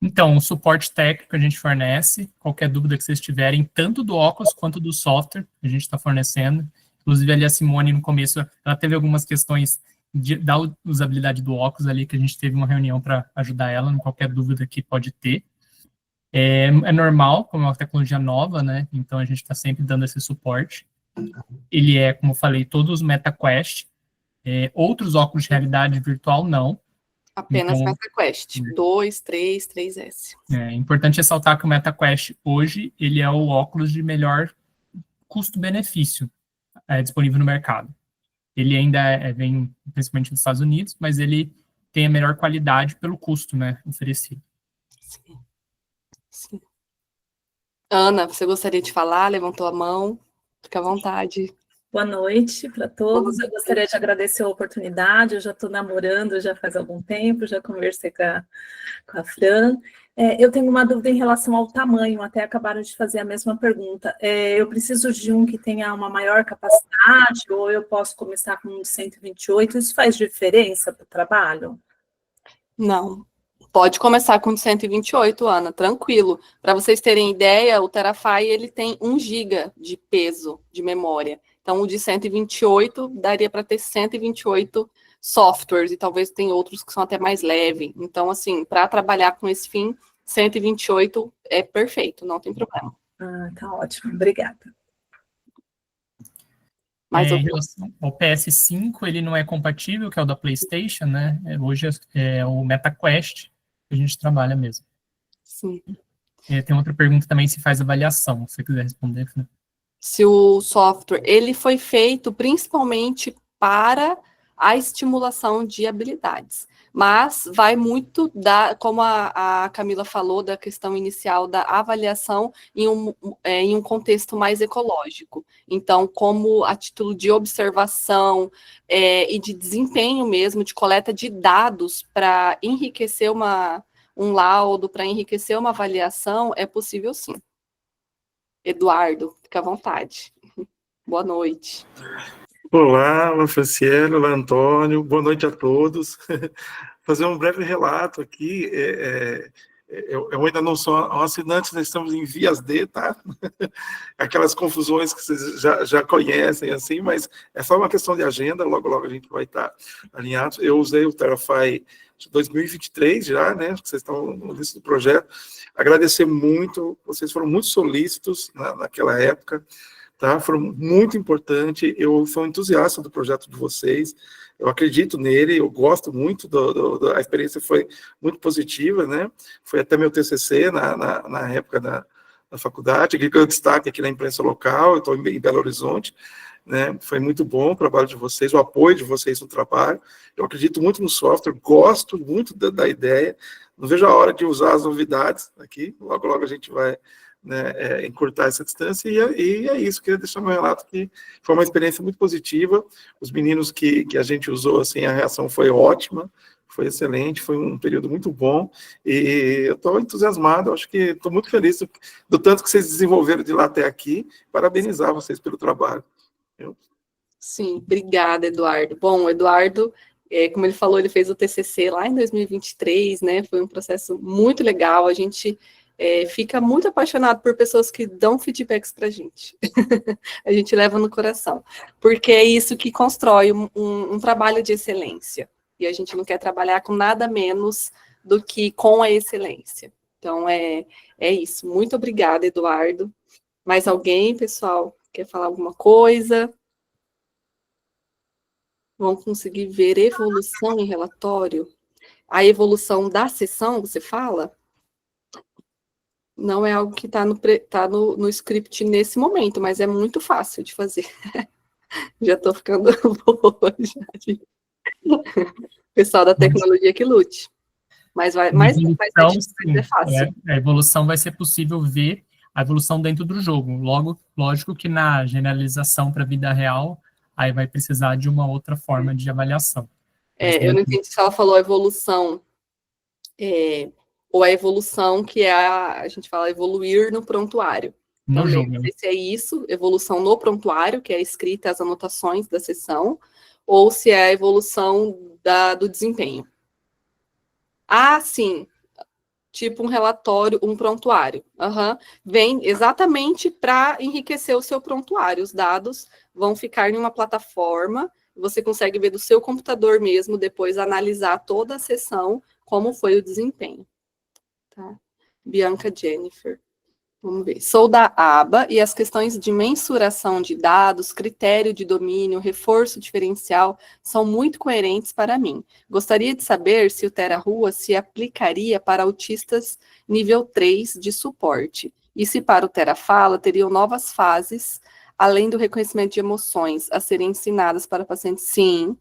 Então, o suporte técnico a gente fornece, qualquer dúvida que vocês tiverem, tanto do óculos quanto do software, a gente está fornecendo. Inclusive, ali a Simone, no começo, ela teve algumas questões da usabilidade do óculos ali, que a gente teve uma reunião para ajudar ela em qualquer dúvida que pode ter. É normal, como é uma tecnologia nova, né? Então, a gente está sempre dando esse suporte. Ele como eu falei, todos os MetaQuest. Outros óculos de realidade virtual, não. Apenas então, MetaQuest, 2, 3, 3S. É importante ressaltar que o MetaQuest, hoje, ele é o óculos de melhor custo-benefício disponível no mercado. Ele ainda vem principalmente dos Estados Unidos, mas ele tem a melhor qualidade pelo custo, né, oferecido. Sim. Sim. Ana, você gostaria de falar? Levantou a mão. Fica à vontade. Boa noite para todos. Eu gostaria de agradecer a oportunidade. Eu já estou namorando já faz algum tempo, já conversei com a Fran. Eu tenho uma dúvida em relação ao tamanho, até acabaram de fazer a mesma pergunta. Eu preciso de um que tenha uma maior capacidade, ou eu posso começar com um de 128? Isso faz diferença para o trabalho? Não. Pode começar com 128, Ana, tranquilo. Para vocês terem ideia, o Therafy ele tem 1 GB de peso de memória. Então, o de 128 daria para ter 128 softwares, e talvez tem outros que são até mais leves. Então, assim, para trabalhar com esse fim, 128 é perfeito, não tem problema. Tá ótimo, obrigada. Mais Em alguma? relação ao PS5, ele não é compatível, que é o da PlayStation, né? Hoje é o MetaQuest que a gente trabalha mesmo. Sim. Tem outra pergunta também, se faz avaliação, se você quiser responder. Né? Se o software, ele foi feito principalmente para a estimulação de habilidades, mas vai muito como a Camila falou, da questão inicial da avaliação em um contexto mais ecológico. Então, como a título de observação e de desempenho mesmo, de coleta de dados para enriquecer um laudo, para enriquecer uma avaliação, é possível sim. Eduardo, fica à vontade. Boa noite. Olá, olá, Franciele, olá, Antônio, boa noite a todos. Fazer um breve relato aqui. Eu ainda não sou um assinante, nós estamos em vias de, tá? Aquelas confusões que vocês já conhecem, assim, mas é só uma questão de agenda, logo, logo a gente vai estar alinhado. Eu usei o Terrafy de 2023 já, né? Vocês estão no início do projeto. Agradecer muito, vocês foram muito solícitos naquela época. Tá? Foram muito importante, eu sou entusiasta do projeto de vocês, eu acredito nele, eu gosto muito, a experiência foi muito positiva, né? Foi até meu TCC na época da faculdade, que eu destaque aqui na imprensa local, eu estou em Belo Horizonte, né? Foi muito bom o trabalho de vocês, o apoio de vocês no trabalho, eu acredito muito no software, gosto muito da ideia, não vejo a hora de usar as novidades aqui, logo, logo a gente vai... Né, encurtar essa distância, e é isso, queria deixar meu relato que foi uma experiência muito positiva, os meninos que a gente usou, assim, a reação foi ótima, foi excelente, foi um período muito bom, e eu estou entusiasmado, acho que estou muito feliz do tanto que vocês desenvolveram de lá até aqui, parabenizar vocês pelo trabalho. Sim, obrigada, Eduardo. Bom, Eduardo, como ele falou, ele fez o TCC lá em 2023, né, foi um processo muito legal, a gente... fica muito apaixonado por pessoas que dão feedbacks para a gente. A gente leva no coração. Porque é isso que constrói um trabalho de excelência. E a gente não quer trabalhar com nada menos do que com a excelência. Então, é isso. Muito obrigada, Eduardo. Mais alguém, pessoal, quer falar alguma coisa? Vão conseguir ver evolução em relatório? A evolução da sessão, você fala? Não é algo que está no script nesse momento, mas é muito fácil de fazer. Já estou ficando boa. Pessoal da tecnologia que lute. Mas é difícil, mas é fácil. A evolução vai ser possível ver a evolução dentro do jogo. Lógico que na generalização para a vida real, aí vai precisar de uma outra forma de avaliação. Eu não entendi se ela falou evolução... ou a evolução que é a gente fala evoluir no prontuário. No também, jogo. não sei se é isso, evolução no prontuário, que é escrita as anotações da sessão, ou se é a evolução do desempenho. Ah, sim, tipo um relatório, um prontuário. Vem exatamente para enriquecer o seu prontuário. Os dados vão ficar em uma plataforma, você consegue ver do seu computador mesmo, depois analisar toda a sessão, como foi o desempenho. Tá. Bianca Jennifer. Vamos ver. Sou da aba e as questões de mensuração de dados, critério de domínio, reforço diferencial são muito coerentes para mim. Gostaria de saber se o TerraRua se aplicaria para autistas nível 3 de suporte e se para o TerraFala teriam novas fases, além do reconhecimento de emoções, a serem ensinadas para pacientes. Sim.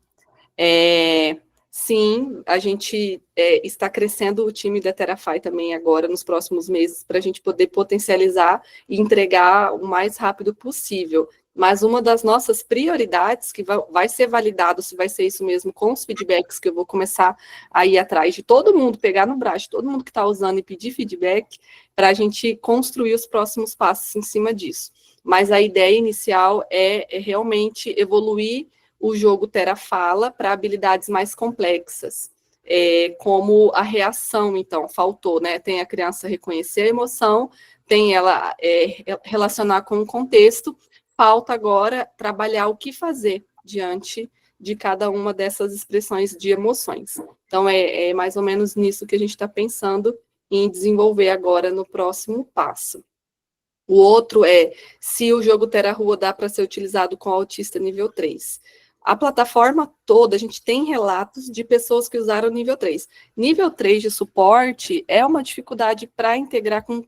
Sim, a gente está crescendo o time da Terrafy também agora, nos próximos meses, para a gente poder potencializar e entregar o mais rápido possível. Mas uma das nossas prioridades, que vai ser validado se vai ser isso mesmo, com os feedbacks, que eu vou começar a ir atrás de todo mundo, pegar no braço, todo mundo que está usando e pedir feedback, para a gente construir os próximos passos em cima disso. Mas a ideia inicial é realmente evoluir o jogo TerraFala para habilidades mais complexas, como a reação, então, faltou, né? Tem a criança reconhecer a emoção, tem ela relacionar com o contexto, falta agora trabalhar o que fazer diante de cada uma dessas expressões de emoções. Então, é mais ou menos nisso que a gente está pensando em desenvolver agora no próximo passo. O outro é se o jogo Terra Rua dá para ser utilizado com autista nível 3. A plataforma toda, a gente tem relatos de pessoas que usaram nível 3. Nível 3 de suporte é uma dificuldade para integrar com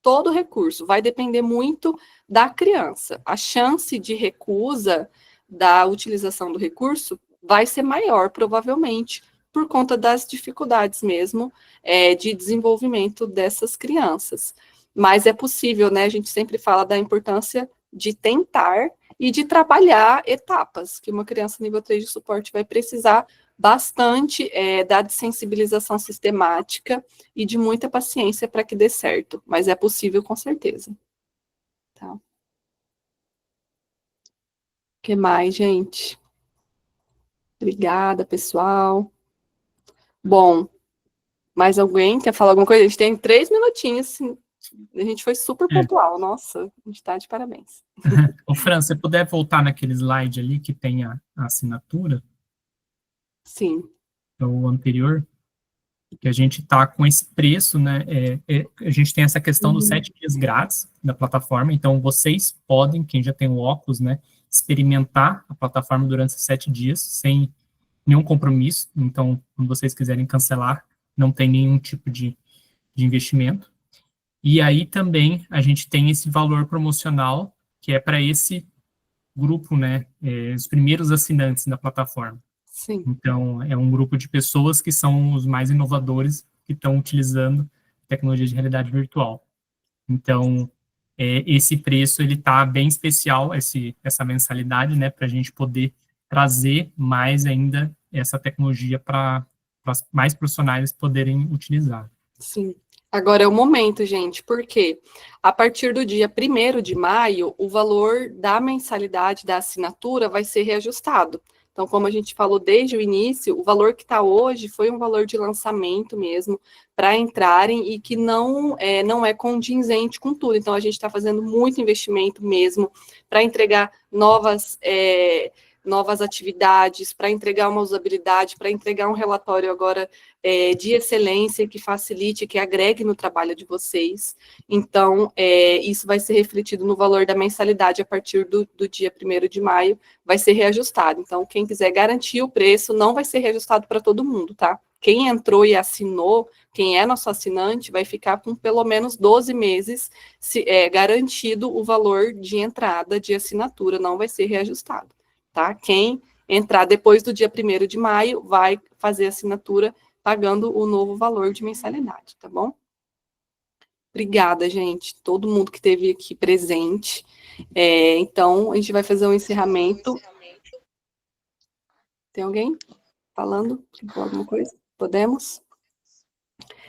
todo o recurso. Vai depender muito da criança. A chance de recusa da utilização do recurso vai ser maior, provavelmente, por conta das dificuldades mesmo de desenvolvimento dessas crianças. Mas é possível, né? A gente sempre fala da importância de tentar e de trabalhar etapas, que uma criança nível 3 de suporte vai precisar bastante da sensibilização sistemática e de muita paciência para que dê certo, mas é possível com certeza. Tá. O que mais, gente? Obrigada, pessoal. Bom, mais alguém quer falar alguma coisa? A gente tem 3 minutinhos, a gente foi super pontual, nossa, a gente está de parabéns. Ô, Fran, se você puder voltar naquele slide ali que tem a assinatura. Sim. O anterior, que a gente está com esse preço, né? A gente tem essa questão dos 7 dias grátis da plataforma, então vocês podem, quem já tem o óculos, né, experimentar a plataforma durante esses 7 dias, sem nenhum compromisso. Então, quando vocês quiserem cancelar, não tem nenhum tipo de investimento. E aí também a gente tem esse valor promocional, que é para esse grupo, né, os primeiros assinantes da plataforma. Sim. Então, é um grupo de pessoas que são os mais inovadores, que estão utilizando tecnologia de realidade virtual. Então, esse preço, ele está bem especial, essa mensalidade, né, para a gente poder trazer mais ainda essa tecnologia para mais profissionais poderem utilizar. Sim. Agora é o momento, gente, porque a partir do dia 1º de maio, o valor da mensalidade da assinatura vai ser reajustado. Então, como a gente falou desde o início, o valor que está hoje foi um valor de lançamento mesmo, para entrarem e que não é condizente com tudo. Então, a gente está fazendo muito investimento mesmo para entregar novas atividades, para entregar uma usabilidade, para entregar um relatório agora de excelência que facilite, que agregue no trabalho de vocês. Então, isso vai ser refletido no valor da mensalidade a partir do dia 1º de maio, vai ser reajustado. Então, quem quiser garantir o preço, não vai ser reajustado para todo mundo, tá? Quem entrou e assinou, quem é nosso assinante, vai ficar com pelo menos 12 meses garantido o valor de entrada de assinatura, não vai ser reajustado. Tá? Quem entrar depois do dia 1º de maio vai fazer assinatura pagando o novo valor de mensalidade, tá bom? Obrigada, gente, todo mundo que esteve aqui presente. Então, a gente vai fazer um encerramento. Tem alguém falando? Alguma coisa? Podemos?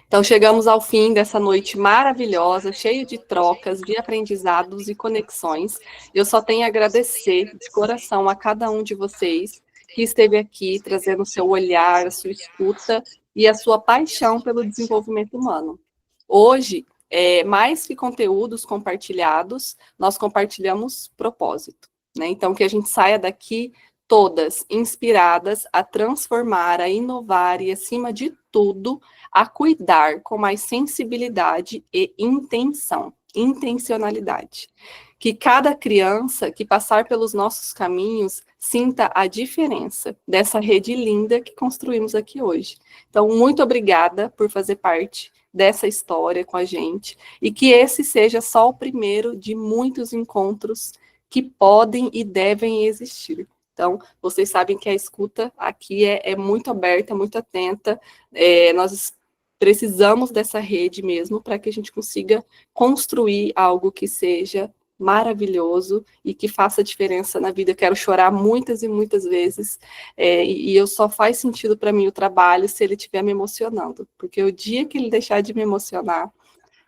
Então, chegamos ao fim dessa noite maravilhosa, cheia de trocas, de aprendizados e conexões. Eu só tenho a agradecer de coração a cada um de vocês que esteve aqui, trazendo o seu olhar, a sua escuta e a sua paixão pelo desenvolvimento humano. Hoje, mais que conteúdos compartilhados, nós compartilhamos propósito, né? Então, que a gente saia daqui todas inspiradas a transformar, a inovar e, acima de tudo, a cuidar com mais sensibilidade e intencionalidade. Que cada criança que passar pelos nossos caminhos sinta a diferença dessa rede linda que construímos aqui hoje. Então, muito obrigada por fazer parte dessa história com a gente e que esse seja só o primeiro de muitos encontros que podem e devem existir. Então, vocês sabem que a escuta aqui é muito aberta, muito atenta. Nós precisamos dessa rede mesmo para que a gente consiga construir algo que seja maravilhoso e que faça diferença na vida. Eu quero chorar muitas e muitas vezes, e só faz sentido para mim o trabalho se ele estiver me emocionando, porque o dia que ele deixar de me emocionar,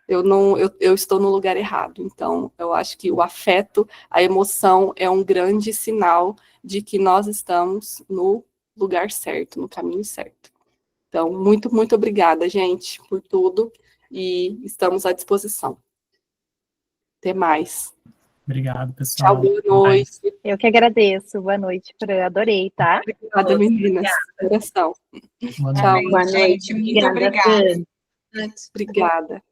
eu estou no lugar errado. Então, eu acho que o afeto, a emoção é um grande sinal de que nós estamos no lugar certo, no caminho certo. Então, muito, muito obrigada, gente, por tudo, e estamos à disposição. Até mais. Obrigado, pessoal. Tchau, boa noite. Eu que agradeço. Boa noite, Fran. Adorei, tá? Obrigada, meninas. Coração. Boa Tchau. Boa noite. Muito obrigada. Obrigada.